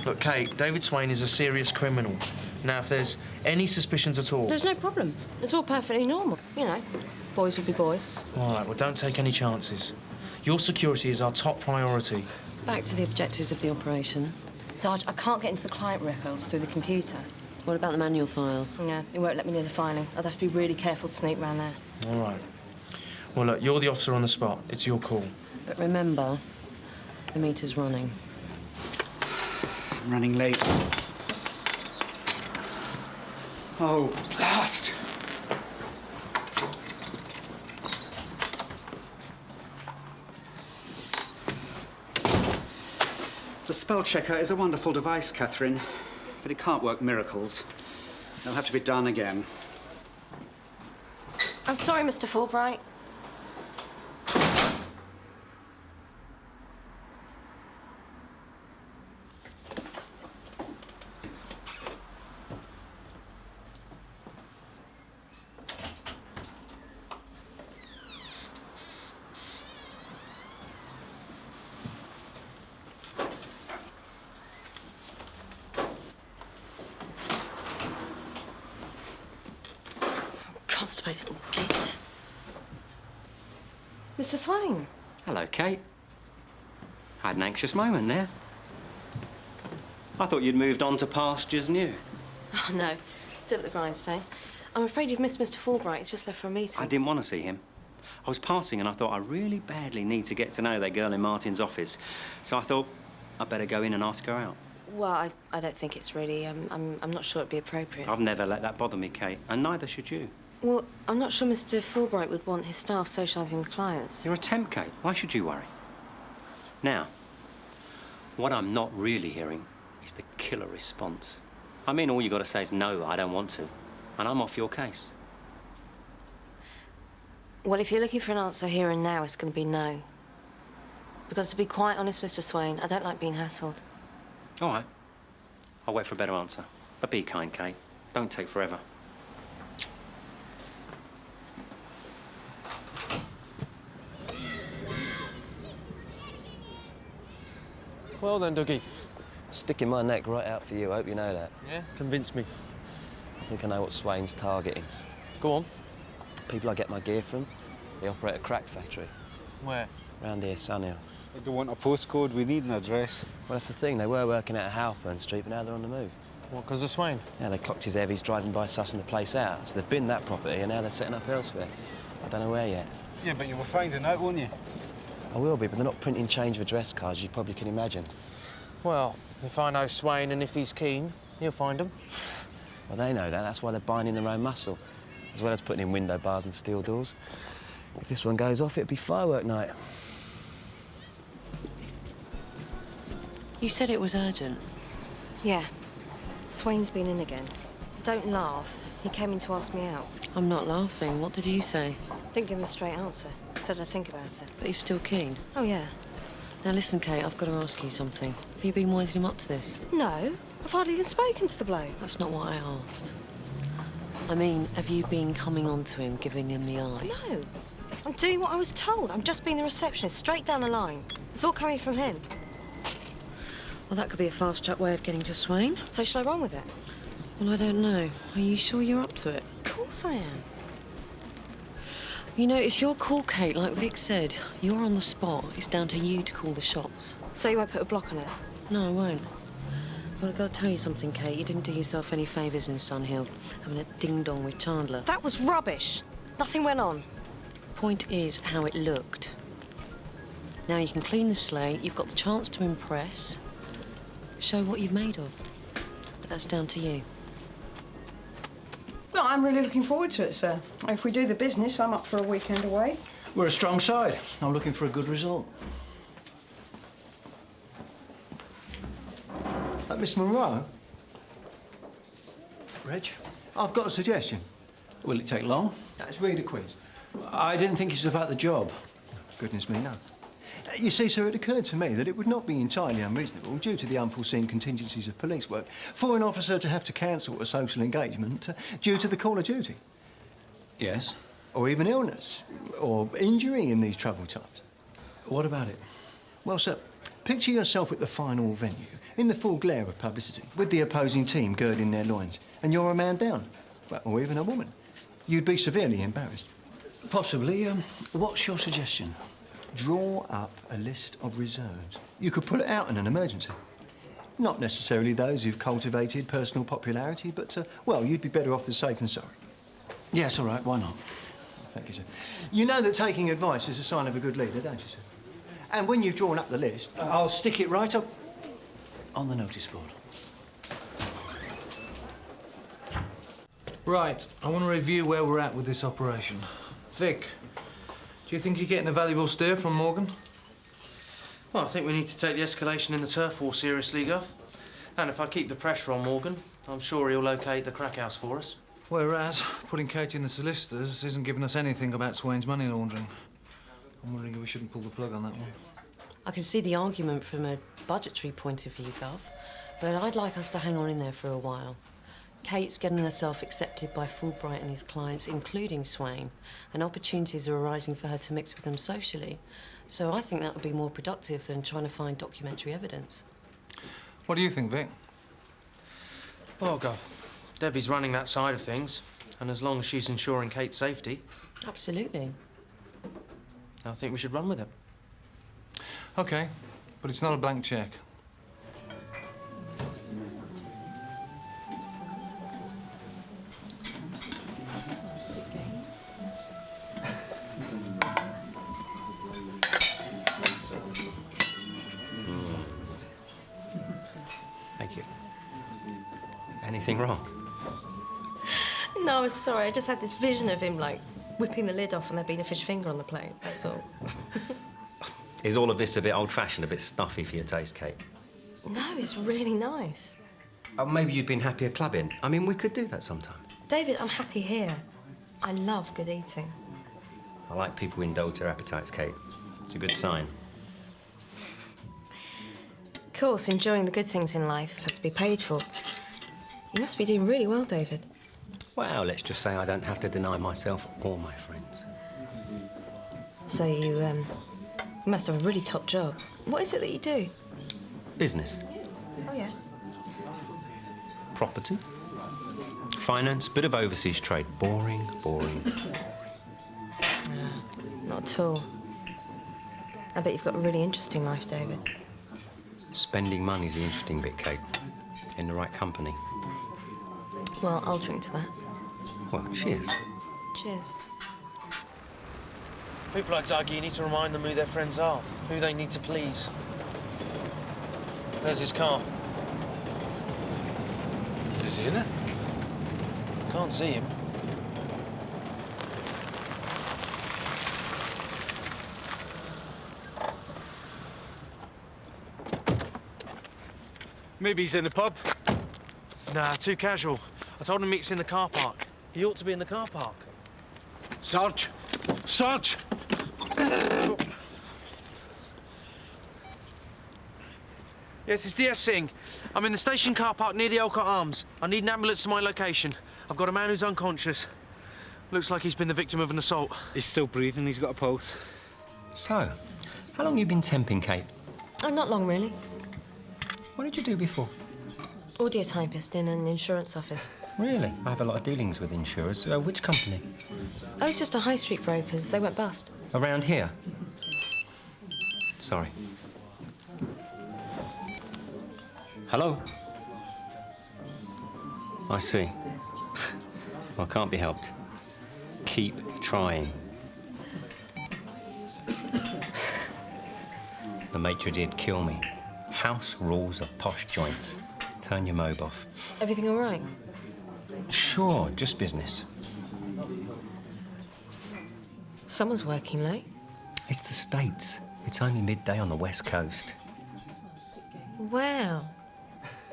Look, Kate, David Swain is a serious criminal. Now, if there's any suspicions at all... There's no problem. It's all perfectly normal. You know, boys will be boys. All right, well, don't take any chances. Your security is our top priority. Back to the objectives of the operation. Sarge, I can't get into the client records through the computer. What about the manual files? Yeah, it won't let me near the filing. I'd have to be really careful to sneak round there. All right. Well, look, you're the officer on the spot. It's your call. But remember, the meter's running. I'm running late. Oh, blast! The spell checker is a wonderful device, Catherine, but it can't work miracles. They'll have to be done again. I'm sorry, Mr. Fulbright. Constipated little git. Mr. Swain. Hello, Kate. Had an anxious moment there. I thought you'd moved on to pastures new. Oh, no. Still at the grindstone. I'm afraid you've missed Mr. Fulbright. He's just left for a meeting. I didn't want to see him. I was passing and I thought I really badly need to get to know that girl in Martin's office. So I thought I'd better go in and ask her out. Well, I don't think it's really... I'm not sure it'd be appropriate. I've never let that bother me, Kate, and neither should you. Well, I'm not sure Mr. Fulbright would want his staff socialising with clients. You're a temp, Kate. Why should you worry? Now, what I'm not really hearing is the killer response. I mean, all you got to say is, no, I don't want to. And I'm off your case. Well, if you're looking for an answer here and now, it's going to be no. Because to be quite honest, Mr. Swain, I don't like being hassled. All right. I'll wait for a better answer. But be kind, Kate. Don't take forever. Well then, Dougie. Sticking my neck right out for you, I hope you know that. Yeah? Convince me. I think I know what Swain's targeting. Go on. People I get my gear from, they operate a crack factory. Where? Round here, Sunhill. We don't want a postcode, we need an address. Well, that's the thing, they were working out of Halpern Street, but now they're on the move. What, because of Swain? Yeah, they clocked his heavies driving by sussing the place out. So they've binned that property and now they're setting up elsewhere. I don't know where yet. Yeah, but you were finding out, won't you? I will be, but they're not printing change of address cards, you probably can imagine. Well, if I know Swain and if he's keen, he'll find them. Well, they know that. That's why they're binding their own muscle, as well as putting in window bars and steel doors. If this one goes off, it'll be firework night. You said it was urgent. Yeah. Swain's been in again. Don't laugh. He came in to ask me out. I'm not laughing. What did you say? Didn't give him a straight answer. Said I'd think about it. But he's still keen. Oh, yeah. Now listen, Kate, I've got to ask you something. Have you been winding him up to this? No. I've hardly even spoken to the bloke. That's not what I asked. I mean, have you been coming on to him, giving him the eye? No. I'm doing what I was told. I'm just being the receptionist, straight down the line. It's all coming from him. Well, that could be a fast-track way of getting to Swain. So shall I run with it? Well, I don't know. Are you sure you're up to it? Of course I am. You know, it's your call, Kate. Like Vic said, you're on the spot. It's down to you to call the shots. So you won't put a block on it? No, I won't. But I've got to tell you something, Kate. You didn't do yourself any favours in Sunhill, having a ding-dong with Chandler. That was rubbish. Nothing went on. Point is how it looked. Now you can clean the slate. You've got the chance to impress. Show what you've made of. But that's down to you. No, I'm really looking forward to it, sir. If we do the business, I'm up for a weekend away. We're a strong side. I'm looking for a good result. Miss Monroe? Reg? I've got a suggestion. Will it take long? Let's read a quiz. I didn't think it's about the job. Goodness me, no. You see, sir, it occurred to me that it would not be entirely unreasonable, due to the unforeseen contingencies of police work, for an officer to have to cancel a social engagement due to the call of duty. Yes? Or even illness, or injury in these troubled times. What about it? Well, sir, picture yourself at the final venue, in the full glare of publicity, with the opposing team girding their loins, and you're a man down, well, or even a woman. You'd be severely embarrassed. Possibly. What's your suggestion? Draw up a list of reserves. You could pull it out in an emergency. Not necessarily those who've cultivated personal popularity, but, well, you'd be better off than safe than sorry. Yes, all right, why not? Thank you, sir. You know that taking advice is a sign of a good leader, don't you, sir? And when you've drawn up the list... I'll stick it right up on the notice board. Right, I want to review where we're at with this operation. Vic, do you think you're getting a valuable steer from Morgan? Well, I think we need to take the escalation in the turf war seriously, Gov. And if I keep the pressure on Morgan, I'm sure he'll locate the crack house for us. Whereas, putting Katie in the solicitors isn't giving us anything about Swain's money laundering. I'm wondering if we shouldn't pull the plug on that one. I can see the argument from a budgetary point of view, Gov, but I'd like us to hang on in there for a while. Kate's getting herself accepted by Fulbright and his clients, including Swain, and opportunities are arising for her to mix with them socially. So I think that would be more productive than trying to find documentary evidence. What do you think, Vic? Well, Gov, Debbie's running that side of things, and as long as she's ensuring Kate's safety... Absolutely. I think we should run with it. OK, but it's not a blank cheque. Anything wrong? No, I'm sorry. I just had this vision of him, like, whipping the lid off and there being a fish finger on the plate. That's all. Is all of this a bit old-fashioned, a bit stuffy for your taste, Kate? No, it's really nice. Oh, maybe you'd been happier clubbing. I mean, we could do that sometime. David, I'm happy here. I love good eating. I like people who indulge their appetites, Kate. It's a good sign. Of course, enjoying the good things in life has to be paid for. You must be doing really well, David. Well, let's just say I don't have to deny myself or my friends. So you must have a really top job. What is it that you do? Business. Oh, yeah. Property. Finance, bit of overseas trade. Boring, boring. Not at all. I bet you've got a really interesting life, David. Spending money's the interesting bit, Kate. In the right company. Well, I'll drink to that. Well, cheers. Cheers. People like Dougie, you need to remind them who their friends are, who they need to please. There's his car. Is he in it? Can't see him. Maybe he's in the pub. Nah, too casual. I told him Mick's in the car park. He ought to be in the car park. Sarge! Sarge! Yes, it's DS Singh. I'm in the station car park near the Olcott Arms. I need an ambulance to my location. I've got a man who's unconscious. Looks like he's been the victim of an assault. He's still breathing, he's got a pulse. So, how long have you been temping, Kate? Oh, not long, really. What did you do before? Audio typist in an insurance office. Really? I have a lot of dealings with insurers. Which company? Oh, it's just a high street brokers. They went bust. Around here? Sorry. Hello? I see. Well, can't be helped. Keep trying. The maitre did kill me. House rules are posh joints. Turn your mobe off. Everything all right? Sure, just business. Someone's working late. It's the States. It's only midday on the West Coast. Wow.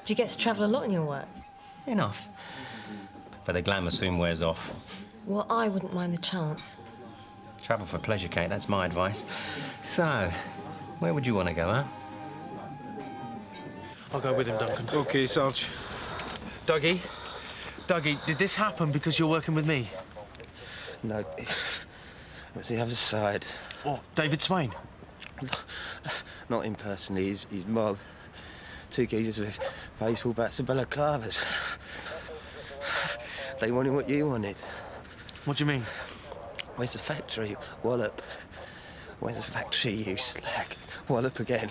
Do you get to travel a lot in your work? Enough. But the glamour soon wears off. Well, I wouldn't mind the chance. Travel for pleasure, Kate, that's my advice. So, where would you want to go, huh? I'll go with him, Duncan. OK, Sarge. Dougie, did this happen because you're working with me? No, it's the other side. What, David Swain? Not him personally, his mob. Two geezers with baseball bats and balaclavas. They wanted what you wanted. What do you mean? Where's the factory, Wallop? Where's the factory, you slag? Wallop again.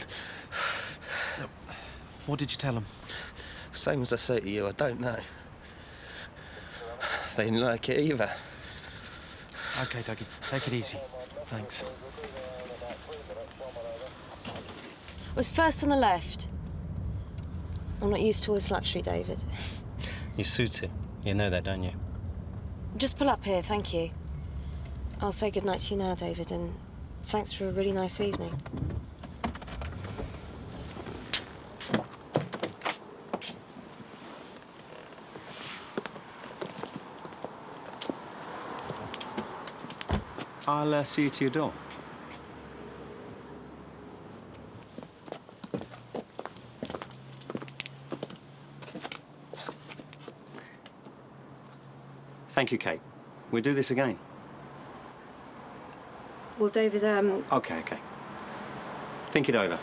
What did you tell them? Same as I say to you, I don't know. They didn't like it either. OK, Dougie, take it easy. Thanks. Was first on the left. I'm not used to all this luxury, David. You suit it. You know that, don't you? Just pull up here, thank you. I'll say goodnight to you now, David, and thanks for a really nice evening. I'll see you to your door. Thank you, Kate. We'll do this again. Well, David, OK. Think it over.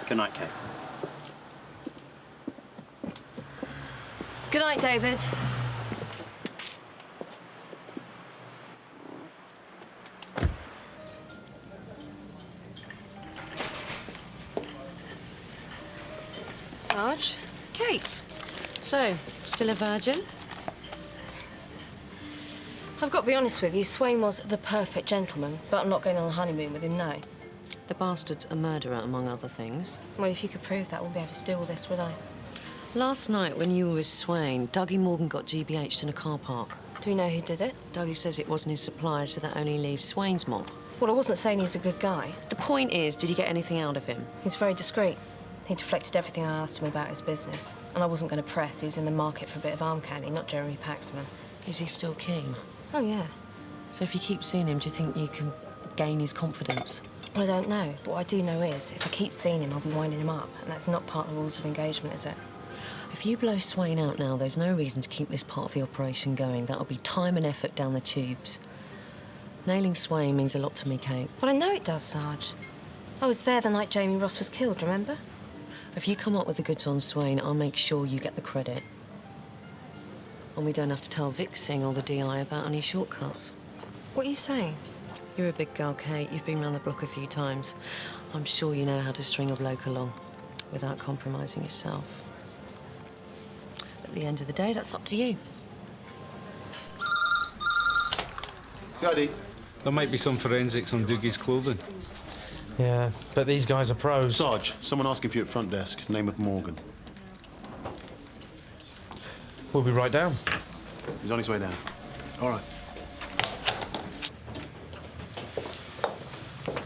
Good night, Kate. Good night, David. Sarge? Kate. So, still a virgin? I've got to be honest with you, Swain was the perfect gentleman, but I'm not going on a honeymoon with him now. The bastard's a murderer, among other things. Well, if you could prove that, I wouldn't be able to do all this, would I? Last night, when you were with Swain, Dougie Morgan got GBH'd in a car park. Do we know who did it? Dougie says it wasn't his supplier, so that only leaves Swain's mob. Well, I wasn't saying he was a good guy. The point is, did you get anything out of him? He's very discreet. He deflected everything I asked him about his business. And I wasn't going to press. He was in the market for a bit of arm candy, not Jeremy Paxman. Is he still keen? Oh, yeah. So if you keep seeing him, do you think you can gain his confidence? Well, I don't know. But what I do know is, if I keep seeing him, I'll be winding him up. And that's not part of the rules of engagement, is it? If you blow Swain out now, there's no reason to keep this part of the operation going. That'll be time and effort down the tubes. Nailing Swain means a lot to me, Kate. Well, I know it does, Sarge. I was there the night Jamie Ross was killed, remember? If you come up with the goods on Swain, I'll make sure you get the credit. And we don't have to tell Vic Singh or the DI about any shortcuts. What are you saying? You're a big girl, Kate. You've been round the block a few times. I'm sure you know how to string a bloke along without compromising yourself. At the end of the day, that's up to you. Sorry. There might be some forensics on Doogie's clothing. Yeah, but these guys are pros. Sarge, someone asking for you at front desk. Name of Morgan. We'll be right down. He's on his way down. All right.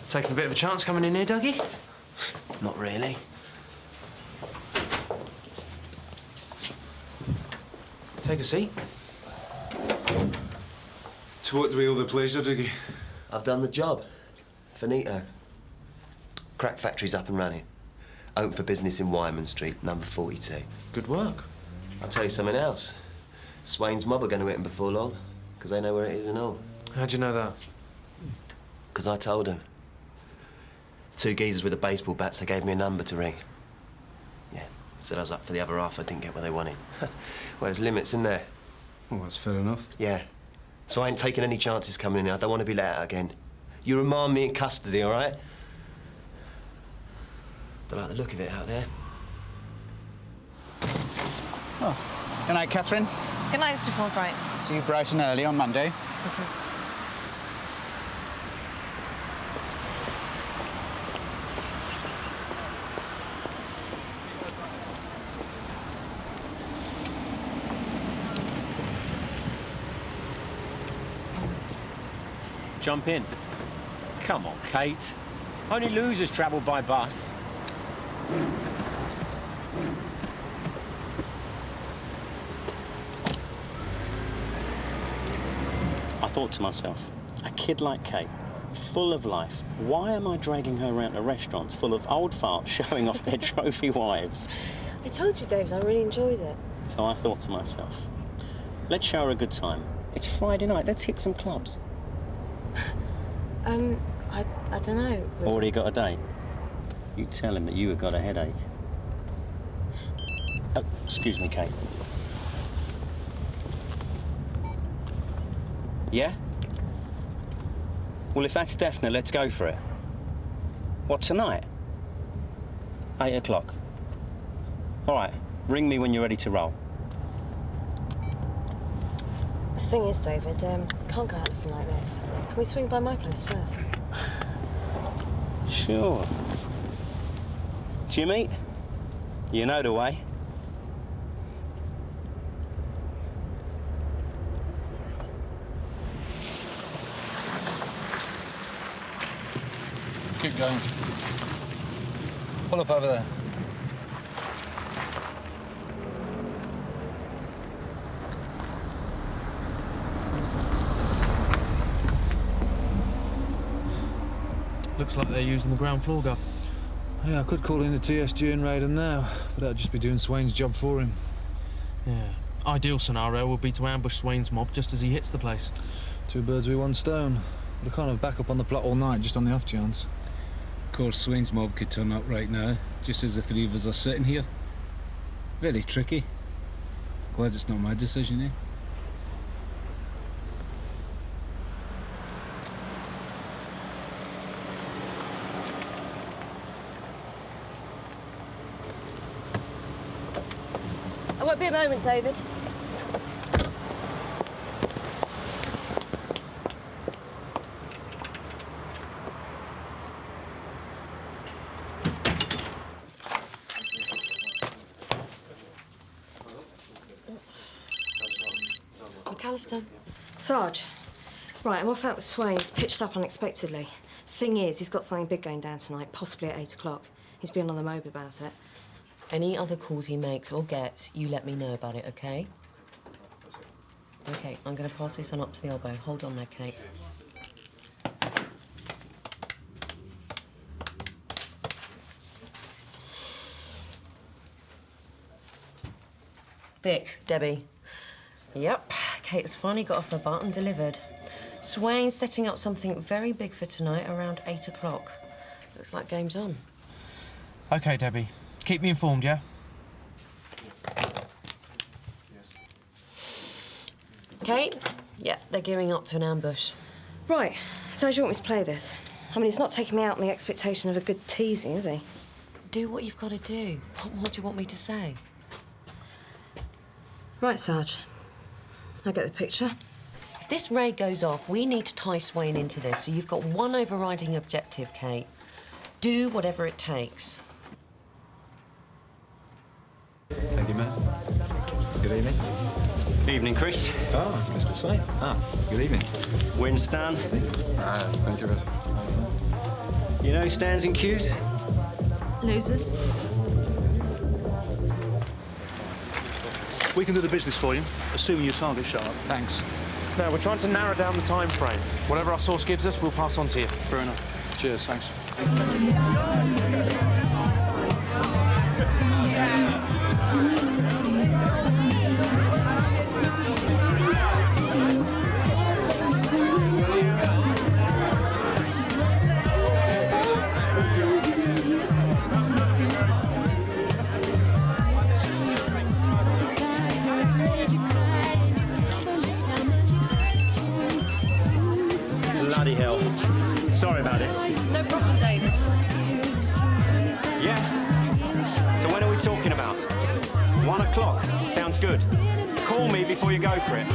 Taking a bit of a chance coming in here, Dougie? Not really. Take a seat. To what do we owe the pleasure, Dougie? I've done the job. Finito. Crack factory's up and running. Open for business in Wyman Street, number 42. Good work. I'll tell you something else. Swain's mob are going to hit him before long, because they know where it is and all. How'd you know that? Because I told them. Two geezers with a baseball bat, so gave me a number to ring. Yeah, said I was up for the other half. I didn't get what they wanted. Well, there's limits, isn't there? Well, that's fair enough. Yeah. So I ain't taking any chances coming in here. I don't want to be let out again. You remand me in custody, all right? Don't like the look of it out there. Oh, good night, Catherine. Good night, Mr. Fulbright. See you bright and early on Monday. Jump in. Come on, Kate. Only losers travel by bus. I thought to myself, a kid like Kate, full of life, why am I dragging her around to restaurants full of old farts showing off their trophy wives? I told you, David, I really enjoyed it. So I thought to myself, let's show her a good time. It's Friday night, let's hit some clubs. I don't know. Really. Already got a date? You tell him that you have got a headache. Oh, excuse me, Kate. Yeah? Well, if that's definite, let's go for it. What, tonight? 8 o'clock. All right, ring me when you're ready to roll. The thing is, David, can't go out looking like this. Can we swing by my place first? Sure. Jimmy, you know the way. Keep going. Pull up over there. Looks like they're using the ground floor, Guff. Yeah, I could call in a TSG and raid him now, but that'd just be doing Swain's job for him. Yeah. Ideal scenario would be to ambush Swain's mob just as he hits the place. Two birds with one stone. But I can't have backup on the plot all night, just on the off chance. Of course, Swain's mob could turn up right now, just as the three of us are sitting here. Very tricky. Glad it's not my decision, eh? I won't be a moment, David. McAllister. Sarge. Right, I'm off out with Swain. He's pitched up unexpectedly. Thing is, he's got something big going down tonight, possibly at 8 o'clock. He's been on the mob about it. Any other calls he makes or gets, you let me know about it, OK? OK, I'm going to pass this on up to the elbow. Hold on there, Kate. Vic, Debbie. Yep, Kate has finally got off her butt and delivered. Swain's setting up something very big for tonight around 8 o'clock. Looks like game's on. OK, Debbie. Keep me informed, yeah? Kate? Yeah, they're gearing up to an ambush. Right, so how do you want me to play this? I mean, he's not taking me out on the expectation of a good teasing, is he? Do what you've got to do. What more do you want me to say? Right, Sarge. I get the picture. If this raid goes off, we need to tie Swain into this, so you've got one overriding objective, Kate. Do whatever it takes. Thank you, ma'am. Good evening. Evening, Chris. Oh, it's Mr. Swain. Ah, good evening. Win, Stan. Thank you, miss. You know Stan's in queues? Losers. We can do the business for you, assuming your target's sharp. Thanks. No, we're trying to narrow down the time frame. Whatever our source gives us, we'll pass on to you. Fair enough. Cheers, thanks. Bloody hell. Sorry about this. No problem, David. Yeah? So when are we talking about? 1 o'clock. Sounds good. Call me before you go for it.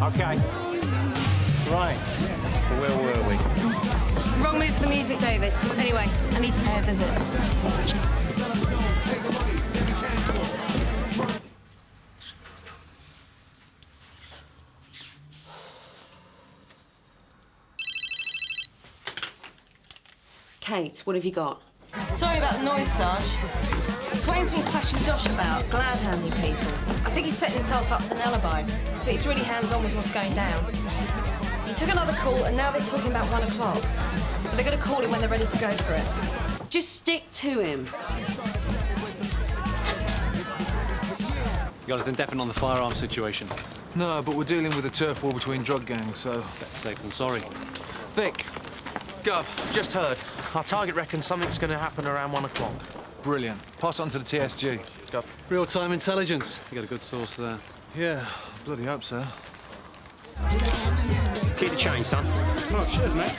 OK? Right. Where were we? Wrong move for the music, David. Anyway, I need to pay a visit. Kate, what have you got? Sorry about the noise, Sarge. Swain's been flashing dosh about, glad-handing people. I think he's setting himself up with an alibi, but he's really hands-on with what's going down. He took another call, and now they're talking about 1 o'clock. But they're going to call him when they're ready to go for it. Just stick to him. You got anything definite on the firearms situation? No, but we're dealing with a turf war between drug gangs, so... Better safe than sorry. Vic, Gov, just heard. Our target reckons something's going to happen around 1 o'clock. Brilliant. Pass it on to the TSG. Gov. Real-time intelligence. You got a good source there. Yeah, bloody hope so. Keep the change, son. Oh, cheers, mate.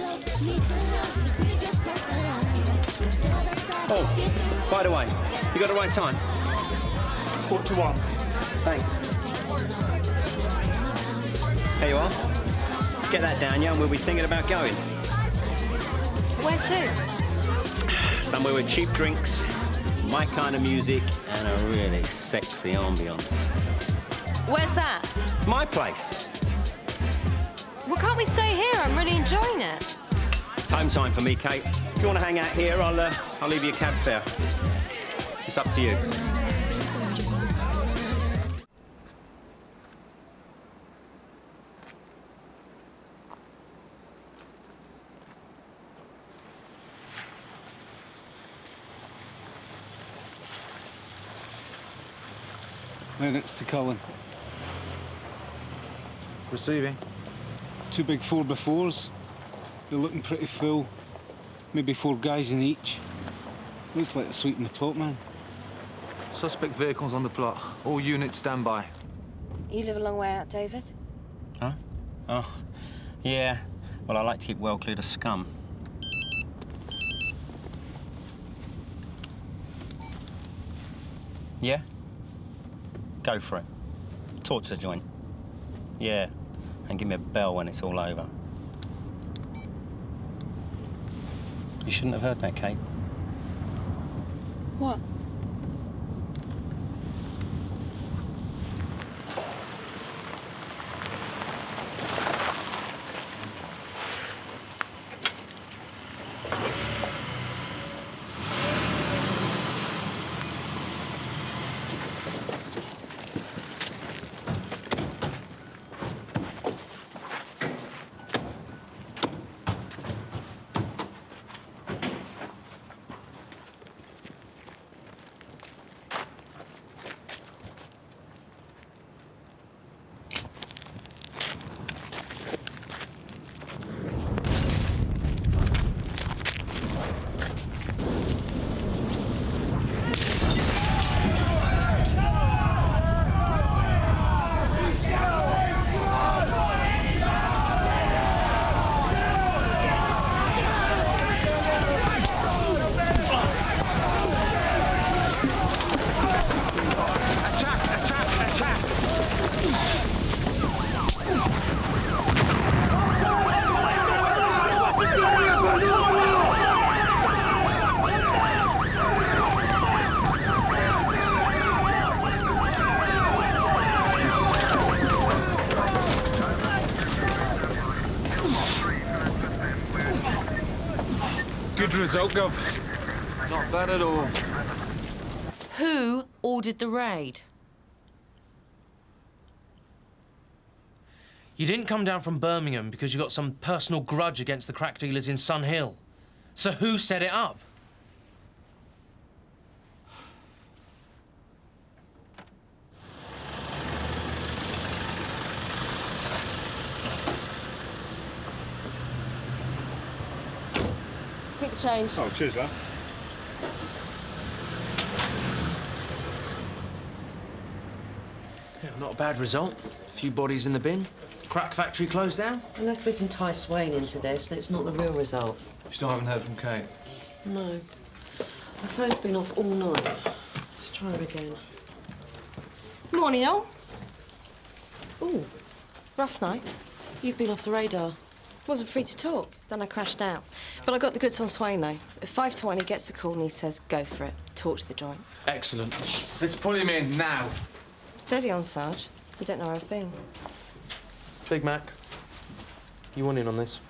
Oh, by the way, you got the right time? 4-1. Thanks. Here you are. Get that down, yeah, and we'll be thinking about going. Where to? Somewhere with cheap drinks, my kind of music, and a really sexy ambience. Where's that? My place. Well, can't we stay here? I'm really enjoying it. It's home time for me, Kate. If you want to hang out here, I'll leave you a cab fare. It's up to you. Minutes to Colin. Receiving. 2 big 4x4s. They're looking pretty full. Maybe 4 guys in each. Looks like they're sweeping the plot, man. Suspect vehicles on the plot. All units stand by. You live a long way out, David? Huh? Oh, yeah. Well, I like to keep well clear of scum. Yeah? Go for it. Torture joint. Yeah. And give me a bell when it's all over. You shouldn't have heard that, Kate. What? Good result, Gov. Not bad at all. Who ordered the raid? You didn't come down from Birmingham because you got some personal grudge against the crack dealers in Sun Hill. So who set it up? Take the change. Oh, cheers, love. Yeah, not a bad result. A few bodies in the bin. Crack factory closed down. Unless we can tie Swain into this, it's not the real result. Still haven't heard from Kate. No. My phone's been off all night. Let's try her again. Morning, all. Ooh, rough night. You've been off the radar. Wasn't free to talk. Then I crashed out. But I got the goods on Swain, though. At 5 to 1, he gets the call and he says, go for it. Torch the joint. Excellent. Yes. Let's pull him in now. Steady on, Sarge. You don't know where I've been. Big Mac, you want in on this?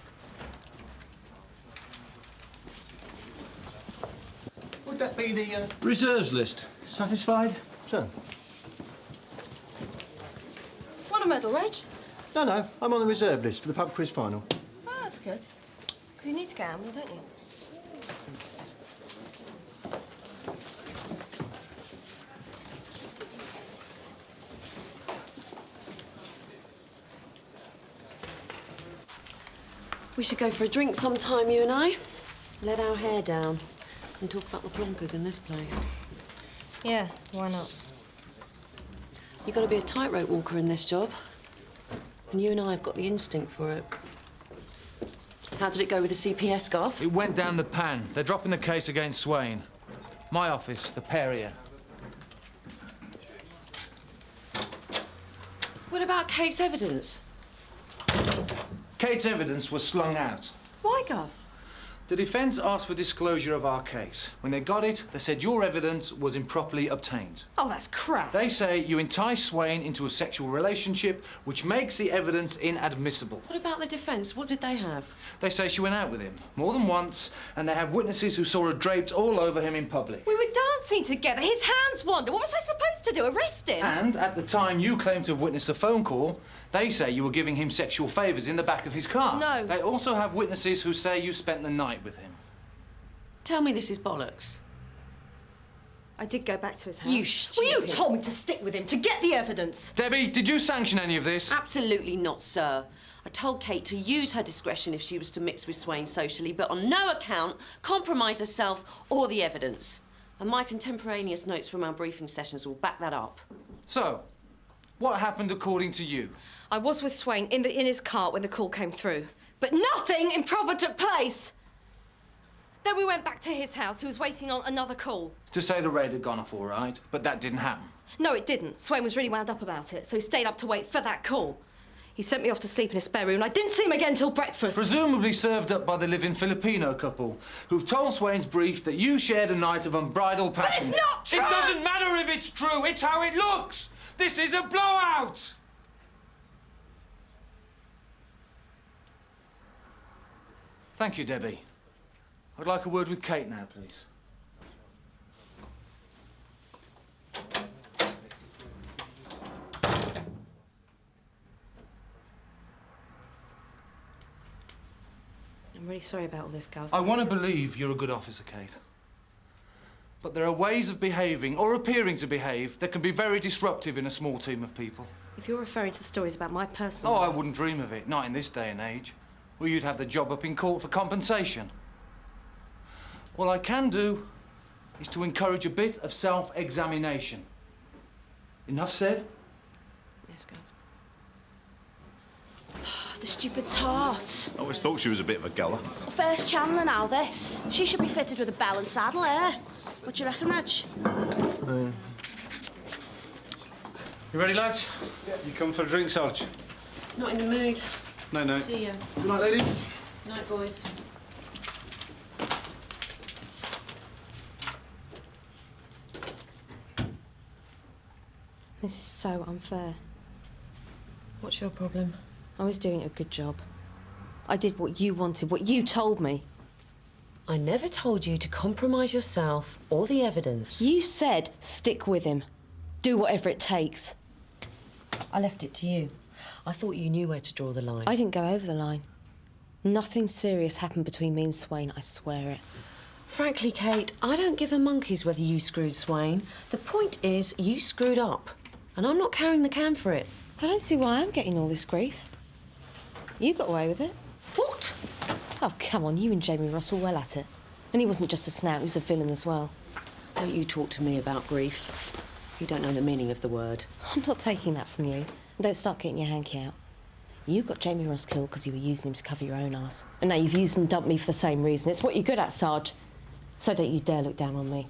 Would that be the reserves list? Satisfied? So? Want a medal, Reg? No, I'm on the reserve list for the pub quiz final. Oh, that's good. Because you need to get on, don't you? We should go for a drink sometime, you and I. Let our hair down and talk about the plonkers in this place. Yeah, why not? You've got to be a tightrope walker in this job. And you and I have got the instinct for it. How did it go with the CPS, Gov? It went down the pan. They're dropping the case against Swain. My office, the Perrier. What about Kate's evidence? Kate's evidence was slung out. Why, Gov? The defence asked for disclosure of our case. When they got it, they said your evidence was improperly obtained. Oh, that's crap. They say you enticed Swain into a sexual relationship, which makes the evidence inadmissible. What about the defence? What did they have? They say she went out with him more than once, and they have witnesses who saw her draped all over him in public. We were dancing together. His hands wandered. What was I supposed to do? Arrest him? And at the time you claim to have witnessed a phone call, they say you were giving him sexual favours in the back of his car. No. They also have witnesses who say you spent the night with him. Tell me this is bollocks. I did go back to his house. You stupid. Well, you told me to stick with him, to get the evidence. Debbie, did you sanction any of this? Absolutely not, sir. I told Kate to use her discretion if she was to mix with Swain socially, but on no account compromise herself or the evidence. And my contemporaneous notes from our briefing sessions will back that up. So, what happened according to you? I was with Swain in his car when the call came through. But nothing improper took place. Then we went back to his house. He was waiting on another call. To say the raid had gone off all right, but that didn't happen. No, it didn't. Swain was really wound up about it, so he stayed up to wait for that call. He sent me off to sleep in his spare room, and I didn't see him again till breakfast. Presumably served up by the living Filipino couple, who've told Swain's brief that you shared a night of unbridled passion. But it's not true! It doesn't matter if it's true, it's how it looks! This is a blowout! Thank you, Debbie. I'd like a word with Kate now, please. I'm really sorry about all this, Gov. I want to believe you're a good officer, Kate. But there are ways of behaving, or appearing to behave, that can be very disruptive in a small team of people. If you're referring to the stories about my personal... Oh, I wouldn't dream of it. Not in this day and age. Well, you'd have the job up in court for compensation. All I can do is to encourage a bit of self-examination. Enough said? Yes, Gov. The stupid tart. I always thought she was a bit of a guller. First Chandler now, this. She should be fitted with a bell and saddle, eh? What do you reckon, Reg? You ready, lads? Yeah. You come for a drink, Sarge? Not in the mood. No. See ya. Good night, ladies. Night, boys. This is so unfair. What's your problem? I was doing a good job. I did what you wanted, what you told me. I never told you to compromise yourself or the evidence. You said stick with him. Do whatever it takes. I left it to you. I thought you knew where to draw the line. I didn't go over the line. Nothing serious happened between me and Swain, I swear it. Frankly, Kate, I don't give a monkey's whether you screwed Swain. The point is, you screwed up. And I'm not carrying the can for it. I don't see why I'm getting all this grief. You got away with it. What? Oh, come on, you and Jamie Ross were well at it. And he wasn't just a snout, he was a villain as well. Don't you talk to me about grief. You don't know the meaning of the word. I'm not taking that from you. And don't start getting your hanky out. You got Jamie Ross killed because you were using him to cover your own ass. And now you've used and dumped me for the same reason. It's what you're good at, Sarge. So don't you dare look down on me.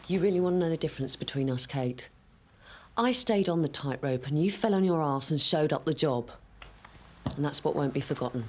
You really want to know the difference between us, Kate? I stayed on the tightrope and you fell on your arse and showed up the job. And that's what won't be forgotten.